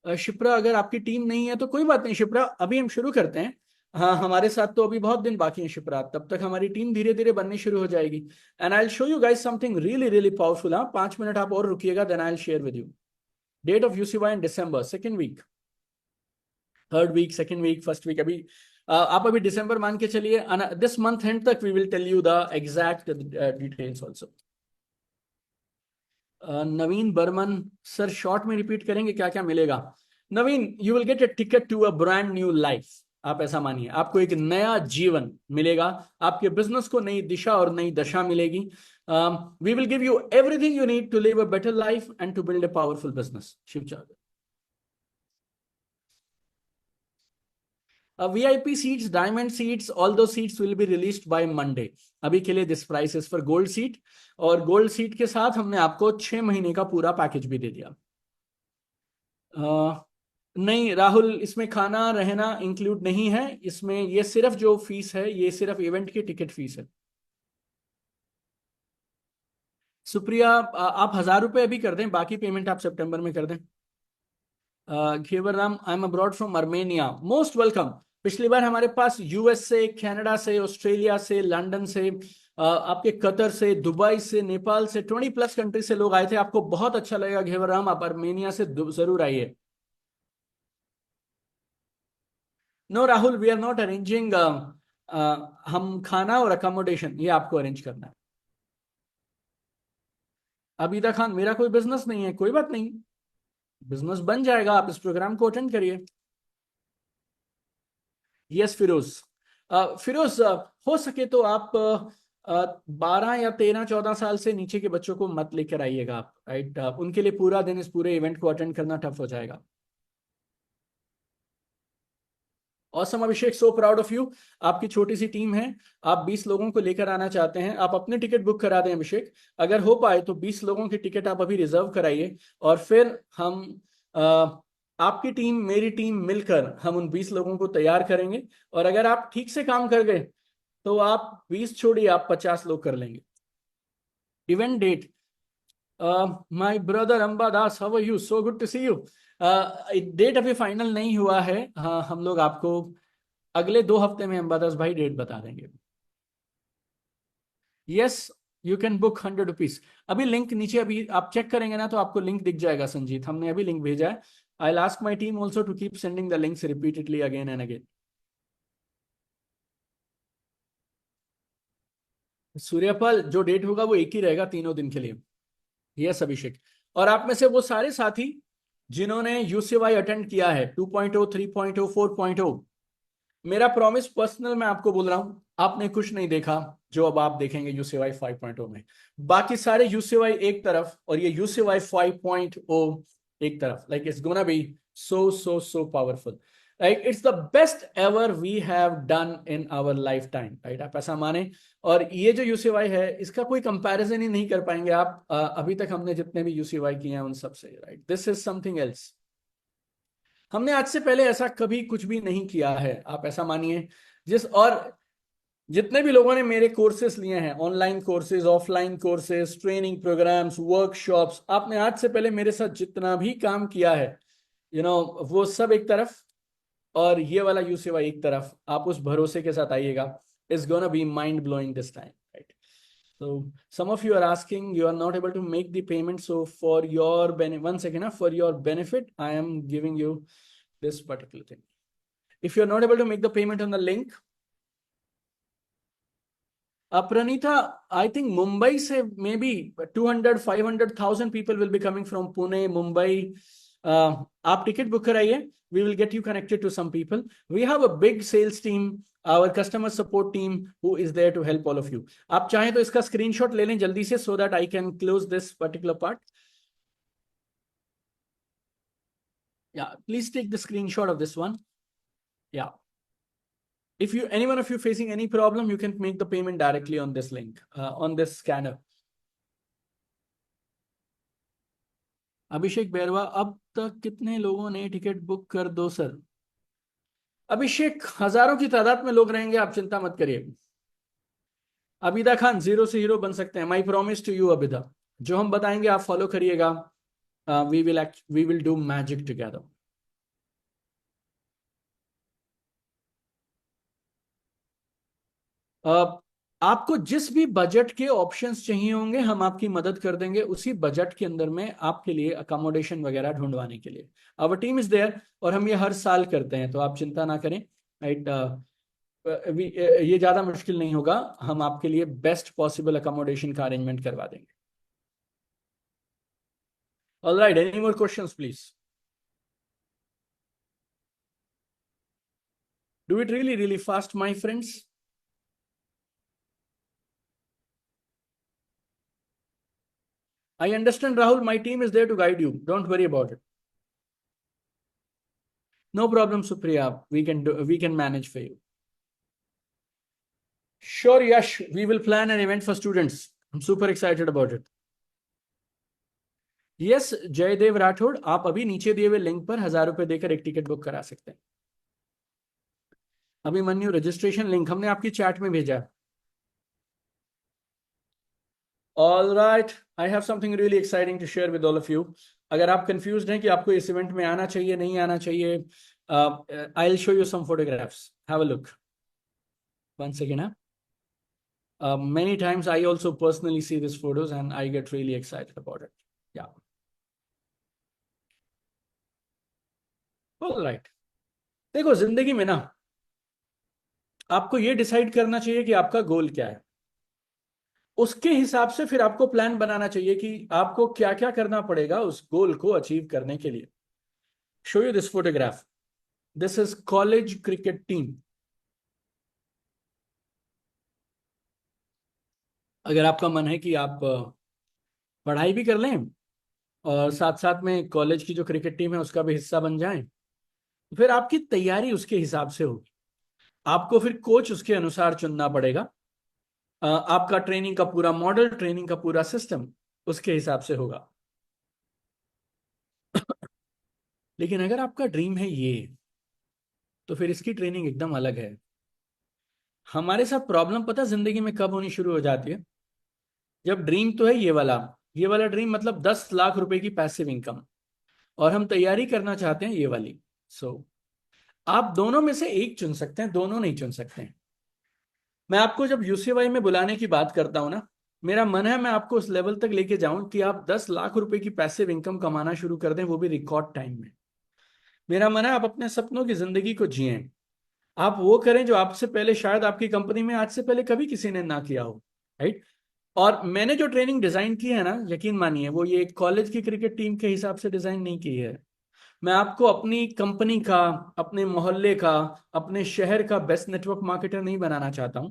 Shipra, अगर आपकी team नहीं है तो कोई बात नहीं शिप्रा, अभी हम शुरू करते हैं. हाँ, हमारे साथ तो अभी बहुत दिन बाकी हैं शिप्रा, तब तक हमारी टीम धीरे धीरे बननी शुरू हो जाएगी. And I will show you guys something really really powerful. हाँ, 5 मिनट आप और रुकिएगा, then I will share with you. Date of UCY in दिसंबर, 2nd week, 3rd week, 2nd week, 1st week. अभी आप अभी दिसंबर मान के चलिए. दिस मंथ एंड तक we will tell you the exact details also. Naveen Barman, sir short में रिपीट करेंगे क्या क्या मिलेगा? Naveen, you will get a ticket to a brand new life. आप ऐसा मानिए, आपको एक नया जीवन मिलेगा, आपके बिजनेस को नई दिशा और नई दशा मिलेगी. We will give you everything you need to live a better life and to build a powerful business. Shivacharya. VIP seats, diamond seats, all those seats will be released by Monday. अभी के लिए this price is for gold seat. और gold seat के साथ हमने आपको 6 महीने का पूरा पैकेज भी दे दिया. नहीं राहुल, इसमें खाना रहना इंक्लूड नहीं है. इसमें ये सिर्फ जो फीस है, ये सिर्फ इवेंट की टिकट फीस है. सुप्रिया, आप 1000 रुपए अभी कर दें, बाकी पेमेंट आप सितंबर में कर दें. घेवरराम, आई am abroad from Armenia. Most welcome. पिछली बार हमारे पास यूएस से, कनाडा से, ऑस्ट्रेलिया से, लंदन से, आपके कतर से, दुबई से, नेपाल से, 20+ कंट्री से लोग आए थे. आपको बहुत अच्छा लगेगा घेवरराम, आप अर्मेनिया से जरूर आइए. No Rahul, we are not arranging. हम खाना और अकोमोडेशन ये आपको अरेंज करना है. अबीदा खान, मेरा कोई बिजनेस नहीं है. कोई बात नहीं, बिजनेस बन जाएगा, आप इस प्रोग्राम को अटेंड करिए. यस फिरोज. फिरोज, हो सके तो आप 12 या 13, 14 साल से नीचे के बच्चों को मत लेकर आइएगा आप, राइट? उनके लिए पूरा दिन इस पूरे इवेंट को अटेंड करना टफ हो जाएगा. Awesome Abhishek, so proud of you. आपकी छोटी सी टीम है, आप 20 लोगों को लेकर आना चाहते हैं. आप अपनी टिकट बुक करा दें अभिषेक. अगर हो पाए तो 20 लोगों की टिकट आप अभी रिजर्व कराइए, और फिर हम आपकी टीम, मेरी टीम मिलकर हम उन 20 लोगों को तैयार करेंगे. और अगर आप ठीक से काम कर गए तो आप 20 छोड़िए, आप 50 लोग कर लेंगे. Event date, my brother Amba Das, how are you? So good to see you. Date अभी फाइनल नहीं हुआ है. हाँ, हम लोग आपको अगले 2 हफ्ते में अंबादास भाई डेट बता देंगे. Yes, you can book 100 rupees. अभी लिंक नीचे, अभी आप चेक करेंगे ना तो आपको लिंक दिख जाएगा. संजीत, हमने अभी लिंक भेजा है. I will ask my team also to keep sending the links repeatedly again and again. Suryapal, जो डेट होगा वो एक ही रहेगा 3 दिन के लिए. यस अभिषेक. और आप में से वो सारे साथी जिन्होंने यूसीवाई अटेंड किया है 2.0, 3.0, 4.0, मेरा प्रॉमिस पर्सनल मैं आपको बोल रहा हूं, आपने कुछ नहीं देखा जो अब आप देखेंगे यूसीवाई 5.0 में। बाकी सारे यूसीवाई एक तरफ और ये यूसीवाई 5.0 एक तरफ। Like it's gonna be so powerful. Right, it's the best ever we have done in our life time. राइट, आप ऐसा माने। और ये जो यूसीवाई है इसका कोई कंपैरिजन ही नहीं कर पाएंगे आप अभी तक हमने जितने भी यूसीवाई किए हैं उन सब से। Right, this is something else. हमने आज से पहले ऐसा कभी कुछ भी नहीं किया है, आप ऐसा मानिए। और जितने भी लोगों ने मेरे कोर्सेस लिए हैं, online courses, offline courses, training programs, workshops, आपने आज से पहले मेरे साथ जितना भी काम किया है, वो सब एक तरफ और ये वाला यूसीवाई एक तरफ। आप उस भरोसे के साथ आइएगा। It's gonna B mind blowing this time. Right, so some of you are asking, you are not able to make the payment, so for your benefit, for your benefit I am giving you this particular thing. If you are not able to make the payment on the link, Pranita, I think Mumbai se maybe 200-500,000 people will be coming from Pune, Mumbai. आप ticket book कराइए, we will get you connected to some people. We have a big sales team, our customer support team who is there to help all of you. आप चाहें तो इसका screenshot ले लें जल्दी से, so that I can close this particular part. Yeah, please take the screenshot of this one. Yeah. If any one of you facing any problem, you can make the payment directly on this link, on this scanner. अभिषेक बैरवा, अब तक कितने लोगों ने ticket book कर दो sir? अभिषेक, हजारों की तादाद में लोग रहेंगे, आप चिंता मत करिए। अबिदा खान, 0 से हीरो बन सकते हैं। My promise to you Abida, जो हम बताएंगे आप फॉलो करिएगा। We will do magic together. आपको जिस भी बजट के ऑप्शंस चाहिए होंगे हम आपकी मदद कर देंगे उसी बजट के अंदर में, आपके लिए अकोमोडेशन वगैरह ढूंढवाने के लिए। आवर टीम इज देयर, और हम ये हर साल करते हैं, तो आप चिंता ना करें। राइट, ये ज्यादा मुश्किल नहीं होगा, हम आपके लिए बेस्ट पॉसिबल अकोमोडेशन का अरेंजमेंट करवा देंगे। Alright, any more questions please? Do it really fast, my friends. I understand, Rahul. My team is there to guide you. Don't worry about it. No problem, Supriya. We can manage for you. Sure, Yash. We will plan an event for students. I'm super excited about it. Yes, Jaydev Rathod, आप अभी नीचे दिए हुए link पर 1000 रुपए देकर एक ticket book करा सकते हैं। अभिमन्यु, रजिस्ट्रेशन लिंक हमने आपकी चैट में भेजा है। All right, I have something really exciting to share with all of you. अगर आप confused हैं कि आपको इस इवेंट में आना चाहिए नहीं आना चाहिए, I'll show you some photographs. Have a look. Once again, many times I also personally see these photos and I get really excited about it. Yeah. All right. देखो, जिंदगी में ना आपको ये डिसाइड करना चाहिए कि आपका गोल क्या है। उसके हिसाब से फिर आपको प्लान बनाना चाहिए कि आपको क्या क्या करना पड़ेगा उस गोल को अचीव करने के लिए। Show you this photograph. This is college cricket team. अगर आपका मन है कि आप पढ़ाई भी कर लें और साथ साथ में कॉलेज की जो क्रिकेट टीम है उसका भी हिस्सा बन जाएं, फिर आपकी तैयारी उसके हिसाब से होगी। आपको फिर कोच उसके अनुसार चुनना पड़ेगा। आपका ट्रेनिंग का पूरा मॉडल, ट्रेनिंग का पूरा सिस्टम उसके हिसाब से होगा। लेकिन अगर आपका ड्रीम है ये, तो फिर इसकी ट्रेनिंग एकदम अलग है। हमारे साथ प्रॉब्लम पता जिंदगी में कब होनी शुरू हो जाती है? जब ड्रीम तो है ये वाला ड्रीम, मतलब 10 लाख रुपए की पैसिव इनकम, और हम तैयारी करना चाहते हैं ये वाली। आप दोनों में से एक चुन सकते हैं, दोनों नहीं चुन सकते हैं। मैं आपको जब यूसीवाई में बुलाने की बात करता हूं ना, मेरा मन है मैं आपको उस लेवल तक लेके जाऊं कि आप 10 लाख रुपए की पैसिव इनकम कमाना शुरू कर दें, वो भी रिकॉर्ड टाइम में। मेरा मन है आप अपने सपनों की जिंदगी को जिएं। आप वो करें जो आपसे पहले शायद आपकी कंपनी में आज से पहले कभी किसी ने ना किया हो। राइट, और मैंने जो ट्रेनिंग डिजाइन की है ना, यकीन मानिए वो ये कॉलेज की क्रिकेट टीम के हिसाब से डिजाइन नहीं की है। मैं आपको अपनी कंपनी का, अपने मोहल्ले का, अपने शहर का बेस्ट नेटवर्क मार्केटर नहीं बनाना चाहता हूं।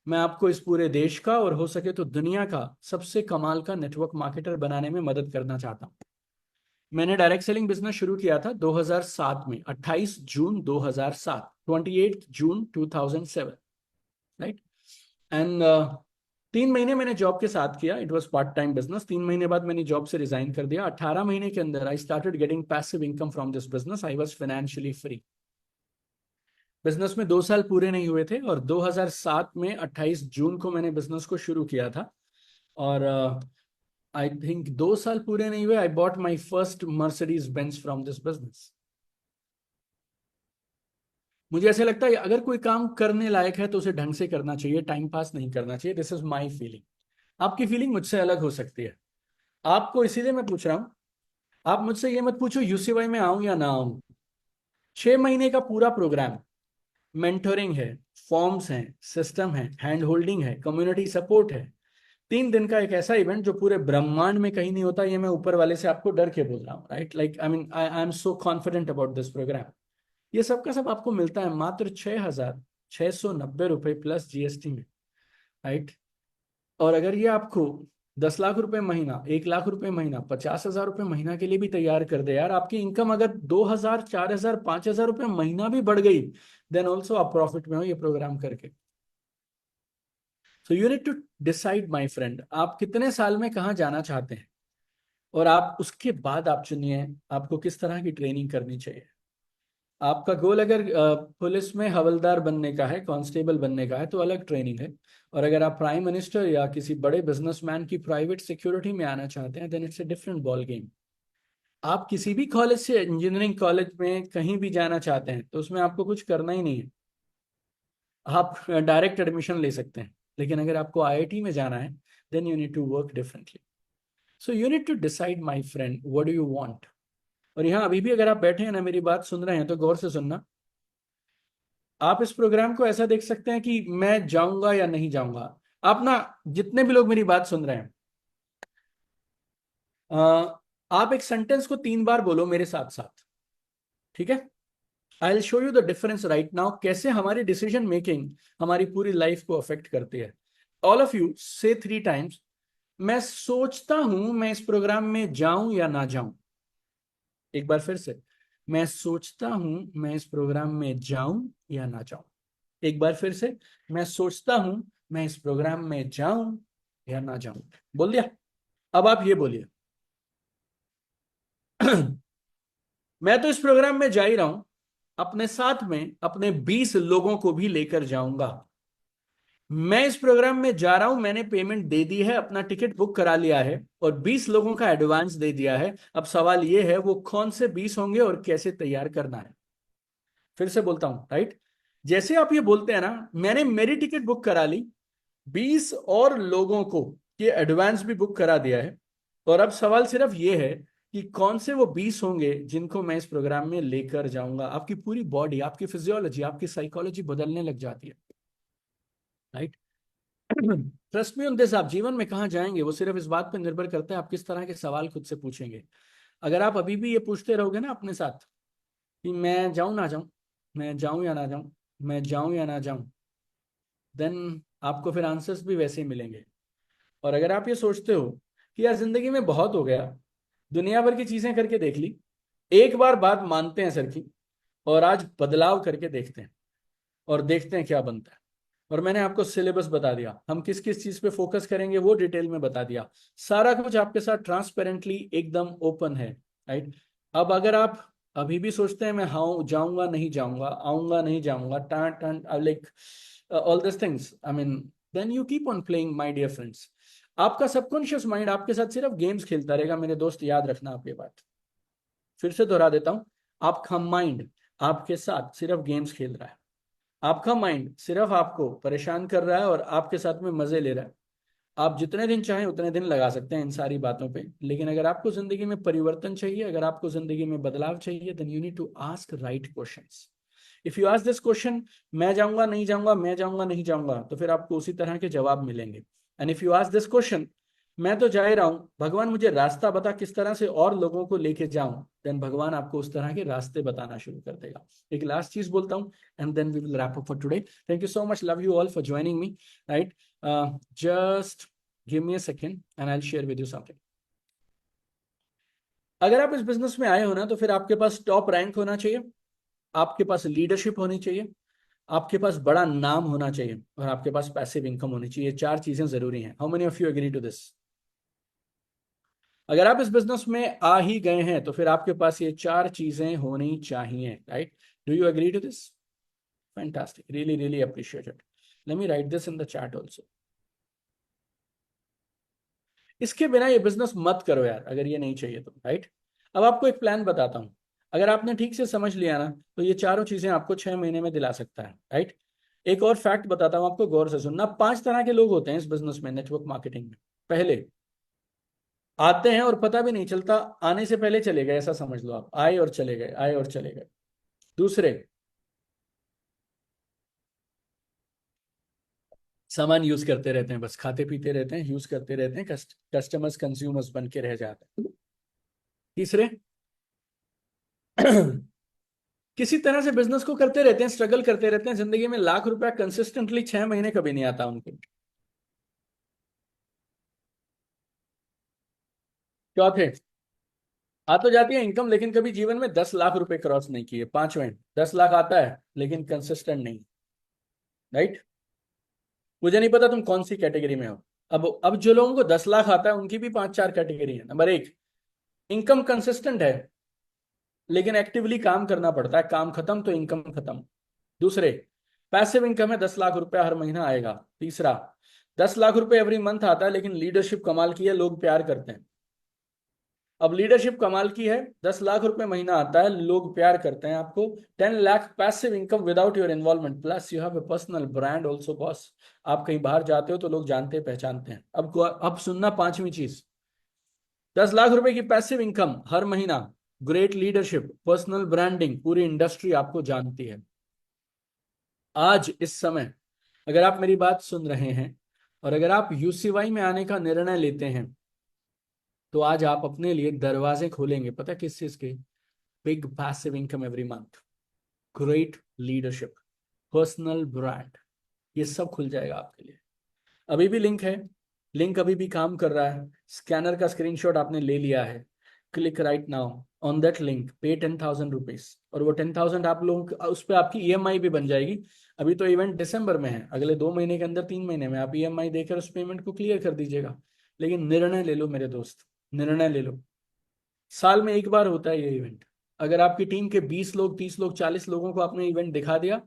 मैं आपको इस पूरे देश का और हो सके तो दुनिया का सबसे कमाल का नेटवर्क मार्केटर बनाने में मदद करना चाहता हूं। मैंने डायरेक्ट सेलिंग बिजनेस शुरू किया था 2007 में, 28 जून 2007, 28 जून 2007, राइट। एंड 3 महीने मैंने जॉब के साथ किया, it was part time business. 3 महीने बाद मैंने जॉब से रिजाइन कर दिया। 18 महीने के अंदर I started getting passive income from this business. I was financially free. Business में 2 साल पूरे नहीं हुए थे और 2007 में 28 जून को मैंने बिजनेस को शुरू किया था और आई थिंक 2 साल पूरे नहीं हुए, I bought my first Mercedes Benz from this business. मुझे ऐसे लगता है अगर कोई काम करने लायक है तो उसे ढंग से करना चाहिए, टाइम पास नहीं करना चाहिए। This is my feeling. आपकी फीलिंग मुझसे अलग हो सकती है। आपको इसीलिए मैं पूछ रहा हूं, आप मुझसे ये मत पूछो यूसीवाई में आऊं या ना आऊं। 6 महीने का पूरा प्रोग्राम, मेंटोरिंग है, फॉर्म्स हैं, सिस्टम है, हैंड होल्डिंग है, कम्युनिटी सपोर्ट है। 3 दिन का एक ऐसा इवेंट जो पूरे ब्रह्मांड में कहीं नहीं होता। ये मैं ऊपर वाले से आपको डर के बोल रहा हूँ, right. Like I am so confident about this program. ये सब का सब आपको मिलता है मात्र 6,690 रुपए प्लस जीएसटी में, राइट। और अगर ये आपको 10 लाख रुपए महीना, 1 लाख रुपए महीना, 50,000 रुपए महीना के लिए भी तैयार कर दे यार, आपकी इनकम अगर 2,000, 4,000, 5,000 रुपए महीना भी बढ़ गई, देन ऑल्सो आप प्रॉफिट में हो ये प्रोग्राम करके। So you need to decide my friend, आप कितने साल में कहाँ जाना चाहते हैं और आप उसके बाद आप चुनिए आपको किस तरह की ट्रेनिंग करनी चाहिए। आपका गोल अगर पुलिस में हवलदार बनने का है, कांस्टेबल बनने का है, तो अलग ट्रेनिंग है। और अगर आप प्राइम मिनिस्टर या किसी बड़े बिजनेसमैन की प्राइवेट सिक्योरिटी में आना चाहते हैं, then it's a different ball game. आप किसी भी कॉलेज से, इंजीनियरिंग कॉलेज में कहीं भी जाना चाहते हैं तो उसमें आपको कुछ करना ही नहीं है, आप डायरेक्ट एडमिशन ले सकते हैं। लेकिन अगर आपको आईआईटी में जाना है, then you need to work differently. So you need to decide my friend, what do you want. और यहाँ अभी भी अगर आप बैठे हैं ना, मेरी बात सुन रहे हैं, तो गौर से सुनना। आप इस प्रोग्राम को ऐसा देख सकते हैं कि मैं जाऊंगा या नहीं जाऊंगा। आप ना, जितने भी लोग मेरी बात सुन रहे हैं, आप एक सेंटेंस को 3 बार बोलो मेरे साथ साथ, ठीक है। I will show you the difference right now, कैसे हमारी डिसीजन मेकिंग हमारी पूरी लाइफ को अफेक्ट करती है। ऑल ऑफ यू से 3 टाइम्स, मैं सोचता हूं मैं इस प्रोग्राम में जाऊं या ना जाऊं। एक बार फिर से, मैं सोचता हूं मैं इस प्रोग्राम में जाऊं या ना जाऊं। एक बार फिर से, मैं सोचता हूं मैं इस प्रोग्राम में जाऊं या ना जाऊं। बोल दिया। अब आप ये बोलिए मैं तो इस प्रोग्राम में जा ही रहा हूं, अपने साथ में अपने 20 लोगों को भी लेकर जाऊंगा। मैं इस प्रोग्राम में जा रहा हूं, मैंने पेमेंट दे दी है, अपना टिकट बुक करा लिया है और 20 लोगों का एडवांस दे दिया है। अब सवाल यह है वो कौन से 20 होंगे और कैसे तैयार करना है। फिर से बोलता हूं, राइट। जैसे आप ये बोलते हैं ना, मैंने मेरी टिकट बुक करा ली, 20 और लोगों को ये एडवांस भी बुक करा दिया है, और अब सवाल सिर्फ ये है कि कौन से वो 20 होंगे जिनको मैं इस प्रोग्राम में लेकर जाऊंगा। आपकी पूरी बॉडी, आपकी फिजियोलॉजी, आपकी साइकोलॉजी बदलने लग जाती है, right. Trust me on this, आप जीवन में कहाँ जाएंगे वो सिर्फ इस बात पर निर्भर करता है आप किस तरह के सवाल खुद से पूछेंगे। अगर आप अभी भी ये पूछते रहोगे ना अपने साथ कि मैं जाऊं ना जाऊं, मैं जाऊं या ना जाऊं, मैं जाऊं या ना जाऊं, देन आपको फिर आंसर्स भी वैसे ही मिलेंगे। और अगर आप ये सोचते हो कि यार जिंदगी में बहुत हो गया, दुनिया भर की चीजें करके देख ली, एक बार बात मानते हैं सर की और आज बदलाव करके देखते हैं और देखते हैं क्या बनता है। और मैंने आपको सिलेबस बता दिया, हम किस किस चीज पे फोकस करेंगे वो डिटेल में बता दिया। सारा कुछ आपके साथ ट्रांसपेरेंटली एकदम ओपन है, राइट। अब अगर आप अभी भी सोचते हैं मैं हाँ जाऊंगा नहीं जाऊंगा, आऊंगा नहीं जाऊंगा, टान like all this things, I mean, then you keep on playing my dear friends. आपका सबकॉन्शियस माइंड आपके साथ सिर्फ गेम्स खेलता रहेगा मेरे दोस्त, याद रखना आप ये बात। फिर से दोहरा देता हूं, आपका माइंड आपके साथ सिर्फ गेम्स खेल रहा है, आपका माइंड सिर्फ आपको परेशान कर रहा है और आपके साथ में मजे ले रहा है। आप जितने दिन चाहें उतने दिन लगा सकते हैं इन सारी बातों पे, लेकिन अगर आपको जिंदगी में परिवर्तन चाहिए, अगर आपको जिंदगी में बदलाव चाहिए, then you need to ask right questions. If you ask this question, मैं जाऊंगा नहीं जाऊंगा, मैं जाऊंगा नहीं जाऊंगा, तो फिर आपको उसी तरह के जवाब मिलेंगे। And if you ask this question, मैं तो जा ही रहा हूँ, भगवान मुझे रास्ता बता किस तरह से और लोगों को लेके जाऊं, देन भगवान आपको उस तरह के रास्ते बताना शुरू कर देगा। एक लास्ट चीज बोलता हूँ and then we will wrap up for today. Thank you so much, love you all for joining me, right. Just give me a second and I will share with you something. अगर आप इस business में आए हो ना, तो फिर आपके पास टॉप रैंक होना चाहिए, आपके पास लीडरशिप होनी चाहिए, आपके पास बड़ा नाम होना चाहिए, और आपके पास पैसिव इनकम होनी चाहिए। 4 चीजें जरूरी हैं। How many of you agree to this? अगर आप इस बिजनेस में आ ही गए हैं तो फिर आपके पास ये 4 चीजें होनी चाहिए, right? Do you agree to this? Fantastic, really really appreciate it. Let me write this in the chat also. इसके बिना ये बिजनेस मत करो यार, अगर ये नहीं चाहिए तो, राइट? अब आपको एक प्लान बताता हूं, अगर आपने ठीक से समझ लिया ना, तो ये 4 चीजें आपको 6 महीने में दिला सकता है, राइट? एक और फैक्ट बताता हूं आपको, गौर से सुनना। 5 तरह के लोग होते हैं इस बिजनेस में, नेटवर्क मार्केटिंग में। पहले आते हैं और पता भी नहीं चलता, आने से पहले चले गए, ऐसा समझ लो आप, आए और चले गए, आए और चले गए। दूसरे, सामान यूज करते रहते हैं, बस खाते पीते रहते हैं, यूज करते रहते हैं, कस्टमर्स कंज्यूमर्स बन के रह जाते हैं। तीसरे, किसी तरह से बिजनेस को करते रहते हैं, स्ट्रगल करते रहते हैं जिंदगी में, लाख रुपया कंसिस्टेंटली 6 महीने कभी नहीं आता उनको। चौथे, आ तो जाती है इनकम, लेकिन कभी जीवन में 10 लाख रुपए क्रॉस नहीं किए। 5वें, 10 लाख आता है लेकिन कंसिस्टेंट नहीं, राइट? मुझे नहीं पता तुम कौन सी कैटेगरी में हो। अब जो लोगों को 10 लाख आता है उनकी भी 5-4 कैटेगरी है। नंबर 1, इनकम कंसिस्टेंट है लेकिन एक्टिवली काम करना पड़ता है, काम खत्म तो इनकम खत्म। दूसरे, पैसिव इनकम है, 10 लाख रुपया हर महीना आएगा। तीसरा, 10 लाख रुपए एवरी मंथ आता है लेकिन लीडरशिप कमाल की है, लोग प्यार करते हैं। अब लीडरशिप कमाल की है, 10 लाख रुपए महीना आता है, लोग प्यार करते हैं आपको। 10 lakh passive income without your involvement, plus you have a personal brand also boss. आप कहीं बाहर जाते हो तो लोग जानते पहचानते हैं। अब सुनना 5वीं चीज, 10 लाख रुपए की पैसिव इनकम हर महीना, ग्रेट लीडरशिप, पर्सनल ब्रांडिंग, पूरी इंडस्ट्री आपको जानती है। आज इस समय अगर आप मेरी बात सुन रहे हैं और अगर आप यूसीवाई में आने का निर्णय लेते हैं, तो आज आप अपने लिए दरवाजे खोलेंगे, पता किस चीज के? Big passive income every month, great leadership, personal brand, ये सब खुल जाएगा आपके लिए। अभी भी लिंक है, लिंक अभी भी काम कर रहा है। स्कैनर का स्क्रीनशॉट आपने ले लिया है, click right now on that link, पे 10,000 रुपीज, और वो 10,000 आप लोगों उस पर आपकी ईएमआई भी बन जाएगी। अभी तो इवेंट दिसंबर में है, अगले 2 महीने के अंदर, 3 महीने में आप ईएमआई देकर उस पेमेंट को क्लियर कर दीजिएगा। लेकिन निर्णय ले लो मेरे दोस्त, निर्णय ले लो। साल में एक बार होता है ये इवेंट। अगर आपकी टीम के 20 लोग, 30 लोग, 40 लोगों को आपने इवेंट दिखा दिया,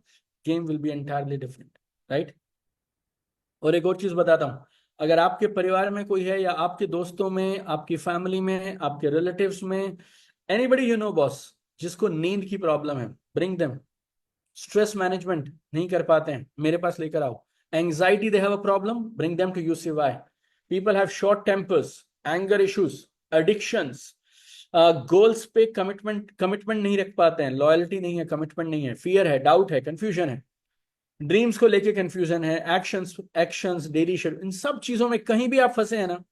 game will be entirely different, right? और एक और चीज बताता हूं, अगर आपके परिवार में कोई है, या आपके दोस्तों में, आपकी फैमिली में, आपके रिलेटिव्स में, एनीबडी यू नो बॉस, जिसको नींद की प्रॉब्लम है, ब्रिंग देम। स्ट्रेस मैनेजमेंट नहीं कर पाते हैं, मेरे पास लेकर आओ। Anxiety, they have a problem, bring them to UCY. People have short tempers, anger issues, addictions, goals पे कमिटमेंट नहीं रख पाते हैं, लॉयल्टी नहीं है, कमिटमेंट नहीं है, फियर है, डाउट है, कंफ्यूजन है, ड्रीम्स को लेके कंफ्यूजन है, एक्शंस डेली शेड्यूल, इन सब चीजों में कहीं भी आप फंसे हैं ना,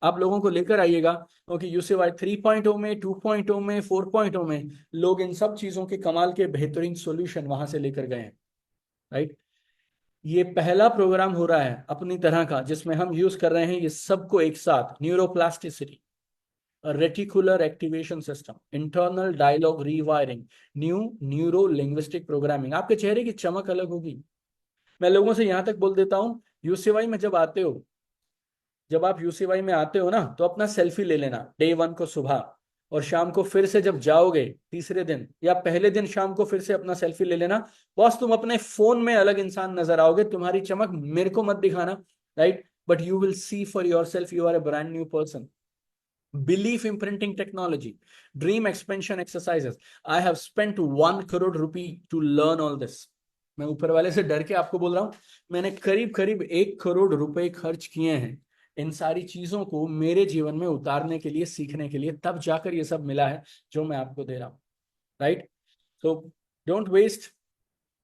आप लोगों को लेकर आइएगा, क्योंकि यूसीवाई 3.0 में, 2.0 में, 4.0 में लोग इन सब चीजों के कमाल के बेहतरीन सॉल्यूशन वहां से लेकर गए हैं, राइट? ये पहला प्रोग्राम हो रहा है अपनी तरह का जिसमें हम यूज कर रहे हैं ये सबको एक साथ, neuroplasticity, reticular activation system, internal dialogue rewiring, neuro linguistic programming. आपके चेहरे की चमक अलग होगी। मैं लोगों से यहां तक बोल देता हूं, यूसीवाई में जब आप यूसीवाई में आते हो ना, तो अपना सेल्फी ले लेना डे 1 को सुबह, और शाम को फिर से जब जाओगे तीसरे दिन या पहले दिन शाम को फिर से अपना सेल्फी ले लेना। बॉस, तुम अपने फोन में अलग इंसान नजर आओगे, तुम्हारी चमक मेरे को मत दिखाना, right? But you will see for yourself you are a brand new person. Belief imprinting technology, dream expansion exercises. I have spent 1 crore rupee to learn all this. मैं ऊपर वाले से डर के आपको बोल रहा हूं, मैंने करीब करीब 1 करोड़ रुपए खर्च किए हैं इन सारी चीजों को मेरे जीवन में उतारने के लिए, सीखने के लिए, तब जाकर ये सब मिला है जो मैं आपको दे रहा हूं, राइट? सो डोंट वेस्ट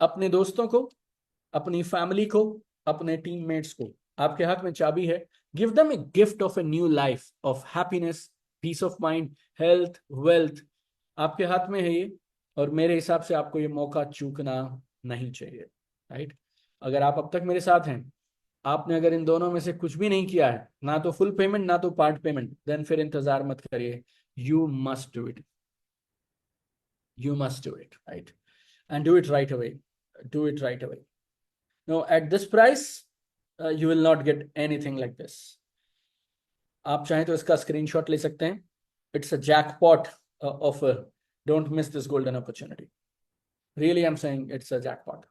अपने दोस्तों को, अपनी फैमिली को, अपने टीममेट्स को। आपके हाथ में चाबी है, Give them a gift of a new life, of happiness, peace of mind, health, wealth. आपके हाथ में है ये, और मेरे हिसाब से आपको ये मौका चूकना नहीं चाहिए, राइट? अगर आप अब तक मेरे साथ हैं, आपने अगर इन दोनों में से कुछ भी नहीं किया है, ना तो फुल पेमेंट ना तो पार्ट पेमेंट, देन फिर इंतजार मत करिए. You must do it. You must do it, right? And do it right away. Do it right away. Now, at this price, you will not get anything like this. आप चाहें तो इसका screenshot ले सकते हैं. It's a jackpot offer. Don't miss this golden opportunity. Really, I'm saying it's a jackpot.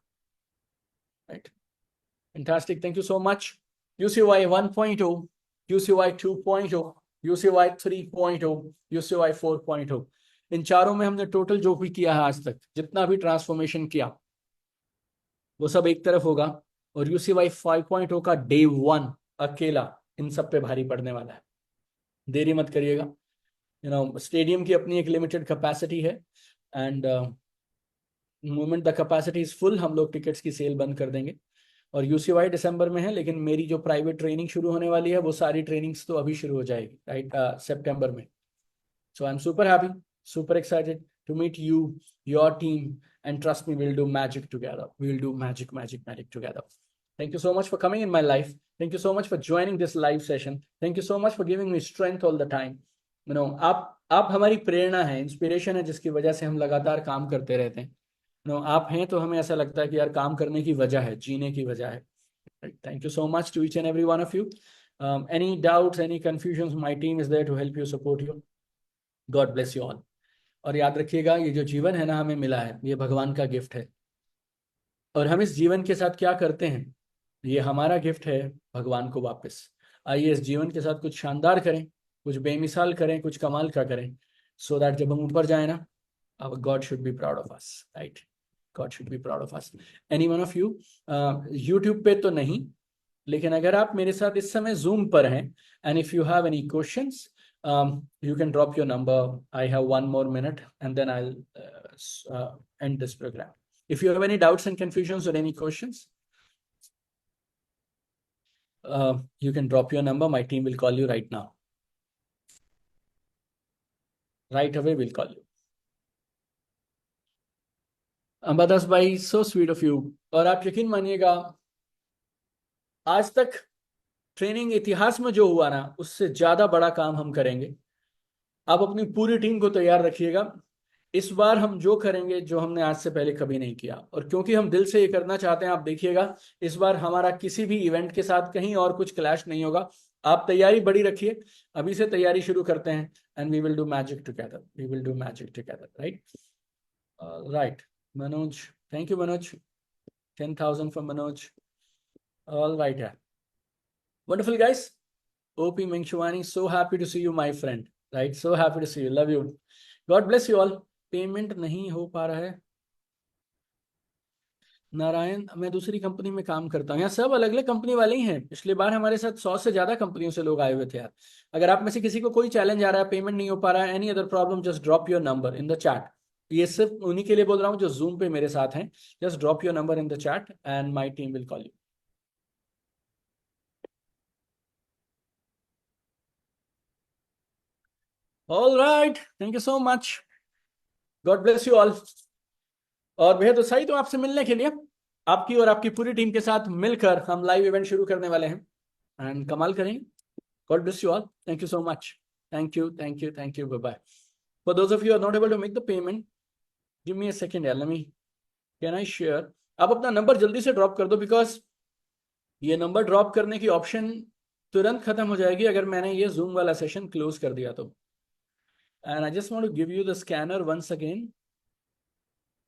Right? Fantastic. Thank you so much. UCY 1.0, UCY 2.0, UCY 3.0, UCY 4.0. इन चारों में हमने टोटल जो भी किया है आज तक, जितना भी ट्रांसफॉर्मेशन किया, वो सब एक तरफ होगा. और UCY 5.0 का डे 1 अकेला इन सब पे भारी पड़ने वाला है. देरी मत करिएगा. स्टेडियम की अपनी एक लिमिटेड कैपेसिटी है, end moment the capacity is full, हम लोग टिकट्स की सेल बंद कर देंगे. और UCY दिसंबर में है, लेकिन मेरी जो प्राइवेट ट्रेनिंग शुरू होने वाली है, वो सारी ट्रेनिंग्स तो अभी शुरू हो जाएगी, राइट, सितंबर में. So I am super happy, super excited to meet you, your team, and trust me, we'll do magic together. We'll do magic together. Thank you so much for coming in my life. Thank you so much for joining this live session. Thank you so much for giving me strength all the time. आप हमारी प्रेरणा है, inspiration है, जिसकी वजह से हम लगातार काम करते रहते हैं. आप हैं तो हमें ऐसा लगता है कि यार काम करने की वजह है, जीने की वजह है. Thank you so much to each and every one of you. Any doubts, any confusions, my team is there to help you, support you. God bless you all. और याद रखिएगा, ये जो जीवन है ना हमें मिला है, ये भगवान का गिफ्ट है. और हम इस जीवन के साथ क्या करते हैं, ये हमारा गिफ्ट है भगवान को वापस. आइए इस जीवन के साथ कुछ शानदार करें, कुछ बेमिसाल करें, कुछ कमाल का करें, सो दैट जब हम ऊपर जाए ना, our God should be proud of us, right? God should be proud of us. Any one of you, YouTube पे तो नहीं, लेकिन अगर आप मेरे साथ इस समय Zoom पर हैं, and if you have any questions, you can drop your number. I have 1 more minute, and then I'll end this program. If you have any doubts and confusions or any questions, you can drop your number. My team will call you right now. Right away, we'll call you. Ambadas भाई, so sweet of you. और आप यकीन मानिएगा, आज तक training इतिहास में जो हुआ ना, उससे ज्यादा बड़ा काम हम करेंगे. आप अपनी पूरी टीम को तैयार रखिएगा. इस बार हम जो करेंगे, जो हमने आज से पहले कभी नहीं किया, और क्योंकि हम दिल से ये करना चाहते हैं, आप देखिएगा इस बार हमारा किसी भी इवेंट के साथ कहीं और कुछ क्लैश नहीं होगा. आप तैयारी बड़ी रखिए, अभी से तैयारी शुरू करते हैं, and we will do magic together. We will do magic together, right? Right, Manoj, thank you Manoj. 10,000 for Manoj. All right, yeah. Wonderful, guys. OP Mengshwani, so happy to see you, my friend. Right, so happy to see you. Love you. God bless you all. Payment नहीं हो पा रहा है. नारायण, मैं दूसरी company में काम करता हूँ. यहाँ सब अलग अलग कंपनी वाले ही हैं. पिछली बार हमारे साथ 100 से ज्यादा कंपनियों से लोग आए हुए थे यार. अगर आप में से किसी को कोई चैलेंज आ रहा है, पेमेंट नहीं हो पा रहा है, any other problem, just drop your number in the chat. ये सिर्फ उन्हीं के लिए बोल रहा हूँ जो जूम पे मेरे साथ हैं. Just drop your number in the chat and my team will call you. All right, thank you so much. God bless you all. और बेहद उत्साहित हूं आपसे मिलने के लिए. आपकी और आपकी पूरी टीम के साथ मिलकर हम लाइव इवेंट शुरू करने वाले हैं, एंड कमाल करेंगे. God bless you all. Thank you so much. Thank you, thank you, thank you. Bye bye. For those of you who are not able to make the payment, give me a second here. Can I share? आप अपना number जल्दी से drop कर दो, because ये number drop करने की option तुरंत खत्म हो जाएगी अगर मैंने ये जूम वाला सेशन क्लोज कर दिया तो. And I just want to give you the scanner once again.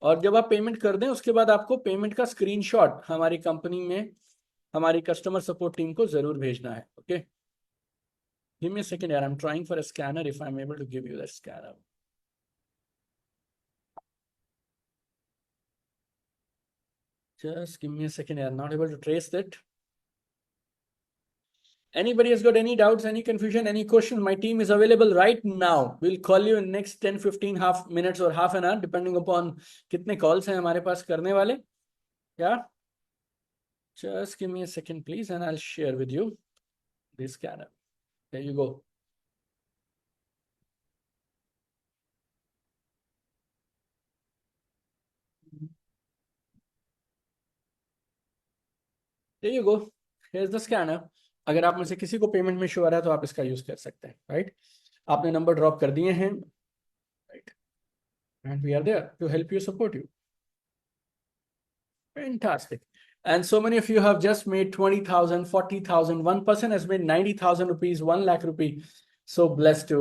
और जब आप पेमेंट कर दें, उसके बाद आपको पेमेंट का स्क्रीनशॉट हमारी कंपनी में हमारी कस्टमर सपोर्ट टीम को जरूर भेजना है. Okay, give me a second यार. I am trying for a scanner. If I am able to give you the scanner. Just give me a second. I'm not able to trace that. Anybody has got any doubts, any confusion, any questions, my team is available right now. We'll call you in next 10-15 half minutes or half an hour, depending upon कितने calls हैं हमारे पास करने वाले. Yeah. Just give me a second, please, and I'll share with you the scanner. There you go. There you go. Here's the scanner. अगर आप में से किसी को पेमेंट में श्योर है तो आप इसका यूज कर सकते हैं, राइट? आपने नंबर ड्रॉप कर दिए हैं, right? And we are there to help you, support you. Fantastic. And so many of you have just made 20,000, 40,000. One person has made 90,000 rupees, 1 lakh rupee. So blessed to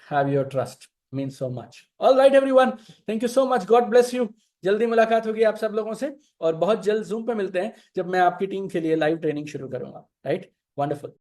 have your trust. Means so much. All right, everyone. Thank you so much. God bless you. जल्दी मुलाकात होगी आप सब लोगों से और बहुत जल्द जूम पे मिलते हैं जब मैं आपकी टीम के लिए लाइव ट्रेनिंग शुरू करूंगा, राइट? वंडरफुल.